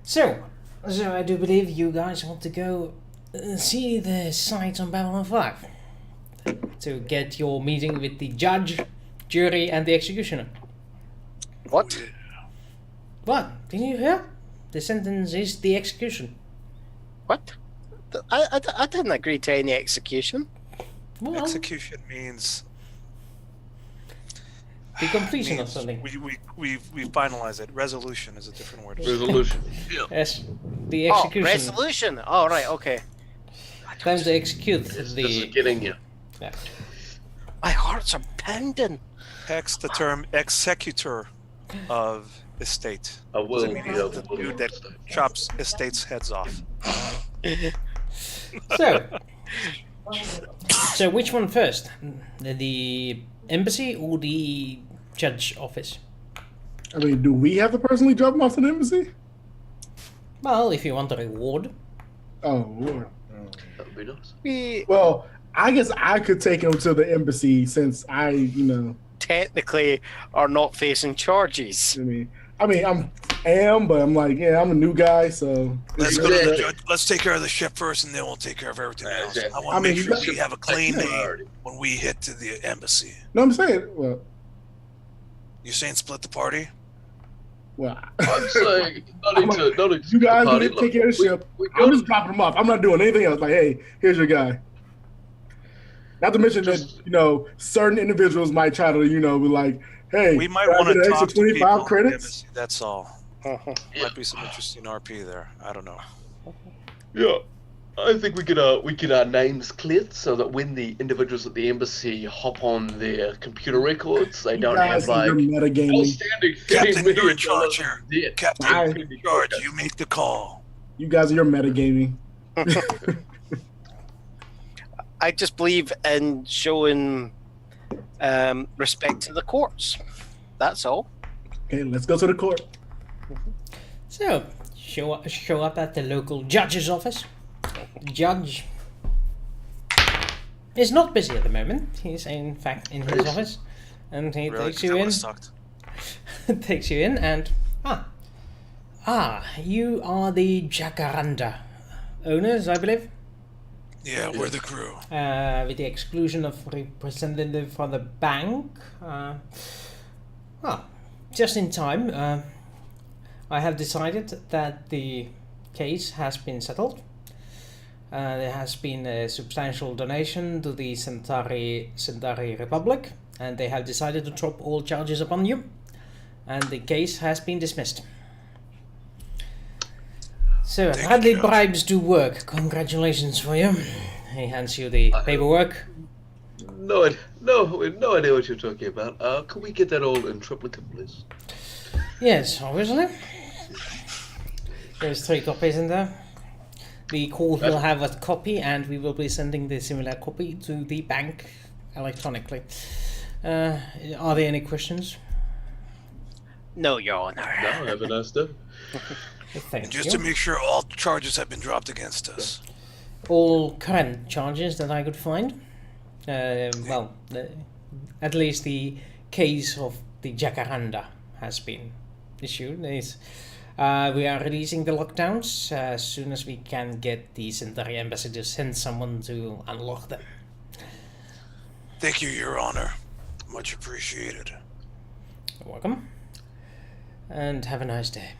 So I do believe you guys want to go see the sites on Babylon 5 to get your meeting with the judge, jury, and the executioner. What? What? Didn't you hear? The sentence is the execution. What? I didn't agree to any execution. Well, Execution means the completion of means something. we finalize it. Resolution is a different word. Resolution. Yeah. Yes, the Oh, execution. resolution. Oh, right, okay. Time to execute This is the. getting you. Yeah. My hearts are pounding. Hex the term executor of estate. I will. Does it mean the dude that chops estates' heads off? So which one first? The embassy or the judge office? I mean, do we have to personally drop him off to the embassy? Well, if you want a reward. Oh, Lord. That would be nice. We Well, I guess I could take him to the embassy since I technically are not facing charges. I am, but I'm like, yeah, I'm a new guy, so. Let's go to the judge. Let's take care of the ship first, and then we'll take care of everything else. Exactly. I want to make sure we have a clean name Priority. when we hit to the embassy. No, I'm saying, You saying split the party? I'm saying, not into you guys party. take care of the ship. We I'm go just dropping him off. I'm not doing anything else. Like, hey, here's your guy. Not to mention Just- that, certain individuals might try to, be like, hey, We might can I want get to an talk extra to people 25 in the credits. embassy. That's all. Uh-huh. Might be some interesting RP there. I don't know. Yeah, I think we get our names cleared so that when the individuals at the embassy hop on their computer records, they You don't guys have like are metagaming. outstanding Captain, $30 you're in charge million here. debt. Captain, Aye. you're in charge. You make the call. You guys are your metagaming. I just believe in showing respect to the courts. That's all. Okay, let's go to the court. So show up at the local judge's office. The judge is not busy at the moment. He's in fact in his office, and he Really? takes 'Cause you that in. would've sucked. Takes you in, and you are the Jacaranda owners, I believe. Yeah, we're the crew. With the exclusion of representative for the bank. Just in time, I have decided that the case has been settled. There has been a substantial donation to the Centauri Republic, and they have decided to drop all charges upon you, and the case has been dismissed. So, Thank apparently you. bribes do work. Congratulations for you. He hands you the paperwork. No idea what you're talking about. Can we get that all in triplicate, please? Yes, obviously. There's 3 copies in there. The court will have a copy, and we will be sending the similar copy to the bank electronically. Are there any questions? No, Your Honor. No, have a nice day. Thank Just you. to make sure all charges have been dropped against us. All current charges that I could find. At least the case of the Jacaranda has been issued. We are releasing the lockdowns as soon as we can get the Centauri embassy to send someone to unlock them. Thank you, Your Honor. Much appreciated. You're welcome. And have a nice day.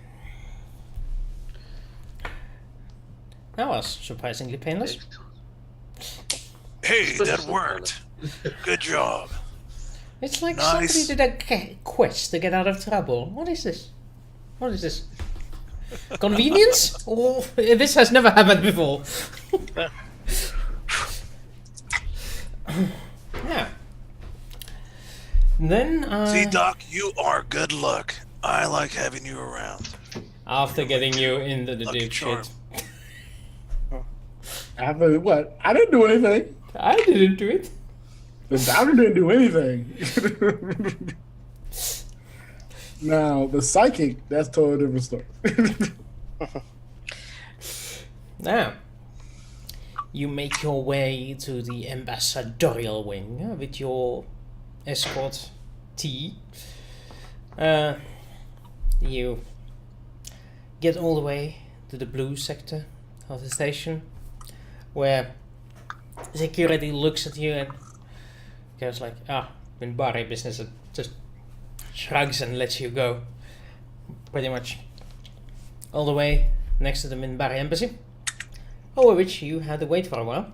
That was surprisingly painless. Hey, that worked. Good job. It's like Nice. somebody did a quest to get out of trouble. What is this? What is this? Convenience? Oh, this has never happened before. Yeah. Then, See, Doc, you are good luck. I like having you around. after getting you into the Lucky deep charm. shit, After what? I didn't do anything. I didn't do it. The doctor didn't do anything. Now, the psychic, that's totally different story. Now, you make your way to the ambassadorial wing with your escort T. You get all the way to the blue sector of the station, where security looks at you and goes like, Minbari business, and just shrugs and lets you go. Pretty much all the way next to the Minbari embassy, over which you had to wait for a while.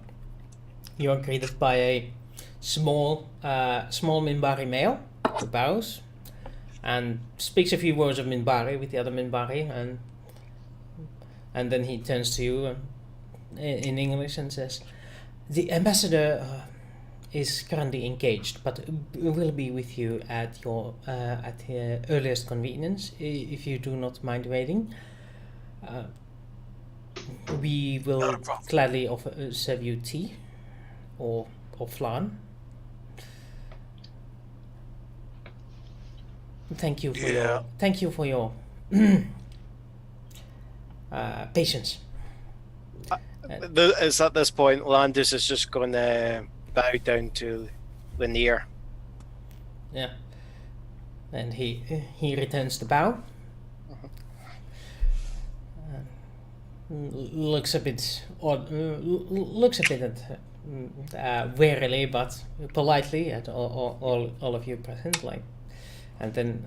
You are greeted by a small Minbari male who bows and speaks a few words of Minbari with the other Minbari, and then he turns to you in English and says, "The ambassador is currently engaged, but will be with you at your earliest convenience, if you do not mind waiting. We will gladly serve you tea or flan. Thank you for your patience." It's at this point Landis is just going to bow down to Lanier. Yeah, and he returns the bow. Looks a bit odd. Looks a bit warily but politely at all of you present, like, and then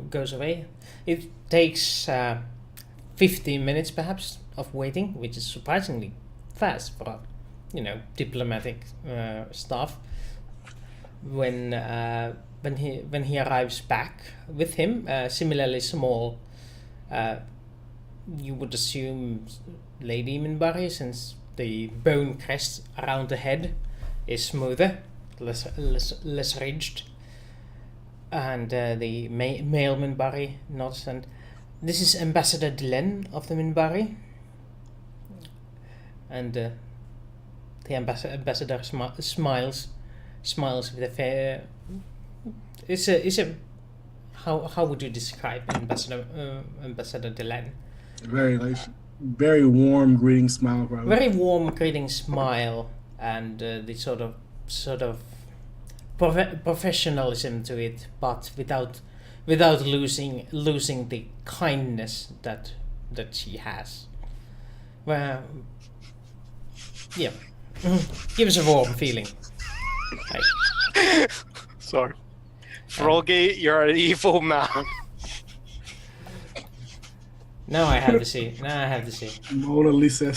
goes away. It takes 15 minutes perhaps of waiting, which is surprisingly fast for diplomatic staff. When he arrives back with him, similarly small, you would assume Lady Minbari, since the bone crest around the head is smoother, less ridged, and the male Minbari nods. And this is Ambassador Delenn of the Minbari, and the ambassador smiles with a fair. How would you describe Ambassador Delenn? Very warm greeting smile, probably. Very warm greeting smile, and the sort of professionalism to it, but without losing the kindness that she has. Well, yeah, gives a warm feeling. Sorry, Froggy, you're an evil man. Now I have to see. Mona Lisa.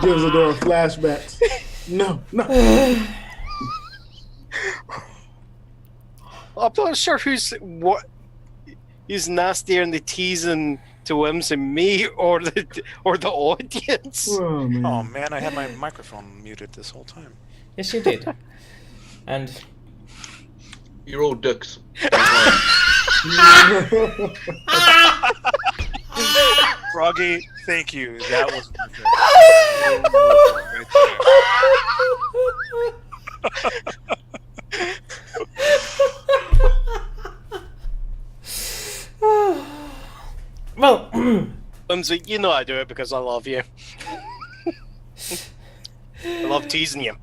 Gives her door flashbacks. No. I'm not sure who's nastier in the teasing to Wims and me or the audience. Oh man, I had my microphone muted this whole time. Yes, you did. And You're all ducks. Froggy, thank you. That was perfect. well, Whimsy, you know I do it because I love you. I love teasing you.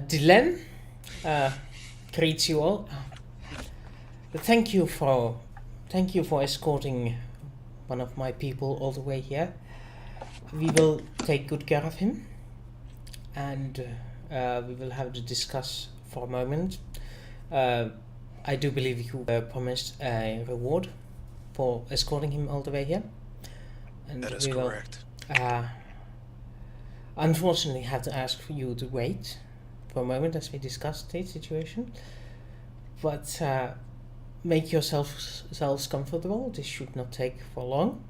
Delenn greets you all. Thank you for escorting one of my people all the way here. We will take good care of him, and we will have to discuss for a moment. I do believe you promised a reward for escorting him all the way here. And that is correct. Unfortunately, have to ask for you to wait for a moment as we discuss the situation. But make yourselves comfortable. This should not take for long.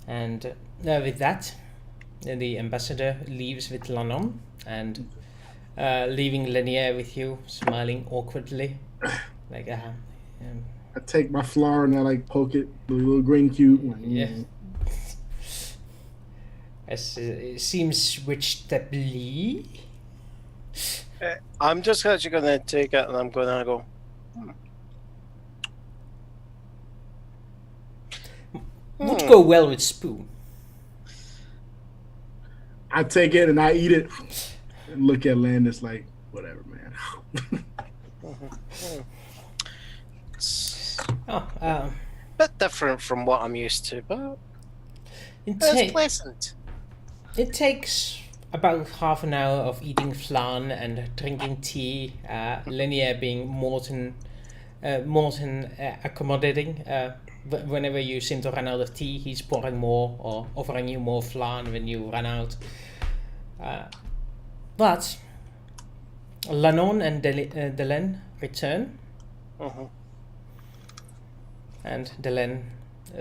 And with that, the ambassador leaves with Lannon, and leaving Lanier with you, smiling awkwardly, like I take my flower and I poke it, the little green cube. Yeah. It seems vegetably. I'm just actually going to take it and I'm going to go. Would go well with spoon. I take it and I eat it and look at Landis like, whatever, man. Oh, Bit different from what I'm used to, but it, it's ta- pleasant. it takes about half an hour of eating flan and drinking tea. Linear being more than accommodating. Whenever you seem to run out of tea, he's pouring more or offering you more flan when you run out. But Lannon and Delenn return, and Delenn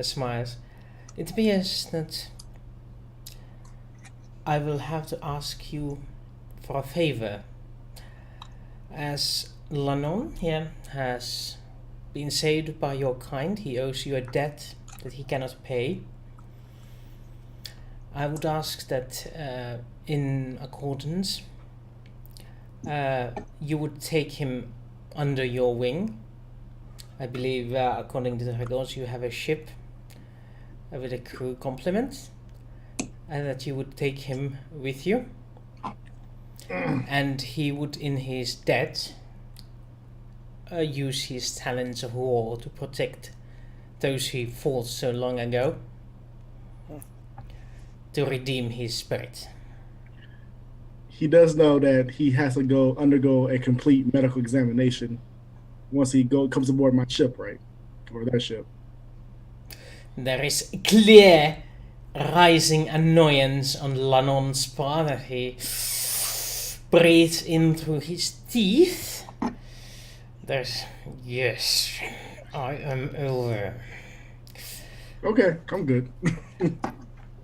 smiles. It appears that I will have to ask you for a favor. As Lannon here has been saved by your kind, he owes you a debt that he cannot pay. I would ask that in accordance, you would take him under your wing. I believe, according to the records, you have a ship with a crew complement, and that you would take him with you. And he would, in his debt, use his talents of war to protect those he fought so long ago, to redeem his spirit. He does know that he has to undergo a complete medical examination once he comes aboard my ship, right? Or their ship. There is clear rising annoyance on Lannon's part that he breathes in through his teeth. Yes, I am over. Okay, I'm good.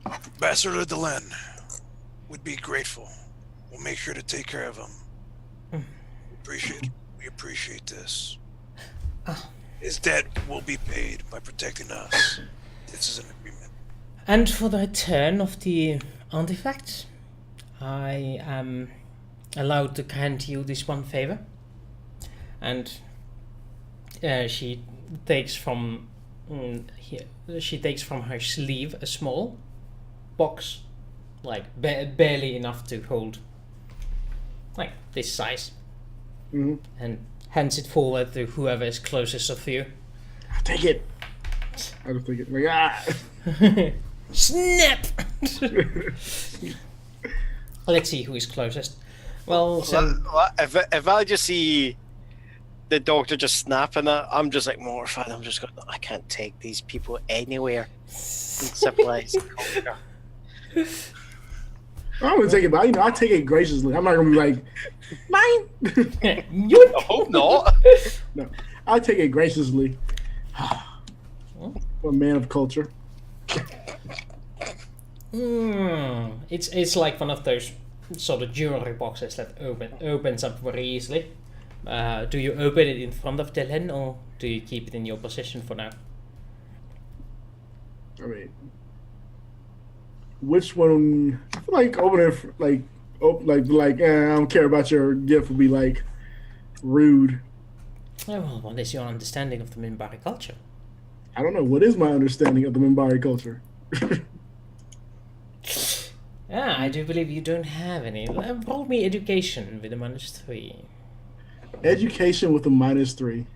Ambassador Delenn would be grateful. We'll make sure to take care of him. We appreciate this. His debt will be paid by protecting us. This is an agreement. And for the return of the artifacts, I am allowed to grant you this one favor. And she takes from her sleeve a small box, like barely enough to hold, like this size, and hands it forward to whoever is closest of you. Take it. I just take it. Like, Snap! Let's see who is closest. Well, so If I just see the doctor just snapping it, I'm just like mortified. I'm just going, I can't take these people anywhere in civilized culture. I'm gonna take it, but I take it graciously. I'm not gonna be like, mine. you. I hope not. No, I take it graciously. I'm a man of culture. It's like one of those sort of jewelry boxes that opens up very easily. Do you open it in front of Delenn, or do you keep it in your possession for now? I mean, which one? I feel like opening it, I don't care about your gift would be like rude. Oh, well, what is your understanding of the Minbari culture? I don't know. What is my understanding of the Minbari culture? I do believe you don't have any. Roll me education with a -3. Education with a -3.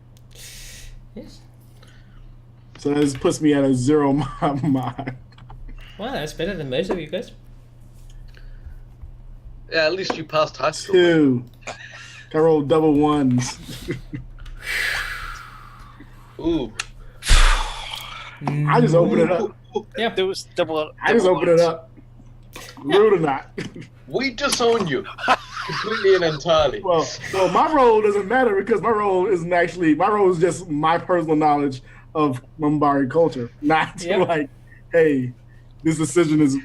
Yes. So that puts me at a 0 mind. Well, that's better than most of you guys. Yeah, at least you passed high school. 2. I rolled double ones. Ooh. I just open it up. Yeah. There was double. I just open it up. Rude or not. We disown you completely and entirely. Well, my role doesn't matter because my role isn't actually. My role is just my personal knowledge of Minbari culture, not like, hey, this decision is.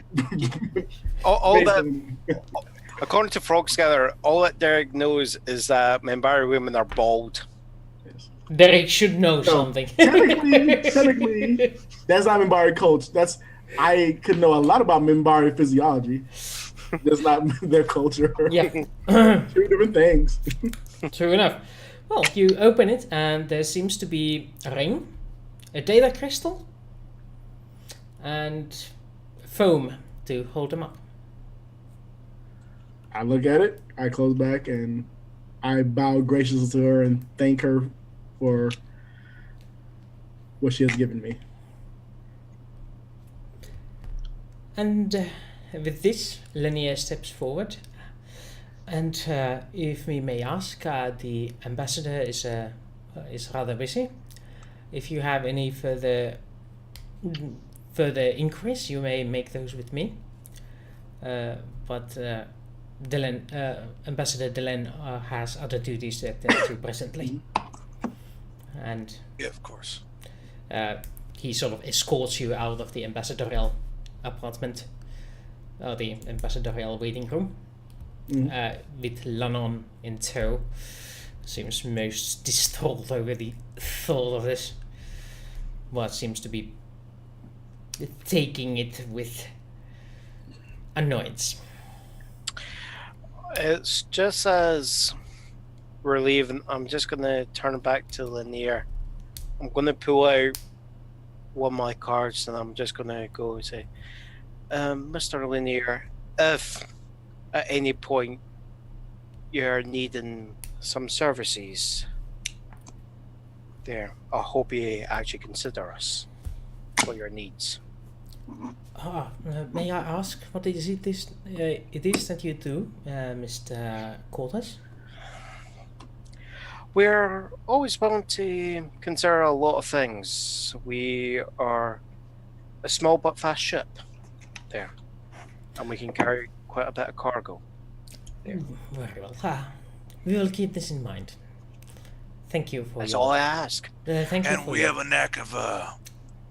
all that. According to Frogsgather, all that Derek knows is that Minbari women are bald. Derek should know something. Technically, that's not Minbari culture. I could know a lot about Minbari physiology. That's not their culture. Yeah. 2 different things. True enough. Well, you open it and there seems to be a ring, a data crystal, and foam to hold them up. I look at it, I close back, and I bow graciously to her and thank her for what she has given me. And with this, Linnea steps forward. And if we may ask, the ambassador is rather busy. If you have any further inquiries, you may make those with me. But Ambassador Delenn has other duties to attend to presently. And Yeah, of course. he sort of escorts you out of the ambassadorial apartment, or the ambassadorial waiting room, with Lannon in tow. Seems most distraught over the thought of this. What seems to be taking it with annoyance. It's just as we're leaving, I'm just going to turn it back to Lanier. I'm going to pull out one of my cards and I'm just going to go and say, Mr. Lanier, if at any point you're needing some services there, I hope you actually consider us for your needs. May I ask what is it is that you do, Mr. Cordes? We're always willing to consider a lot of things. We are a small but fast ship there, and we can carry quite a bit of cargo. Very well. We will keep this in mind. Thank you for That's your... all I ask. Thank you And for we your... have a knack of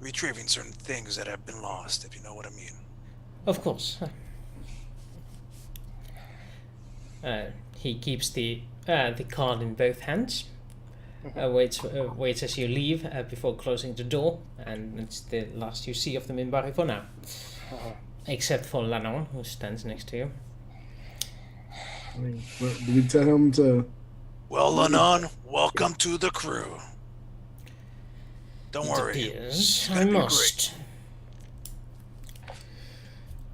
retrieving certain things that have been lost, if you know what I mean. Of course. He keeps the card in both hands. Waits as you leave before closing the door, and it's the last you see of the Minbari for now. Except for Lannon, who stands next to you. I mean, do we tell him to? Well, Lannon, welcome to the crew. Don't It worry. appears It's I gonna be must.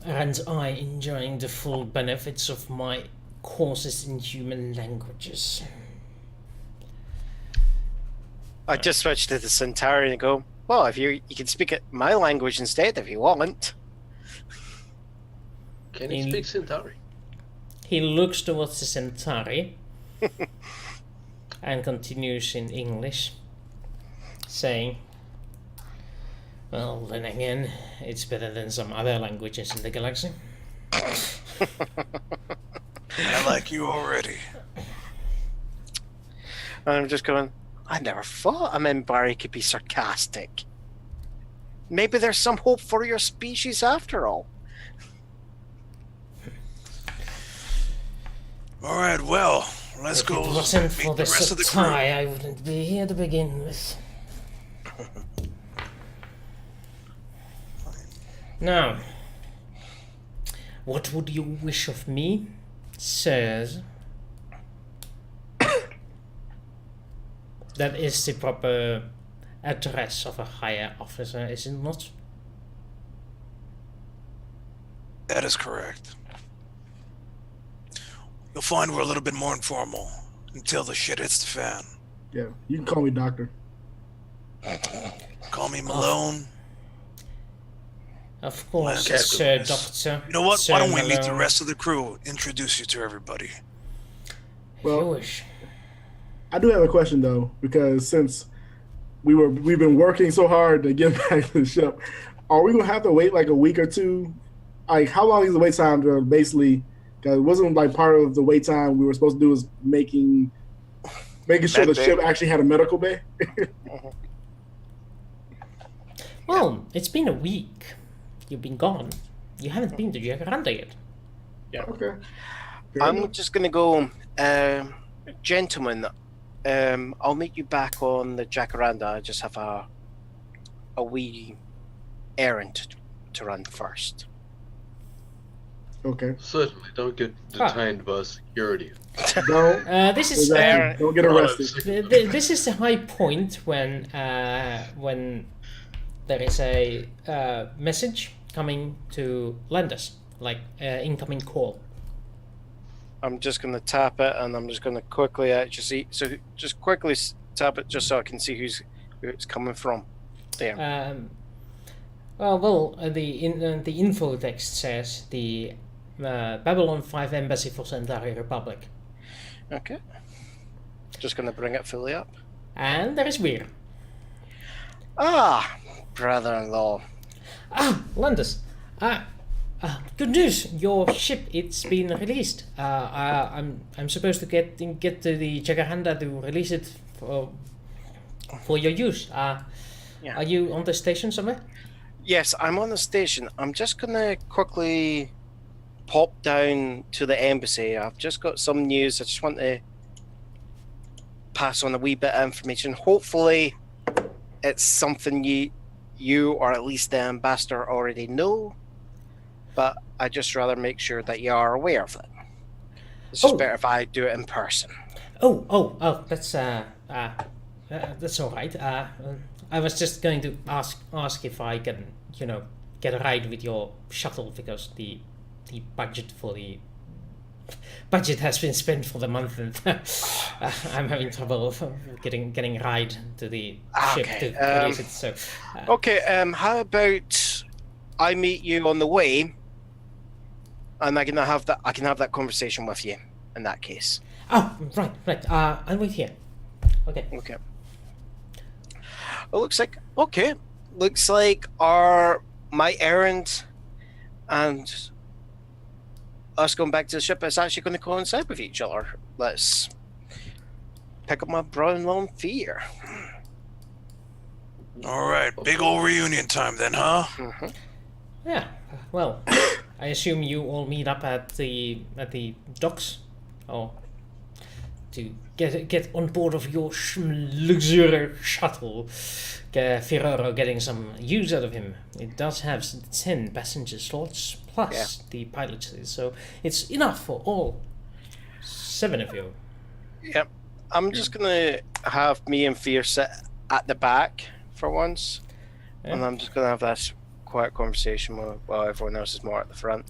And I enjoying the full benefits of my courses in human languages. I just switched to the Centauri and go, well, if you can speak it my language instead if you want. Can he speak Centauri? He looks towards the Centauri and continues in English, saying, well, then again, it's better than some other languages in the galaxy. I like you already. And I'm just going, I never thought a Minbari could be sarcastic. Maybe there's some hope for your species after all. All right, well, let's If go it wasn't meet for the the rest of the crew. Centauri, I wouldn't be here to begin with. Now, what would you wish of me, sirs? That is the proper address of a higher officer, is it not? That is correct. You'll find we're a little bit more informal until the shit hits the fan. Yeah, you can call me doctor. Call me Malone. Of course, Well, Sir yes. Doctor. You know what? Sir Why don't we meet the Malone, rest of the crew? Introduce you to everybody. if you Well- wish. I do have a question though, because since we've been working so hard to get back to the ship, are we gonna have to wait like a week or two? Like, how long is the wait time to basically? Because it wasn't like part of the wait time we were supposed to do was making sure the Med bay. ship actually had a medical bay. Well, it's been a week. You've been gone. You haven't been to Jacaranda yet. Okay. Fair I'm enough. just going to go, gentlemen, I'll meet you back on the Jacaranda. I just have a wee errand to run first. Okay. Certainly, don't get detained by security. Don't, This is exactly. Don't get arrested. this is the high point when there is a message coming to land us, like incoming call. I'm just going to tap it, and I'm just going to quickly actually see. So just quickly tap it, just so I can see who it's coming from. There. The info text says the Babylon 5 embassy for Centauri Republic. Okay. Just going to bring it fully up. And there is Weir. Ah, brother-in-law. Landis. Good news. Your ship, it's been released. I'm supposed to get to the Jagaranda to release it for your use. Yeah. Are you on the station somewhere? Yes, I'm on the station. I'm just going to quickly pop down to the embassy. I've just got some news. I just want to pass on a wee bit of information. Hopefully it's something you or at least the ambassador already know, but I just rather make sure that you are aware of it. It's just better if I do it in person. That's all right. I was just going to ask if I can, get a ride with your shuttle, because the budget for the budget has been spent for the month, and I'm having trouble getting a ride to the ship to release it. So, how about I meet you on the way, and I can have that conversation with you in that case. Oh, right. I'll wait here. Okay. It looks like my errand and us going back to the ship is actually going to coincide with each other. Let's pick up my brother-in-law and Fear. All right, big old reunion time then, huh? Mm-hmm. Yeah. Well, I assume you all meet up at the docks, or to get on board of your luxurious shuttle. Ferrero getting some use out of him. It does have 10 passenger slots plus the pilot, so it's enough for all 7 of you. Yep. I'm just gonna have me and Fear sit at the back for once, and I'm just gonna have this quiet conversation while everyone else is more at the front.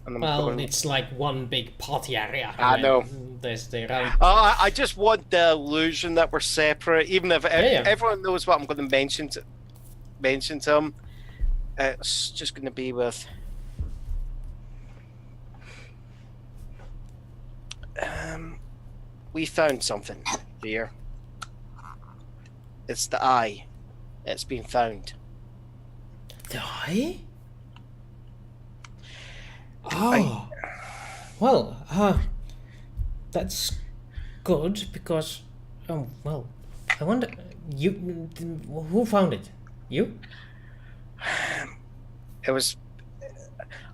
And it's like one big party area. I know. There's the round. I just want the illusion that we're separate, even if everyone knows what I'm going to mention to them. It's just going to be with. We found something here. It's the eye. It's been found. The eye? Oh. Well, that's good, because I wonder, who found it? You? It was.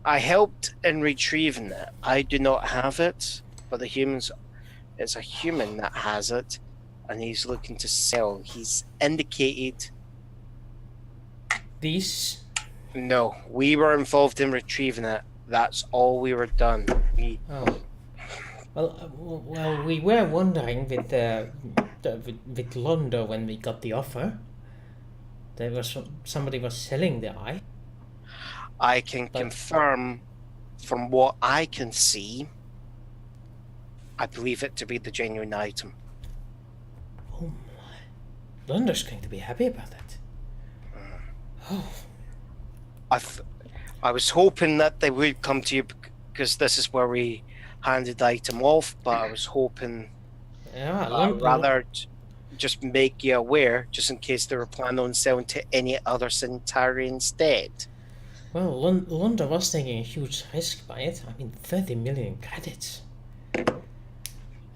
I helped in retrieving it. I do not have it, but it's a human that has it, and he's looking to sell. He's indicated. These? No, we were involved in retrieving it. That's all we were done. Well, we were wondering with Londo when we got the offer. There was somebody was selling the eye. I can confirm, from what I can see, I believe it to be the genuine item. Oh my! Londo's going to be happy about that. Oh. I was hoping that they would come to you, because this is where we handed the item off, but I was hoping rather just make you aware, just in case they were planning on selling to any other Centauri instead. Well, Londo was taking a huge risk by it. 30 million credits.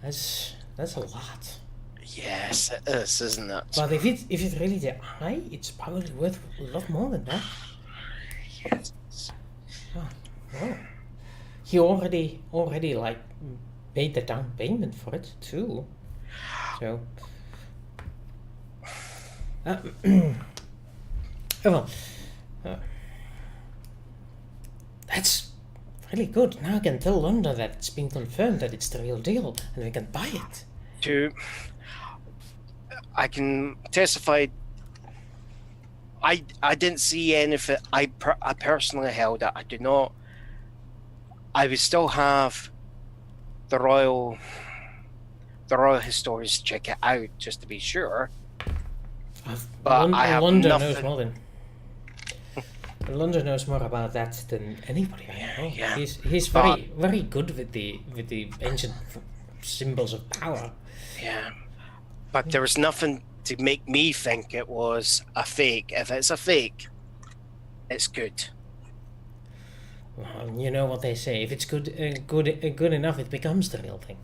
That's a lot. Yes, it is, isn't it? But if it's really the eye, it's probably worth a lot more than that. Yes. Oh, well. He already paid the down payment for it too. So. That's really good. Now I can tell Londo that it's been confirmed that it's the real deal, and we can buy it. I can testify. I didn't see anything. I personally held it. I do not. I would still have the royal historians check it out just to be sure. But I have London nothing. knows more than. London knows more about that than anybody I know. Yeah. He's very good with the ancient symbols of power. Yeah, but there was nothing to make me think it was a fake. If it's a fake, it's good. Well, you know what they say: if it's good enough, it becomes the real thing.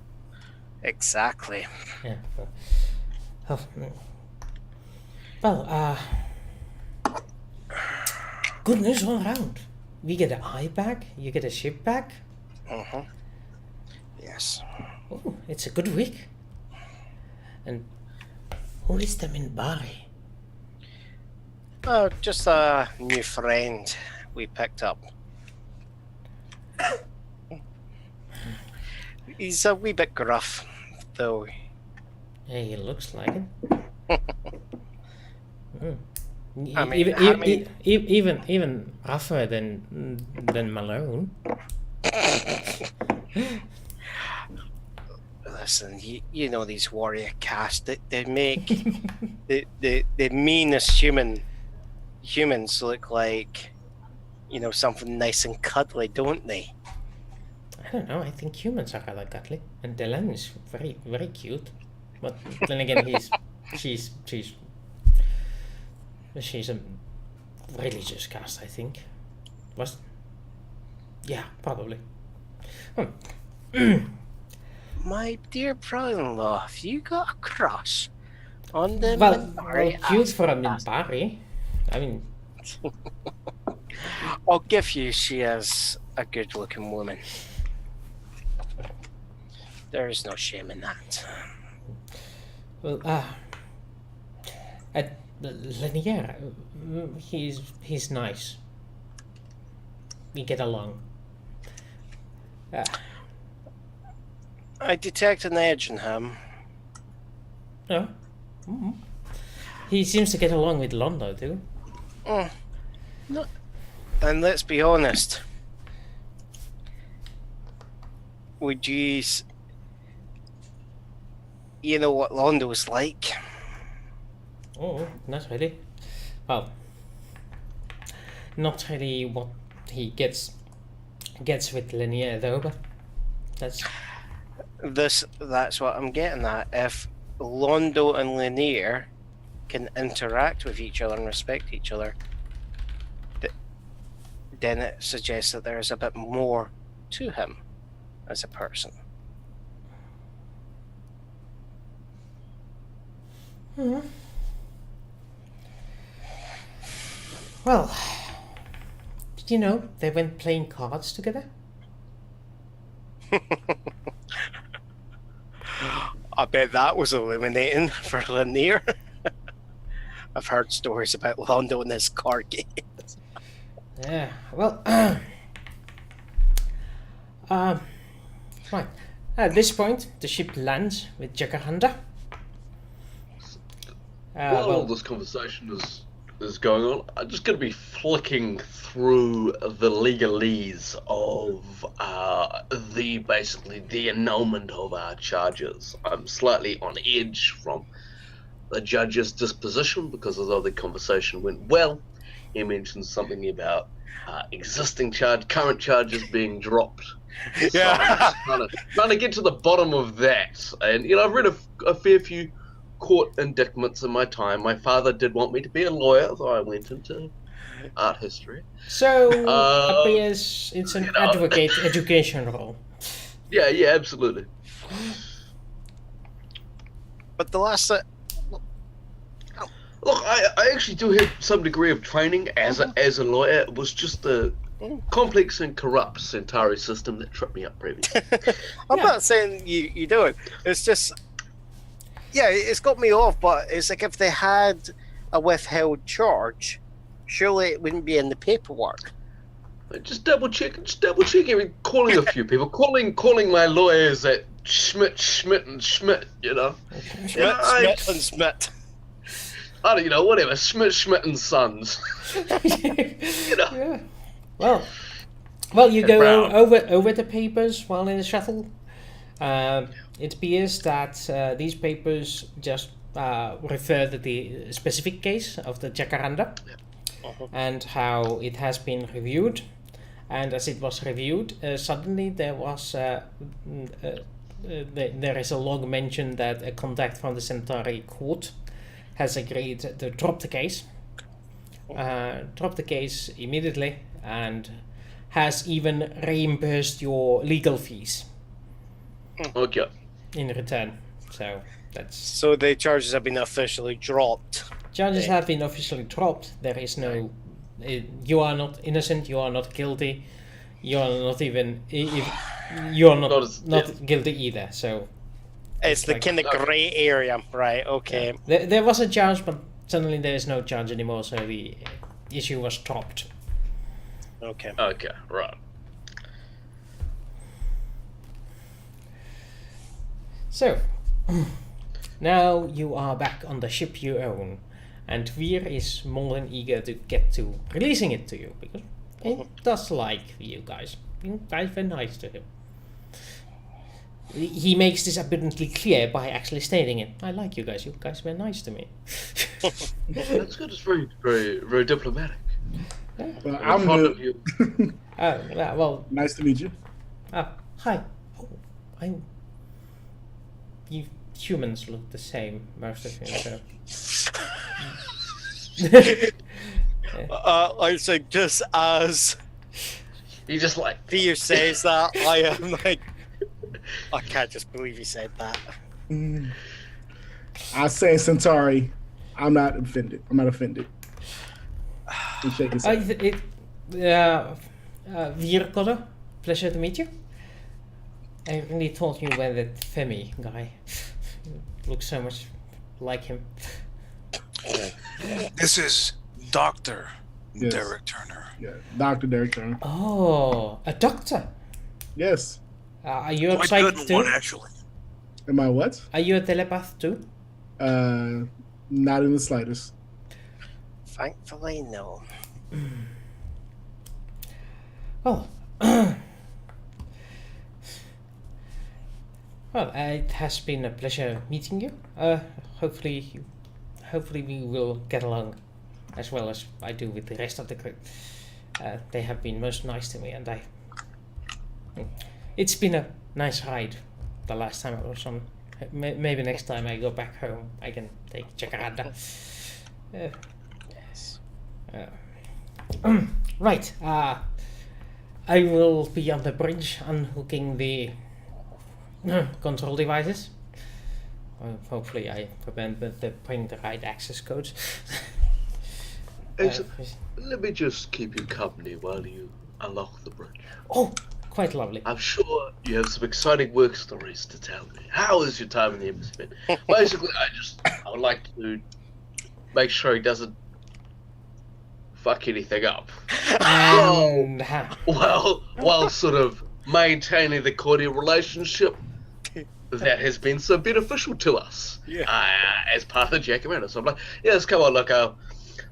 Exactly. Yeah. Well, good news all around. We get an eye back. You get a ship back. Yes. Oh, it's a good week. And who is the Minbari? Oh, just a new friend we picked up. He's a wee bit gruff, though. Yeah, he looks like it. I mean, Even rougher than Malone. Listen, you know these warrior caste. They make the meanest humans look like, something nice and cuddly, don't they? I don't know. I think humans are rather cuddly, and Delenn is very, very cute. But then again, she's a religious caste, I think. Yeah, probably. My dear brother-in-law, have you got a crush on the Well, Minbari? cute for a Minbari. I mean, I'll give you, she is a good-looking woman. There is no shame in that. well, at Lanier, he's nice. We get along. I detect an edge in him. No. Mm-hmm. He seems to get along with Londo too. No. And let's be honest. Would you know what Londo's like? Oh, not really. Well, not really what he gets with Lanier though, but that's... That's what I'm getting at. If Londo and Lanier can interact with each other and respect each other, then it suggests that there is a bit more to him as a person. Well, did you know they went playing cards together? I bet that was illuminating for Lanier. I've heard stories about Londo and his card games. Yeah, well, right. At this point, the ship lands with Jacaranda. While all this conversation is going on, I'm just going to be flicking through the legalese of the annulment of our charges. I'm slightly on edge from the judge's disposition because although the conversation went well, he mentioned something about current charges being dropped. So I'm just trying to get to the bottom of that. And I've read a fair few court indictments in my time. My father did want me to be a lawyer, so I went into art history. So, appears it's an advocate education role. Yeah, absolutely. But the last... Look, I actually do have some degree of training as a lawyer. It was just the complex and corrupt Centauri system that tripped me up previously. I'm not saying you do it. It's just... Yeah, it's got me off, but it's like if they had a withheld charge, surely it wouldn't be in the paperwork. Just double checking. Calling a few people, calling my lawyers at Schmidt and Schmidt. Schmidt and Schmidt. I don't whatever. Schmidt and Sons. Yeah. Well, you go over the papers while in the shuttle. It appears that these papers just refer to the specific case of the Jacaranda and how it has been reviewed. And as it was reviewed, suddenly there was there is a log mention that a contact from the Centauri court has agreed to drop the case. Drop the case immediately and has even reimbursed your legal fees Okay. in return. So that's So the charges have been officially dropped. charges have been officially dropped. There is no you are not innocent, you are not guilty, you are not even you are not guilty either. So It's the like- kind of grey area, right? Okay. there was a charge, but suddenly there is no charge anymore, so the issue was dropped. Okay. Okay. Right. So, now you are back on the ship you own, and Veer is more than eager to get to releasing it to you, because he does like you guys. You guys were nice to him. He makes this abundantly clear by actually stating it. I like you guys. You guys were nice to me. That's good. It's very, very, very diplomatic. Well, I'm I'm fond good. of you. Well, Nice to meet you. hi. Oh, I'm. You humans look the same, most of you. So. I say just as You just like. Veer says that, I am like, I can't just believe he said that. I say Centauri. I'm not offended. I'm not offended. He shake his head. Veer Kodder, pleasure to meet you. I really thought you were that Femi guy. You look so much like him. This is Dr. Yes. Derek Turner. Yeah, Dr. Derek Turner. Oh, a doctor. Yes. Are you a Quite psychic good too? one, actually. Am I what? Are you a telepath too? Not in the slightest. Thankfully, no. Oh. Well, it has been a pleasure meeting you. Hopefully we will get along as well as I do with the rest of the crew. They have been most nice to me, and it's been a nice ride the last time I was on. Maybe next time I go back home, I can take Jacaranda. Right. I will be on the bridge unhooking the control devices. Hopefully I remember to bring the right access codes. Let me just keep you company while you unlock the bridge. Oh, quite lovely. I'm sure you have some exciting work stories to tell me. How is your time in the embassy been? Basically, I would like to make sure he doesn't fuck anything up. And While sort of maintaining the cordial relationship that has been so beneficial to us as part of the Jacaranda. So I'm like, yeah, let's come on, look,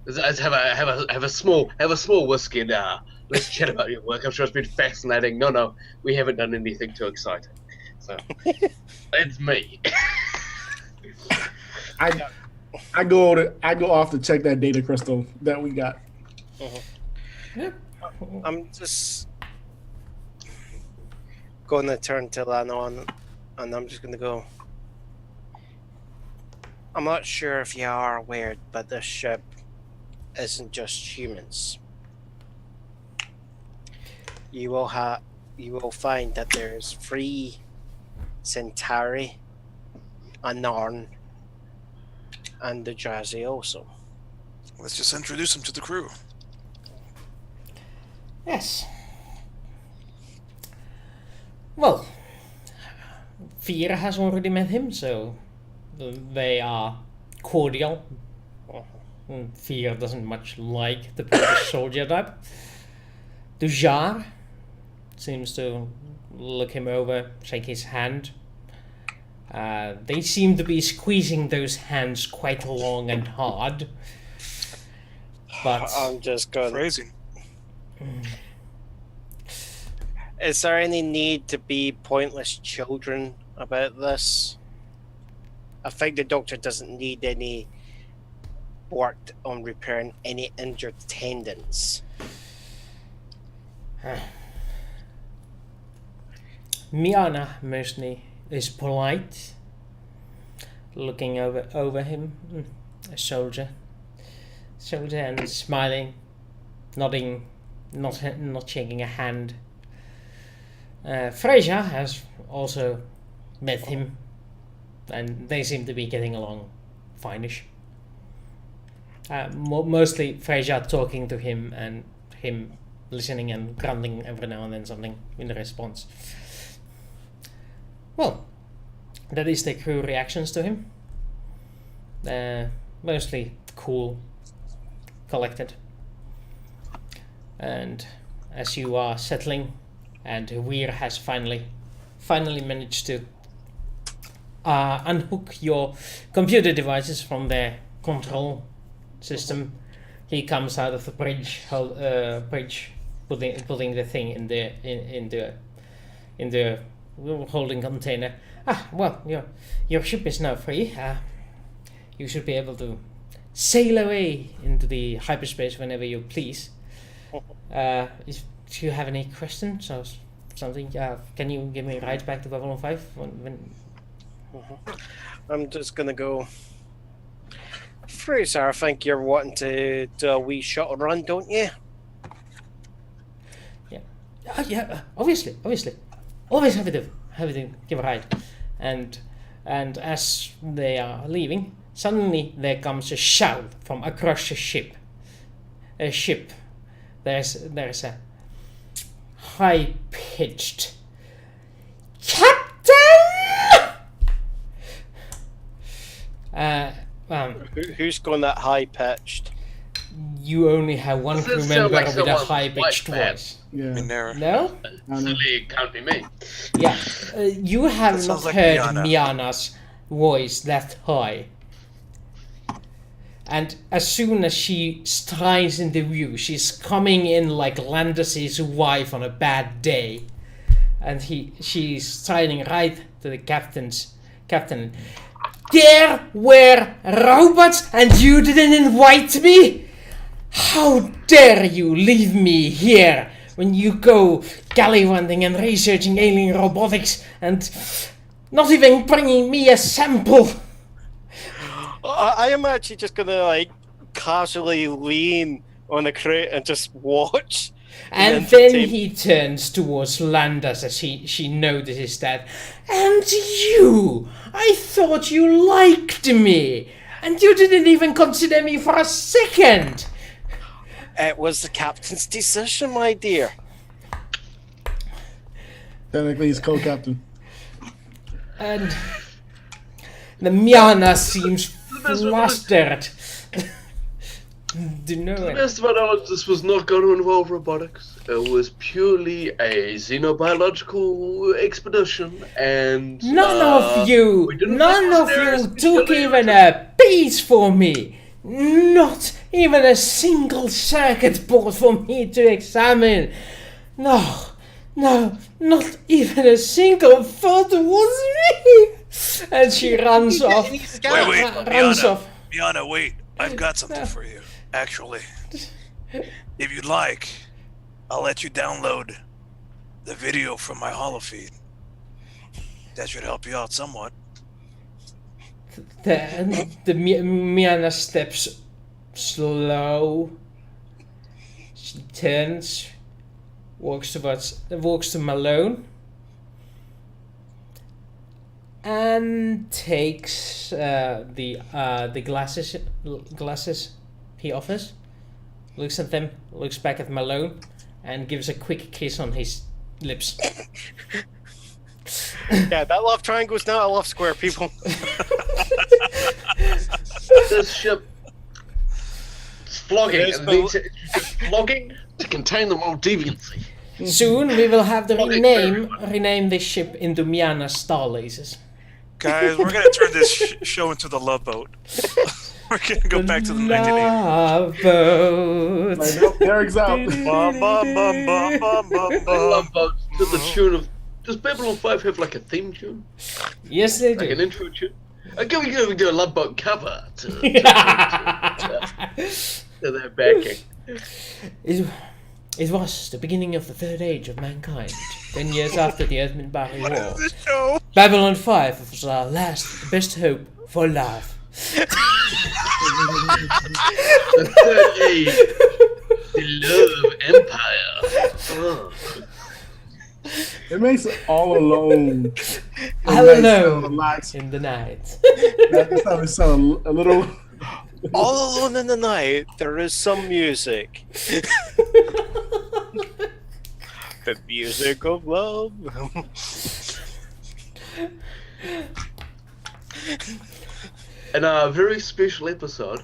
let's have a small whiskey and let's chat about your work. I'm sure it's been fascinating. No, we haven't done anything too exciting. So it's me. I go off to check that data crystal that we got. I'm just gonna turn to Lanon and I'm just gonna go. I'm not sure if you are aware, but this ship isn't just humans. You will find that there's 3 Centauri, a Narn, and the Jazzy also. Let's just introduce him to the crew. yes. Well, Veer has already met him, so they are cordial. Veer doesn't much like the British soldier type. Dujar seems to look him over, shake his hand. They seem to be squeezing those hands quite long and hard. But I'm just going. Phrasing. Is there any need to be pointless children about this? I think the doctor doesn't need any work on repairing any injured tendons. Miana mostly is polite, looking over him, a soldier, and smiling, nodding, not shaking a hand. Fraser has also met him, and they seem to be getting along fine-ish. Mostly Fraser talking to him and him listening and grunting every now and then something in response. Well, that is the crew reactions to him. Mostly cool, collected. And as you are settling, and Weir has finally managed to unhook your computer devices from their control system, he comes out of the bridge, putting the thing in the holding container. Well, your ship is now free. You should be able to sail away into the hyperspace whenever you please. Do you have any questions or something? Can you give me a ride back to Babylon 5? I'm just gonna go. Fraser, I think you're wanting to do a wee shuttle run, don't you? Yeah. Yeah. Obviously. Always happy to give a ride. And as they are leaving, suddenly there comes a shout from across the ship. There's a high-pitched Captain! Who's going that high-pitched? You only have one crew member with a high-pitched voice. Yeah. Minera. No? Certainly can't be me. Yeah. You have That not sounds like heard Miana. Miana's voice that high. And as soon as she strides into view, she's coming in like Landis' wife on a bad day. And she's striding right to the captain. There were robots and you didn't invite me? How dare you leave me here when you go gallivanting and researching alien robotics and not even bringing me a sample? I am actually just gonna casually lean on the crate and just watch. And then he turns towards Landers as she notices that. And you! I thought you liked me! And you didn't even consider me for a second! It was the captain's decision, my dear. Technically, he's co-captain. And the Miana seems flustered. To the best of my knowledge, this was not going to involve robotics. It was purely a xenobiological expedition, and None of you took even a piece for me. Not even a single circuit board for me to examine. No, not even a single thought was me. And she runs off. Wait, Runs off. Miana, wait. I've got something for you. Actually, if you'd like, I'll let you download the video from my holofeed. That should help you out somewhat. The Miana steps slow. She turns, walks to Malone, and takes the glasses he offers. Looks at them, looks back at Malone, and gives a quick kiss on his lips. Yeah, that love triangle's now a love square, people. this ship is flogging, and needs flogging to contain the more deviancy. Soon we will have to rename this ship into Miana Star Lasers. Guys, we're gonna turn this show into the Love Boat. We're gonna go back to the 1980s. Love Boat. Like, nope, Derek's out. Bum, bum, bum, bum, bum, bum, bum. Love boats to the tune of. Does Babylon 5 have like a theme tune? Yes, they Like an do. intro tune? Can we do a Love Boat cover to their backing? It was the beginning of the third age of mankind. 10 years after the Earth-Minbari What War. is this show? Babylon 5 was our last best hope for love. The third age. The love empire. Oh. It makes it all alone. All Nice, alone relaxed. in the night. That's how it sounds a little. All alone in the night, there is some music. The music of love. And a very special episode.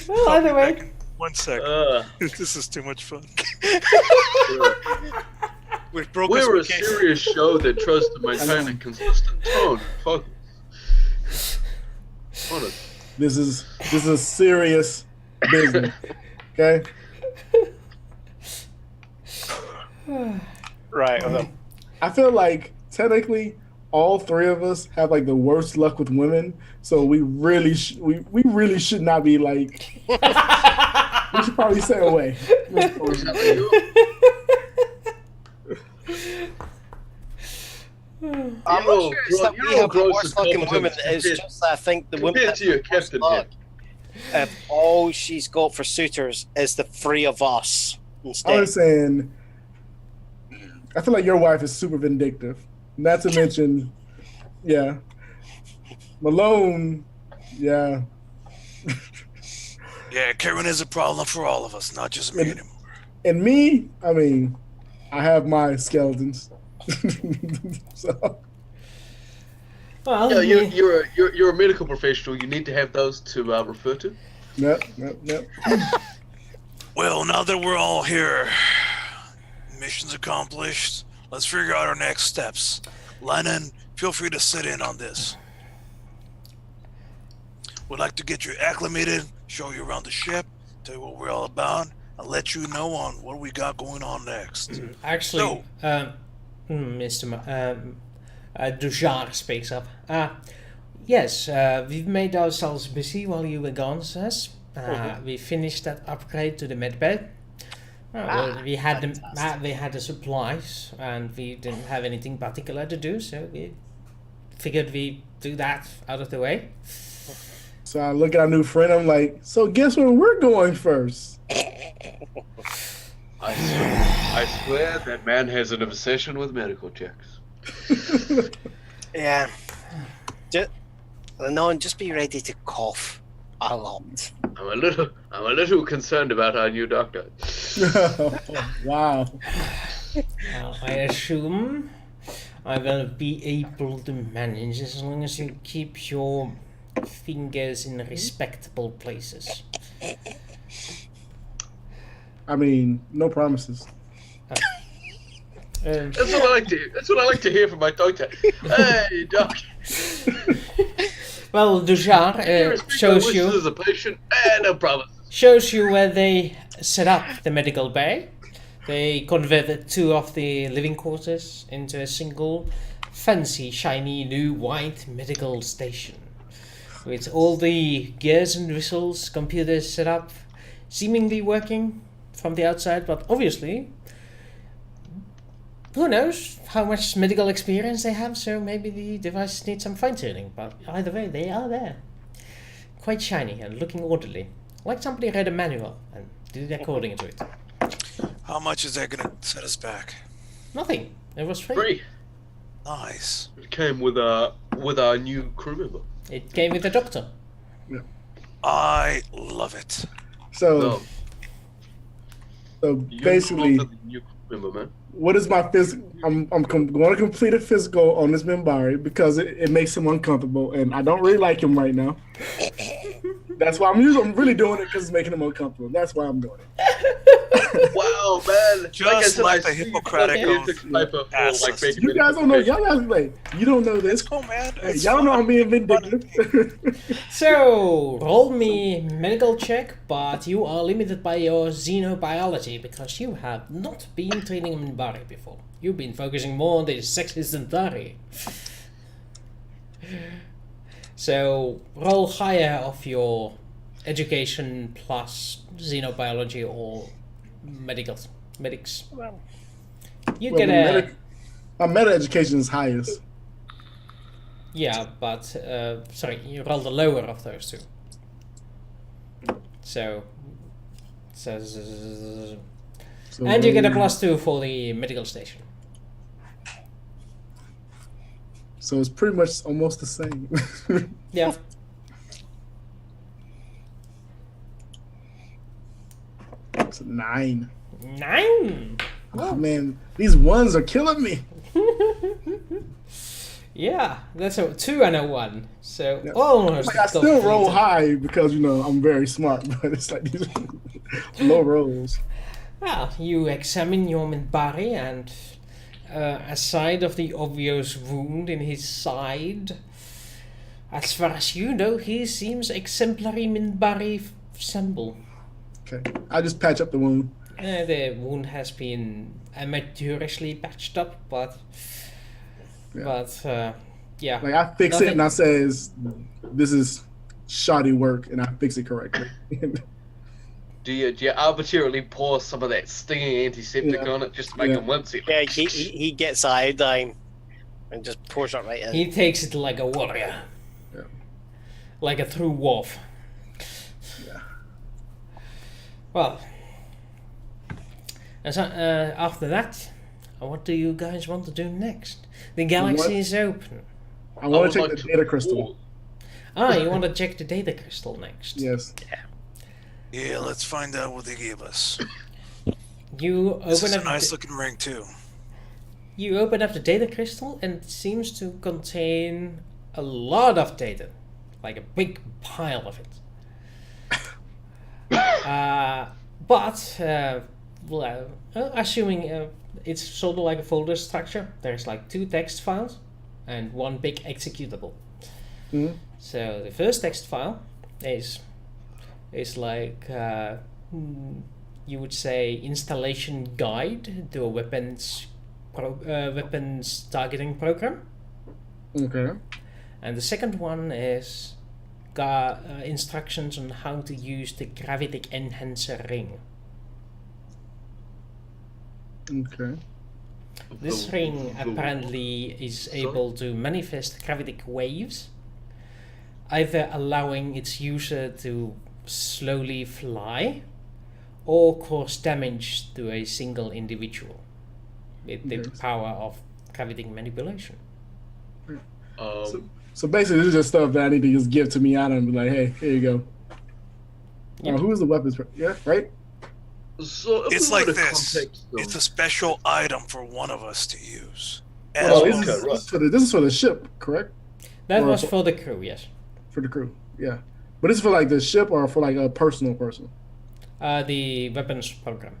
Well, either way. 1 sec. Uh, This is too much fun. We've broken we're a some cases. serious show that tries to maintain a consistent tone. Focus. Honest. This is serious business. Okay. Right. hold on. I feel like technically all three of us have like the worst luck with women, so we really we really should not be like. We should probably stay away. Is that like you? I'm You're not sure it's that you're we all have the gross worst and looking women. competent It's just that I think the women compared have to your the worst captain luck. If all she's got for suitors is the three of us I instead. was saying, I feel like your wife is super vindictive. Not to mention, yeah, Malone, yeah. Yeah, Karen is a problem for all of us, not just me anymore. And me, I mean, I have my skeletons. So, Well, Yeah, you're a medical professional. You need to have those to refer to. yep. Well, now that we're all here, mission's accomplished. Let's figure out our next steps. Lennon, feel free to sit in on this. We'd like to get you acclimated, show you around the ship, tell you what we're all about, and let you know on what we got going on next. actually, Mr. Dujar speaks up. Yes, we've made ourselves busy while you were gone, sirs. We finished that upgrade to the medbed. We had the supplies, and we didn't have anything particular to do, so we figured we'd do that out of the way. So I look at our new friend. I'm like, so guess where we're going first? I swear that man has an obsession with medical checks. Yeah. Just be ready to cough a lot. I'm a little concerned about our new doctor. Wow. I assume I will be able to manage as long as you keep your fingers in respectable places. I mean, no promises. That's what I like to hear. That's what I like to hear from my doctor. Hey, doc. Well, Dujar shows you as a patient. No promises. shows you where they set up the medical bay. They converted 2 of the living quarters into a single fancy, shiny, new white medical station. With all the gears and whistles, computers set up, seemingly working from the outside, but obviously, who knows how much medical experience they have, so maybe the devices need some fine-tuning, but either way, they are there. Quite shiny and looking orderly, like somebody read a manual and did according to it. How much is that going to set us back? Nothing. It was free. Free. Nice. It came with our new crew member. It came with the doctor. I love it. So, No, so you basically, belong to the new crew member, man. what is my physical? I'm going to complete a physical on this Minbari because it makes him uncomfortable, and I don't really like him right now. That's why I'm really doing it because it's making him uncomfortable. That's why I'm doing it. Wow, man! Just like the I see Hippocratic you Oath. took Sniper for, Ass like, us. making You guys don't know. Y'all guys like you don't know this. Oh man, Hey, it's y'all know fun. I'm being vindictive. So, roll me medical check, but you are limited by your xenobiology because you have not been training Minbari before. You've been focusing more on the sexist Dari. So, roll higher of your education plus xenobiology or medics. You Well, get a... my meta education is highest. Yeah, but sorry, you roll the lower of those two. So, and you get a +2 for the medical station. So it's pretty much almost the same. Yeah. It's a 9. 9. Oh man, these ones are killing me. Yeah, that's a 2 and a 1. So Yeah. almost. Like, I still roll completed. high because I'm very smart, but it's like these low rolls. Well, you examine your Minbari and aside of the obvious wound in his side, as far as you know, he seems exemplary Minbari symbol. Okay, I just patch up the wound. The wound has been amateurishly patched up, but yeah. Like I fix Nothing- it and I says, "This is shoddy work," and I fix it correctly. Do you arbitrarily pour some of that stinging antiseptic Yeah. on it just to make Yeah. him wince it? Yeah, he gets iodine and just pours it right in. He takes it like a warrior. Yeah. Like a true wolf. Yeah. Well, and so, after that, what do you guys want to do next? The galaxy is open. I want to would check like the data crystal. You want to check the data crystal next. Yes. Yeah, let's find out what they gave us. You This open is a up. nice looking ring too. You open up the data crystal, and it seems to contain a lot of data, like a big pile of it. Assuming it's sort of like a folder structure, there's like 2 text files and 1 big executable. Mhm. So the first text file is like you would say installation guide to a weapons targeting program, Okay. and the second one is instructions on how to use the gravitic enhancer ring. Okay. This ring apparently is able to manifest gravitic waves, either allowing its user to slowly fly or cause damage to a single individual with the Yes. power of gravitic manipulation. So basically, this is just stuff that I need to just give to Miata and be like, "Hey, here you go." Yep. Who's the weapons? Yeah, right. So if It's we were like to this. context them- It's a special item for one of us to use. Well, okay, this, is, right. this is for the ship, correct? That Or was for- for the crew, yes. For the crew, yeah. But this is for like the ship or for like a personal person. The weapons program.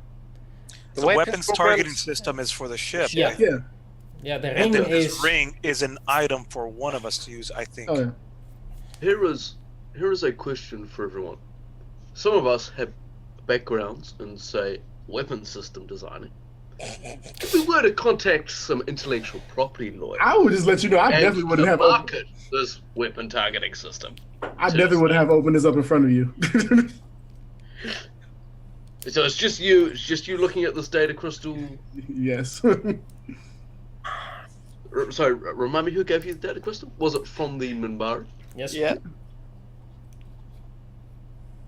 The weapons program- targeting system is for the ship. Yeah. I think. Yeah. Yeah, the And ring then this is. ring is an item for one of us to use, I think. Oh yeah. Here is a question for everyone. Some of us have backgrounds in, say, weapon system designing. If we were to contact some intellectual property lawyer I would just let you know. I and definitely wouldn't to have. market this weapon targeting system, I definitely wouldn't have opened this up in front of you. so it's just you looking at this data crystal. Yes. Sorry, remind me who gave you the data crystal? Was it from the Minbari? Yes. Yeah.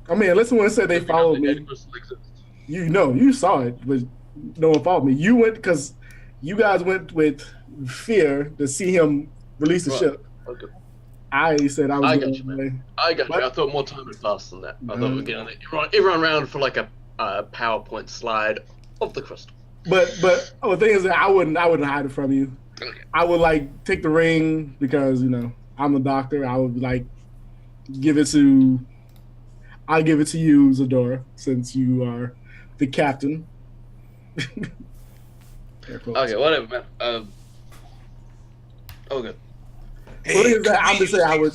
I mean, unless someone said they The followed data me, crystal exists. you saw it, but no one followed me. You went because you guys went with fear to see him release the Right. ship. Okay. I said I was I going got you, away. I got you. What? I thought more time had passed than that. I thought we No. were getting everyone round for like a PowerPoint slide of the crystal. But the thing is that I wouldn't hide it from you. Okay. I would like take the ring because I'm a doctor. I would like give it to you, Zadora, since you are the captain. Okay, whatever, man. Okay. Hey, What is that? I'm just saying I would.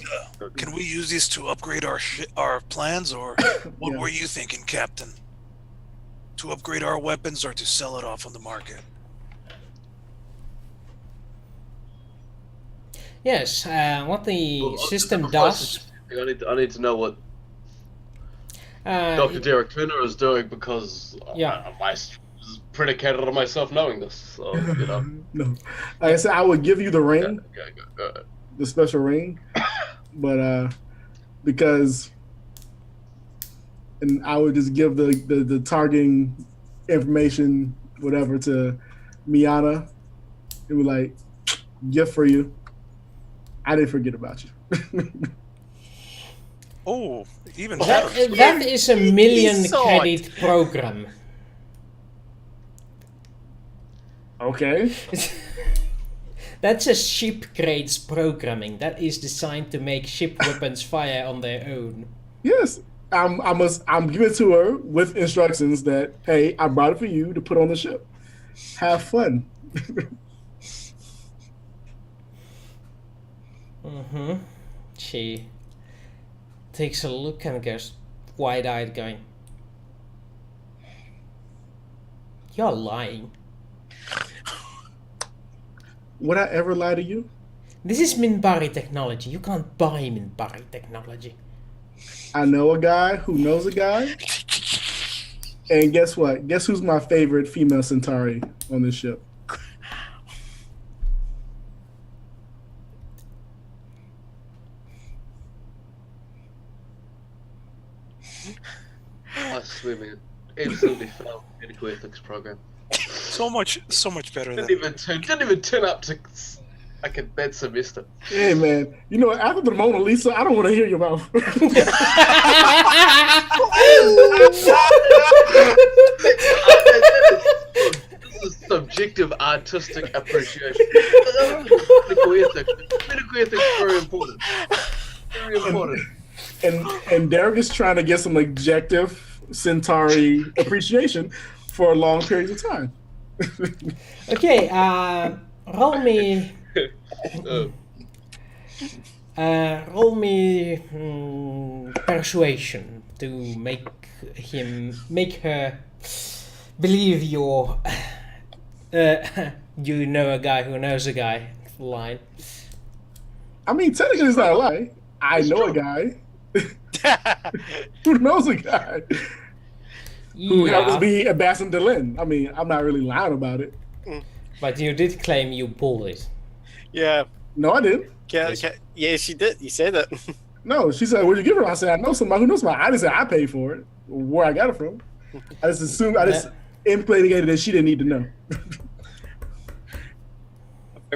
Can we use these to upgrade our plans, or what Yeah. were you thinking, Captain? To upgrade our weapons or to sell it off on the market? Yes, what the Well, system before I does. I need to know what Dr. Derek Turner is doing because Yeah. I predicated on myself knowing this. So, you know. No, like I said, I would give you the ring, Go. the special ring, but because, and I would just give the targeting information, whatever, to Miana. It was like, gift for you. I didn't forget about you. Oh, even better. That is a million Sword. credit program. Okay. That's a ship grades programming. That is designed to make ship weapons fire on their own. Yes. I'm giving it to her with instructions that, hey, I brought it for you to put on the ship. Have fun. She takes a look and goes wide-eyed, going, "You're lying. Would I ever lie to you? This is Minbari technology. You can't buy Minbari technology." I know a guy who knows a guy. And guess what? Guess who's my favorite female Centauri on this ship? I swear, man. Absolutely failed medical ethics program. So much better than. Didn't even turn up to like a bad semester. Hey, man. You know, after the Mona Lisa, I don't want to hear your mouth. This is subjective artistic appreciation. Medical ethics. Medical ethics is very important. Very important. and Derek is trying to get some objective Centauri appreciation for long periods of time. Okay, roll me. Roll me persuasion to make her believe your you know a guy who knows a guy line. I mean, technically, it's not a lie. I know a guy who knows a guy who happens to be a Bassin Delin. I mean, I'm not really lying about it. But you did claim you pulled it. Yeah. No, I didn't. Yes, you did. You said it. No, she said, "Where'd you give her?" I said, "I know somebody who knows somebody." I didn't say I paid for it. Where I got it from? I just assumed. I just implicated that she didn't need to know.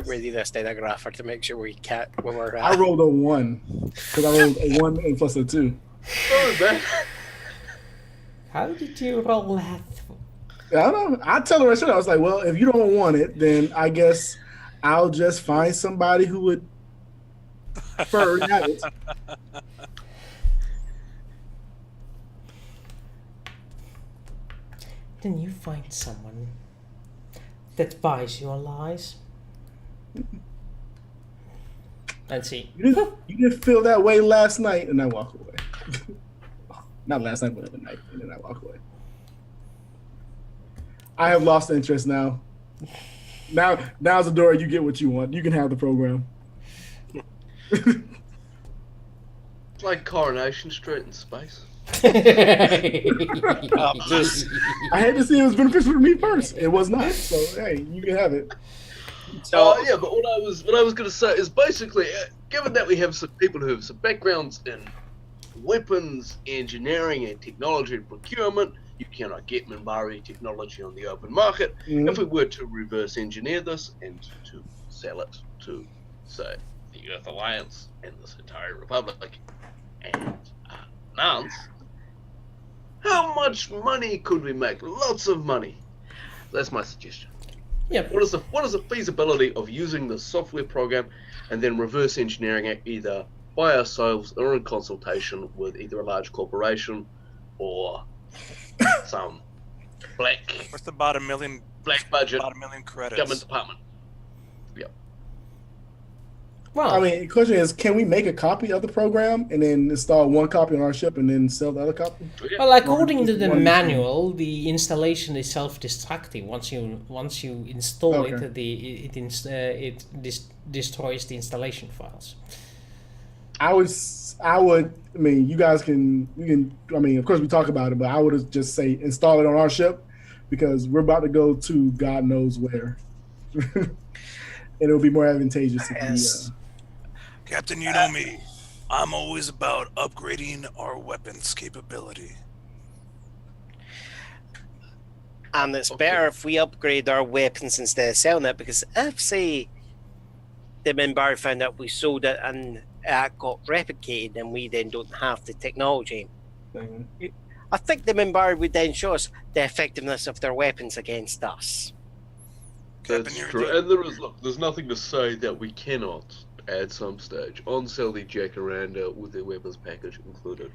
We need a stenographer to make sure we can't. When we're I rolled a 1 because I rolled a 1 and plus a 2. Oh, man. How did you roll that? I don't know. I tell her I should. I was like, "Well, if you don't want it, then I guess I'll just find somebody who would prefer to have it." Then you find someone that buys your lies. And see. You didn't feel that way last night, and I walk away. Not last night, but the night, and then I walk away. I have lost interest now. Now's the door. You get what you want. You can have the program. It's like Coronation Street in space. I had to see it was beneficial to me first. It was not. So hey, you can have it. Yeah, but what I was going to say is basically, given that we have some people who have some backgrounds in weapons engineering and technology and procurement, you cannot get Minbari technology on the open market. Mhm. If we were to reverse engineer this and to sell it to, say, the Earth Alliance and the Centauri Republic and Nance, how much money could we make? Lots of money. That's my suggestion. Yep. What is the feasibility of using the software program and then reverse engineering it either by ourselves or in consultation with either a large corporation or some Black Worth about $1 million. budget About $1 million credits. government department. Well, I mean, the question is, can we make a copy of the program and then install one copy on our ship and then sell the other copy? well, according to the One machine. manual, the installation is self-destructive. Once you install Okay. it destroys the installation files. I mean, you can. I mean, of course, we talk about it, but I would just say install it on our ship because we're about to go to God knows where, and it'll be more advantageous. Yes. Captain, you know me. I'm always about upgrading our weapons capability. And it's better if we upgrade our weapons instead of selling it, because if, say, the Minbari found out we sold it and it got replicated and we then don't have the technology, I think the Minbari would then show us the effectiveness of their weapons against us. Captain, That's you're true. dead. And there's nothing to say that we cannot, at some stage, on-sell the Jacaranda with their weapons package included.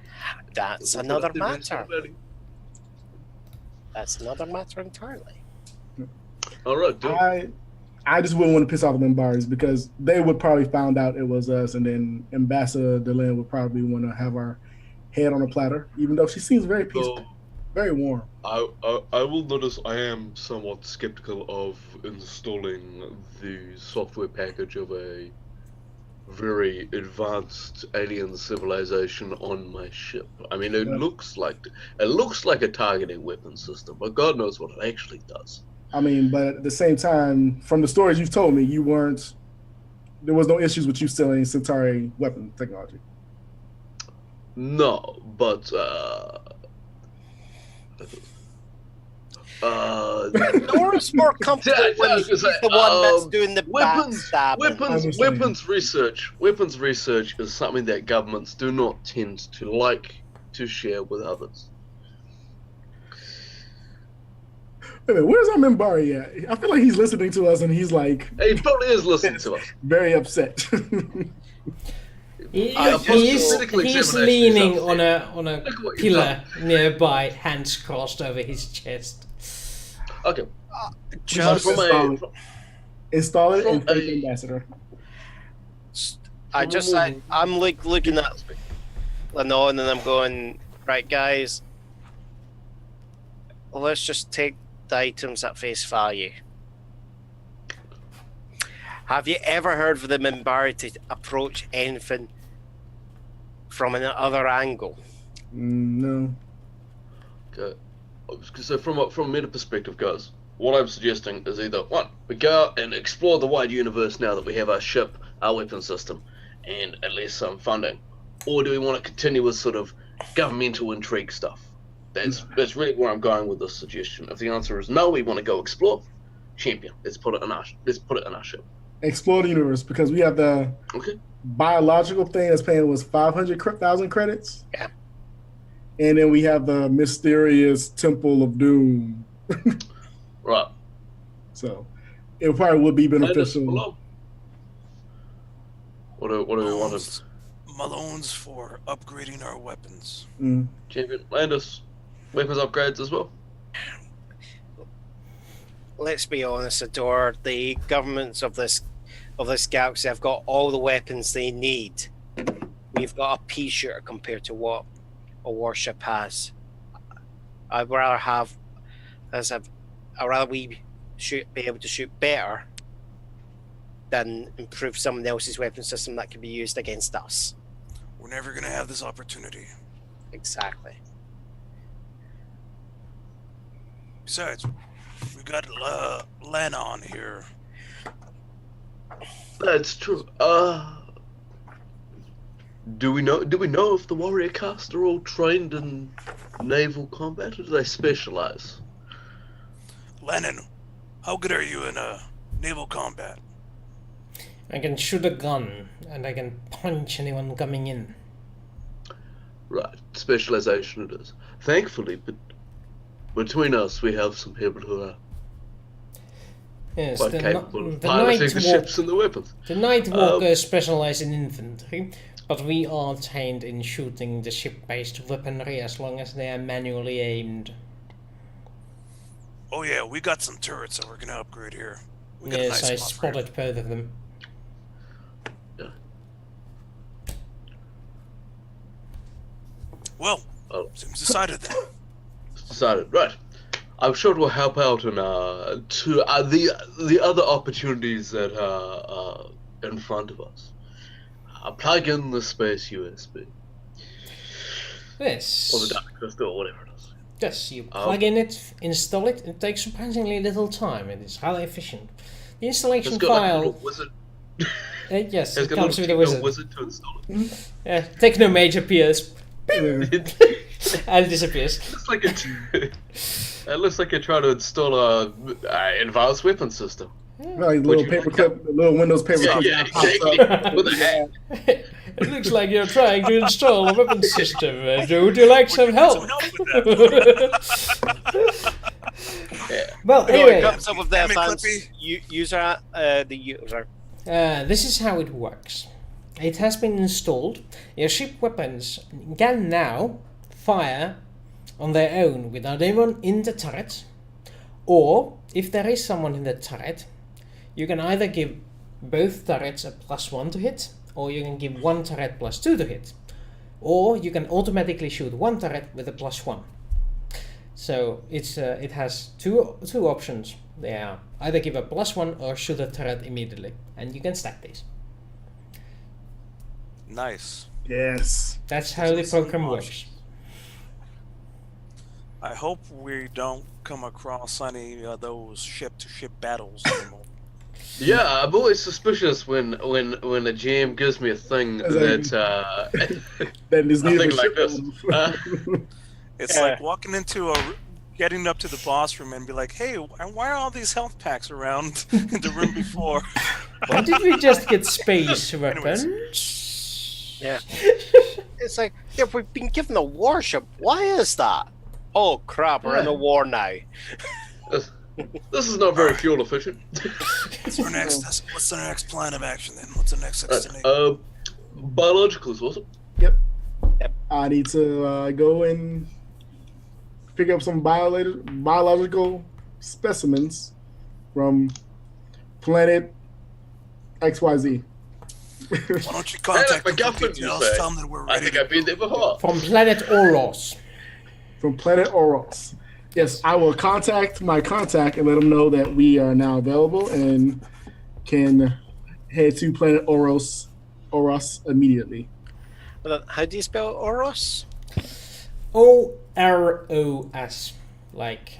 That's We'll another put up the matter. value. That's another matter entirely. All right, done. I just wouldn't want to piss off the Minbaris because they would probably found out it was us, and then Ambassador Delenn would probably want to have our head on a platter, even though she seems very peaceful, So, very warm. I will notice I am somewhat skeptical of installing the software package of a very advanced alien civilization on my ship. I mean, it Yeah. looks like a targeting weapon system, but God knows what it actually does. I mean, but at the same time, from the stories you've told me, there was no issues with you selling Centauri weapon technology. No, but Nora's more comfortable when he's the one that's doing the backstabbing. weapons research is something that governments do not tend to like to share with others. Wait a minute, where's our Minbari at? I feel like he's listening to us and he's like He probably is listening to us. very upset. He, Yeah, he's political he's examination leaning is on a Look at what you've pillar nearby, hands crossed over his chest. Okay, Just, from a Install it and From take a- the ambassador. I'm like looking at Lennon and I'm going, right, guys, let's just take the items at face value. Have you ever heard of the Minbari to approach anything from another angle? No. Okay. So from a meta perspective, guys, what I'm suggesting is either one, we go out and explore the wide universe now that we have our ship, our weapon system, and at least some funding, or do we want to continue with sort of governmental intrigue stuff? That's really where I'm going with this suggestion. If the answer is no, we want to go explore, champion. Let's put it in our ship. Explore the universe because we have the Okay. biological thing that's paying was 500,000 credits. Yeah. And then we have the mysterious Temple of Doom. Right. So it probably would be And it's beneficial. below. What do we want to Malone's for upgrading our weapons. Mm. champion? Landis, weapons upgrades as well. Let's be honest, Adore, the governments of this galaxy have got all the weapons they need. We've got a pea shooter compared to what a warship has. I'd rather we be able to shoot better than improve someone else's weapon system that can be used against us. We're never gonna have this opportunity. Exactly. Besides, we got Lennon here. That's true. Do we know if the warrior caste are all trained in naval combat, or do they specialize? Lennon, how good are you in naval combat? I can shoot a gun and I can punch anyone coming in. Right, specialization it is. Thankfully, but between us, we have some people who are Yes, quite the, capable of the piloting the Night ships and the weapons. The Night Walkers specialize in infantry, but we are trained in shooting the ship-based weaponry as long as they are manually aimed. Oh yeah, we got some turrets that we're gonna upgrade here. We got a Yes, nice I spot for you. spotted both of them. Well, Oh. seems decided then. Decided, right. I'm sure it will help out in the other opportunities that are in front of us. Plug in the space USB Yes. or the data crystal or whatever it is. Yes, you plug in it, install it. It takes surprisingly little time. It is highly efficient. The installation It's got like a file. little wizard. Yes, It's it got comes with a little wizard. to install it. Technomage appears Yeah. and disappears. Looks like it. It looks like you're trying to install a advanced weapon system. Like Would little you paperclip, the little Windows paperclip Yeah, that pops exactly. up. With a hat. It looks like you're trying to install a weapon system. Would you like some help? Some help with that. Yeah. Well, No, it anyway, comes up with the Damn it, advanced Clippy. user, the user. this is how it works. It has been installed. Your ship weapons can now fire on their own without anyone in the turret, or if there is someone in the turret, you can either give both turrets a +1 to hit, or you can give one turret +2 to hit, or you can automatically shoot one turret with a +1. So it has two options. They are either give a +1 or shoot a turret immediately, and you can stack these. Nice. Yes. That's how the Some program options. works. I hope we don't come across any of those ship-to-ship battles anymore. Yeah, I'm always suspicious when a GM gives me a thing that That is Nothing neither like ship this. move. It's Yeah. like walking into getting up to the boss room and be like, "Hey, why are all these health packs around in the room before?" Why did we just get space weapons? Yeah. It's like, yeah, we've been given a warship. Why is that? Oh crap, we're in a war now. this is not very fuel efficient. What's the next plan of action then? What's the next destination? Biologicals, was it? I need to go and pick up some biological specimens from planet XYZ. Why don't you Hey, contact that's the MacGuffin, you details? say. Tell them that we're I ready. think I've been there before. From planet Oros. From planet Oros. Yes, I will contact my contact and let them know that we are now available and can head to planet Oros immediately. How do you spell Oros? Oros. Like,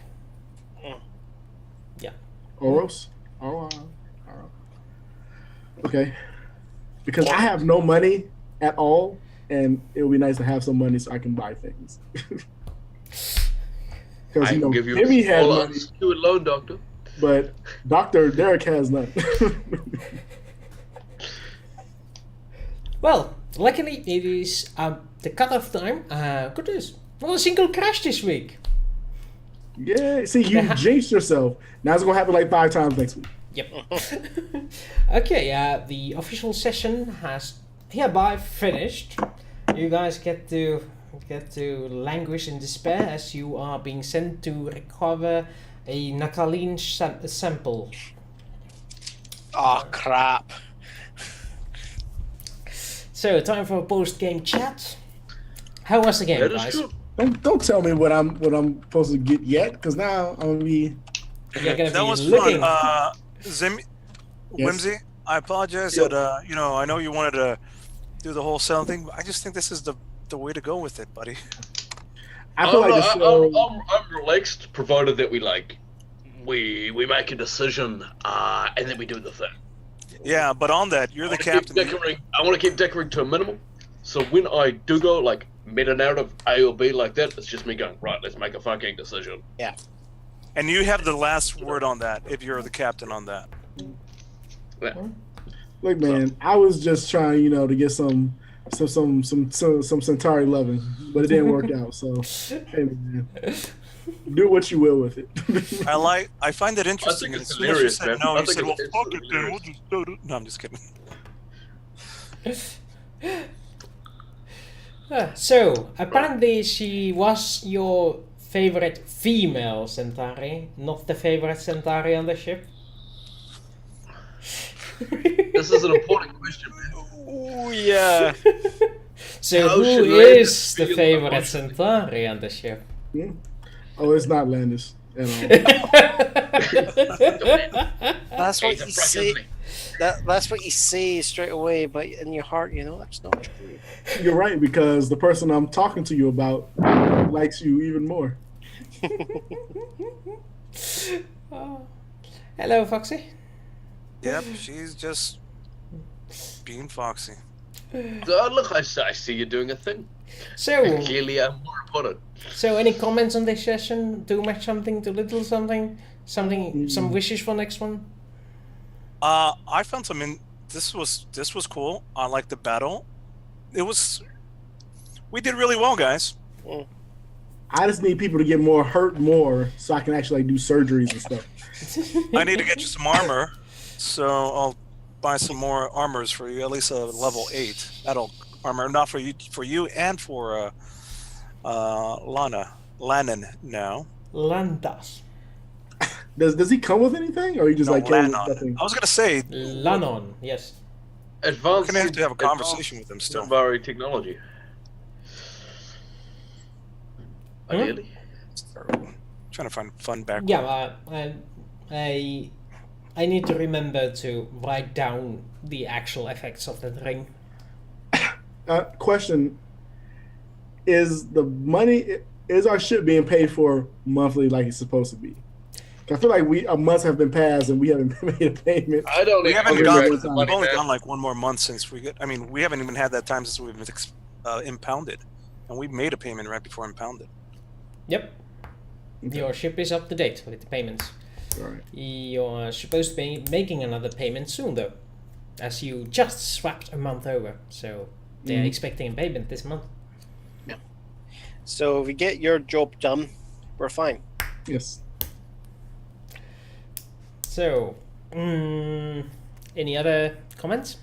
Oros? Oh, okay. Because I have no money at all, and it would be nice to have some money so I can buy things. Because I can give you Timmy had a money, unsecured loan, Doctor. but Dr. Derek has none. well, luckily it is the cutoff time. Good news. Not a single crash this week. Yeah, see, you jinxed yourself. Now it's going to happen like 5 times next week. Yep. Okay, the official session has hereby finished. You guys get to languish in despair as you are being sent to recover a Nakaline sample. Oh crap. So, time for a post-game chat. How was the game, That is guys? true. Don't tell me what I'm supposed to get yet, because now I'm gonna be. You're gonna That be was looking. fun. Yes. Whimsy, I apologize that I know you wanted to do the whole selling thing, but I just think this is the way to go with it, buddy. I feel like this show. I'm relaxed, provided that we make a decision and then we do the thing. Yeah, but on that, you're the captain. I want to keep dickering to a minimum. So when I do go like meta narrative A or B like that, it's just me going, right, let's make a fucking decision. And you have the last word on that if you're the captain on that. Look, man, I was just trying, to get some Centauri loving, but it didn't work out. So, hey, man, do what you will with it. I find it interesting. it's As soon as you hilarious, said man. no, I you think said, well, it's fuck it then. hilarious. We'll just do it. No, I'm just kidding. So, apparently she was your favorite female Centauri, not the favorite Centauri on the ship? This is an important question, man. Oh yeah. So How who should Landis is the feel favorite emotionally? Centauri on the ship? Oh, it's not Landis at all. That's what He's a you prick, say. isn't he? That's what you say straight away, but in your heart, you know that's not true. You're right, because the person I'm talking to you about likes you even more. Oh. Hello, Foxy. Yep, she's just being foxy. Oh, look, I see you're doing a thing. So, Clearly, I'm more important. any comments on this session? Too much something, too little something? Some wishes for next one? I found this was cool. I like the battle. We did really well, guys. I just need people to get hurt more, so I can actually do surgeries and stuff. I need to get you some armor, so I'll buy some more armors for you, at least a level 8 battle armor, not for you and for Lannon now. Landas. Does he come with anything, or he just No, like came with Lannon. nothing? I was gonna say Lanon, yes. we're Advanced. gonna have to have a conversation with him still. Centauri technology. Ideally. Trying to find fun background. Yeah, I need to remember to write down the actual effects of that ring. Question: Is our ship being paid for monthly like it's supposed to be? I feel like a month have been passed and we haven't made a payment. I don't We even haven't regret gone. the We've money, only man. gone like one more month since we we haven't even had that time since we've been impounded, and we made a payment right before impounded. Yep. Your ship is up to date with the payments. All right. You're supposed to be making another payment soon, though, as you just swapped a month over. So they're expecting a payment this month. So if we get your job done, we're fine. Yes. So, any other comments?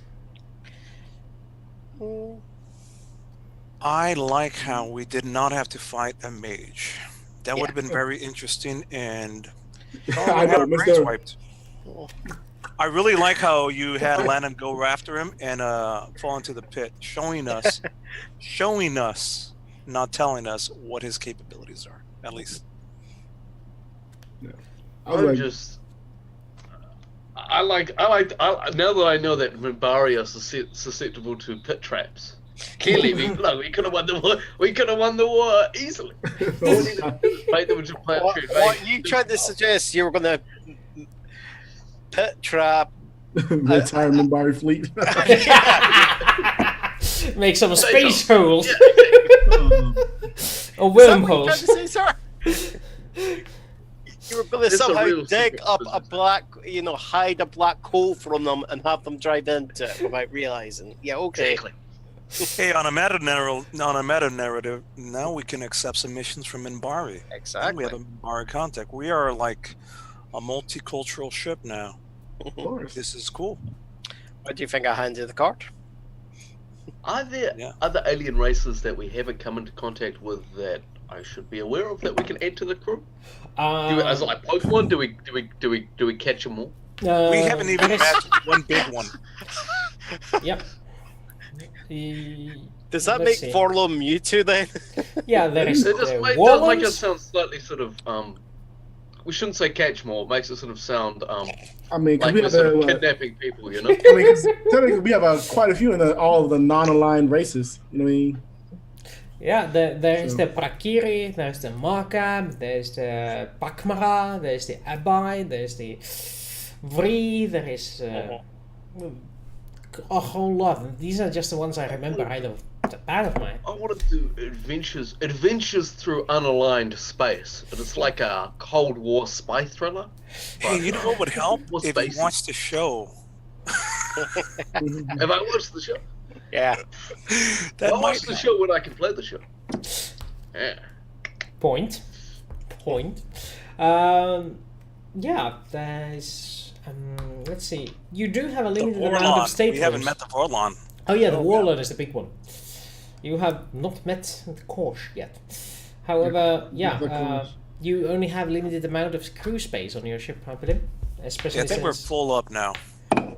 I like how we did not have to fight a mage. That would have been very interesting, and I know, our brains Mr. wiped. I really like how you had Lannon go after him and fall into the pit, showing us, not telling us what his capabilities are. At least. I was I'm like, just. I like. Now that I know that Minbari are susceptible to pit traps. Clearly, we could have won the war. We could have won the war easily. Fight them into planetary What you tried to suggest you were going to pit trap. the entire Minbari fleet. Make some space holes. Yeah, Or Is that what you tried wormholes. to say, sir? You were going to It's a somehow real dig secret up a business. hide a black hole from them and have them drive into it without realizing. Yeah, okay. exactly. Hey, on a meta narrative, now we can accept submissions from Minbari. Exactly. We have a Minbari contact. We are like a multicultural ship now. Of course. This is cool. What do you think I handed the card? Are there Yeah. other alien races that we haven't come into contact with that I should be aware of that we can add to the crew? As like Pokemon, do we catch them all? We haven't even there is- met one big one. Yep. Does that Let's make see. Forlo Mewtwo then? Yeah, there is It just the does make it Warlords. sound slightly sort of we shouldn't say catch more. It makes it sort of sound I mean, 'cause like we we're have sort of the, kidnapping people, you know? I mean, 'cause technically we have quite a few in all of the non-aligned races. You know what I mean? Yeah, there's So- the Prakiri, there's the Markab, there's the Pakmara, there's the Abai, there's the Vree, there is a whole lot. These are just the ones I remember out of mind. I want to do adventures through unaligned space, and it's like a Cold War spy thriller. Hey, you know what would help More if spaces. you watched the show? Have I watched the show? Yeah. That I might watched the show when I can play the show. Yeah. Point. Yeah, there's. Let's see. You do have a the limited amount of Vorlon. state We haven't rooms. met the Vorlon. Oh yeah, the Warlord is the big one. You have not met the Korsh yet. However, yeah, the cruise. you only have limited amount of crew space on your ship, I believe. Especially Yeah, I think we're since, full up now.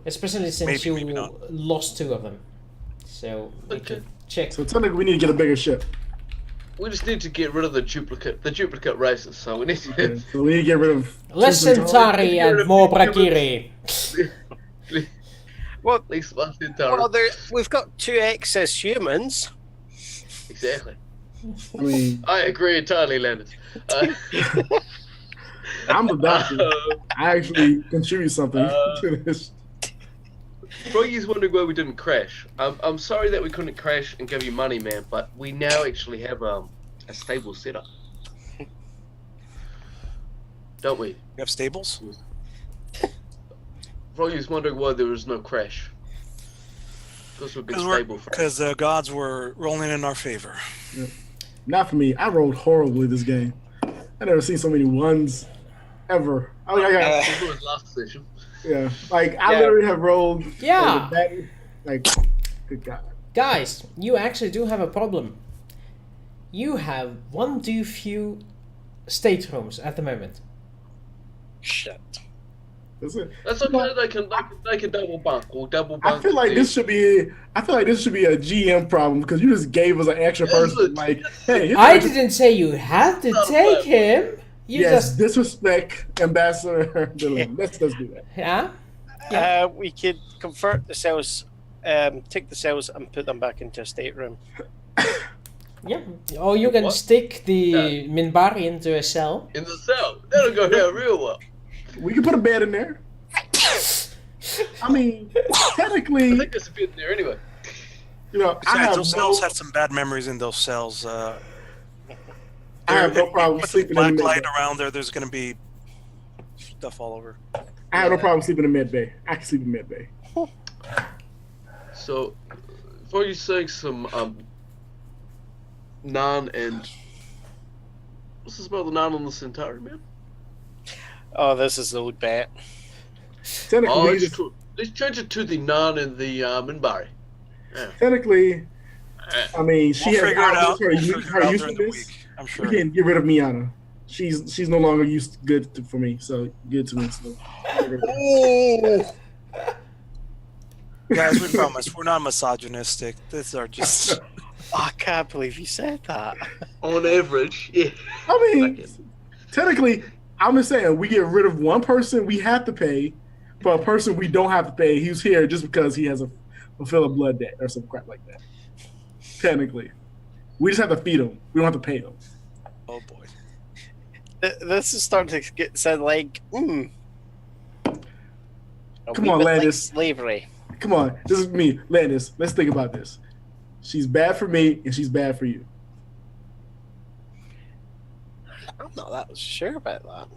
especially since Maybe, maybe you not. lost 2 of them. So we Okay. could check. So technically, we need to get a bigger ship. We just need to get rid of the duplicate races. So we need to Okay, so we need to get rid of Less Centauri and more Brakiri. Well, at least less Centauri. well, we've got 2 excess humans. Exactly. I mean, I agree entirely, Landis. I'm the doctor. I actually contribute something to this. Froggy's wondering why we didn't crash. I'm sorry that we couldn't crash and give you money, man, but we now actually have a stable setup. Don't we? You have stables? Froggy's wondering why there was no crash. Because we've been stable for Because the gods were rolling in our favor. Not for me. I rolled horribly this game. I never seen so many ones ever. I got, This was last session. yeah, like I Yeah. literally have rolled. Yeah. Like, good God. Guys, you actually do have a problem. You have one too few staterooms at the moment. Shit. That's it. That's okay. They can double bunk. We'll double bunk. I feel like this should be. I feel like this should be a GM problem because you just gave us an extra person. Like, hey, here's I an extra- didn't say you had to take him. You yes, just disrespect Ambassador. Let's do that. yeah. We could convert the cells, take the cells and put them back into a stateroom. Yeah. Or you can What? stick the Minbari into a cell. in the cell. That'll go down real well. We can put a bed in there. I mean, I technically, think there's a bit in there anyway. you know, I Besides, have those no, cells had some bad memories in those cells. I have no problem Put the sleeping in black the med light bay. around there. There's gonna be stuff all over. I have no problem sleeping in med bay. I can sleep in med bay. So, before you saying some naan and what's this about the naan on the Centauri, man? Oh, this is the old bet. Technically, Oh, we it's just- true. Let's change it to the naan and the Minbari. technically, I mean, she We'll has figure it out. outlived her, We'll figure it her out during the usefulness. week. I'm sure. We can get rid of Miana. She's no longer for me. So good to me. So. Guys, we promise we're not misogynistic. These are just. I can't believe you said that. On average, yeah. I mean, Okay. technically, I'm just saying we get rid of one person we have to pay for a person we don't have to pay. He's here just because he has a fulfill a blood debt or some crap like that. Technically, we just have to feed him. We don't have to pay him. Oh boy. This is starting to sound like, Come on, Landis. Slavery. Come on, this is me, Landis. Let's think about this. She's bad for me, and she's bad for you. I'm not that sure about that.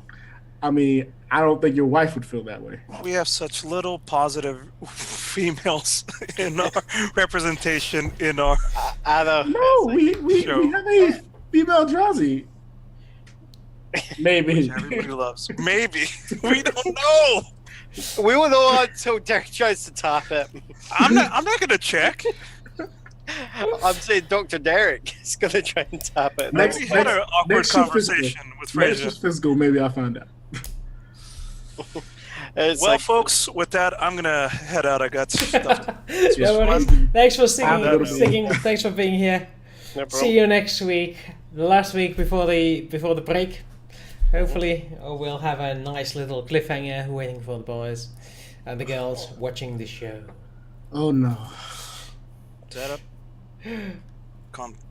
I mean, I don't think your wife would feel that way. We have such little positive females in our representation in our. I know. No, we Sure. have a female Drazi. Maybe. Which everybody loves. Maybe. We don't know. We will know until Derek tries to tap it. I'm not gonna check. I'm saying Dr. Derek is going to try and tap it. Next- We had an awkward next shift conversation with Next Fraser. is physical. Maybe I'll find out. It's Well, like, folks, with that, I'm gonna head out. I got stuff. No worries. Thanks for Thanks for being here. no problem. See you next week. The last week before the break. Hopefully, we'll have a nice little cliffhanger waiting for the boys and the girls watching the show. Oh no. Set up. Conflict.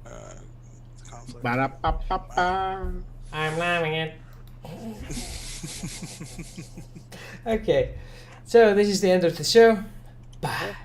Ba-da-ba-ba-ba. I'm loving it. Okay, so this is the end of the show. Bye.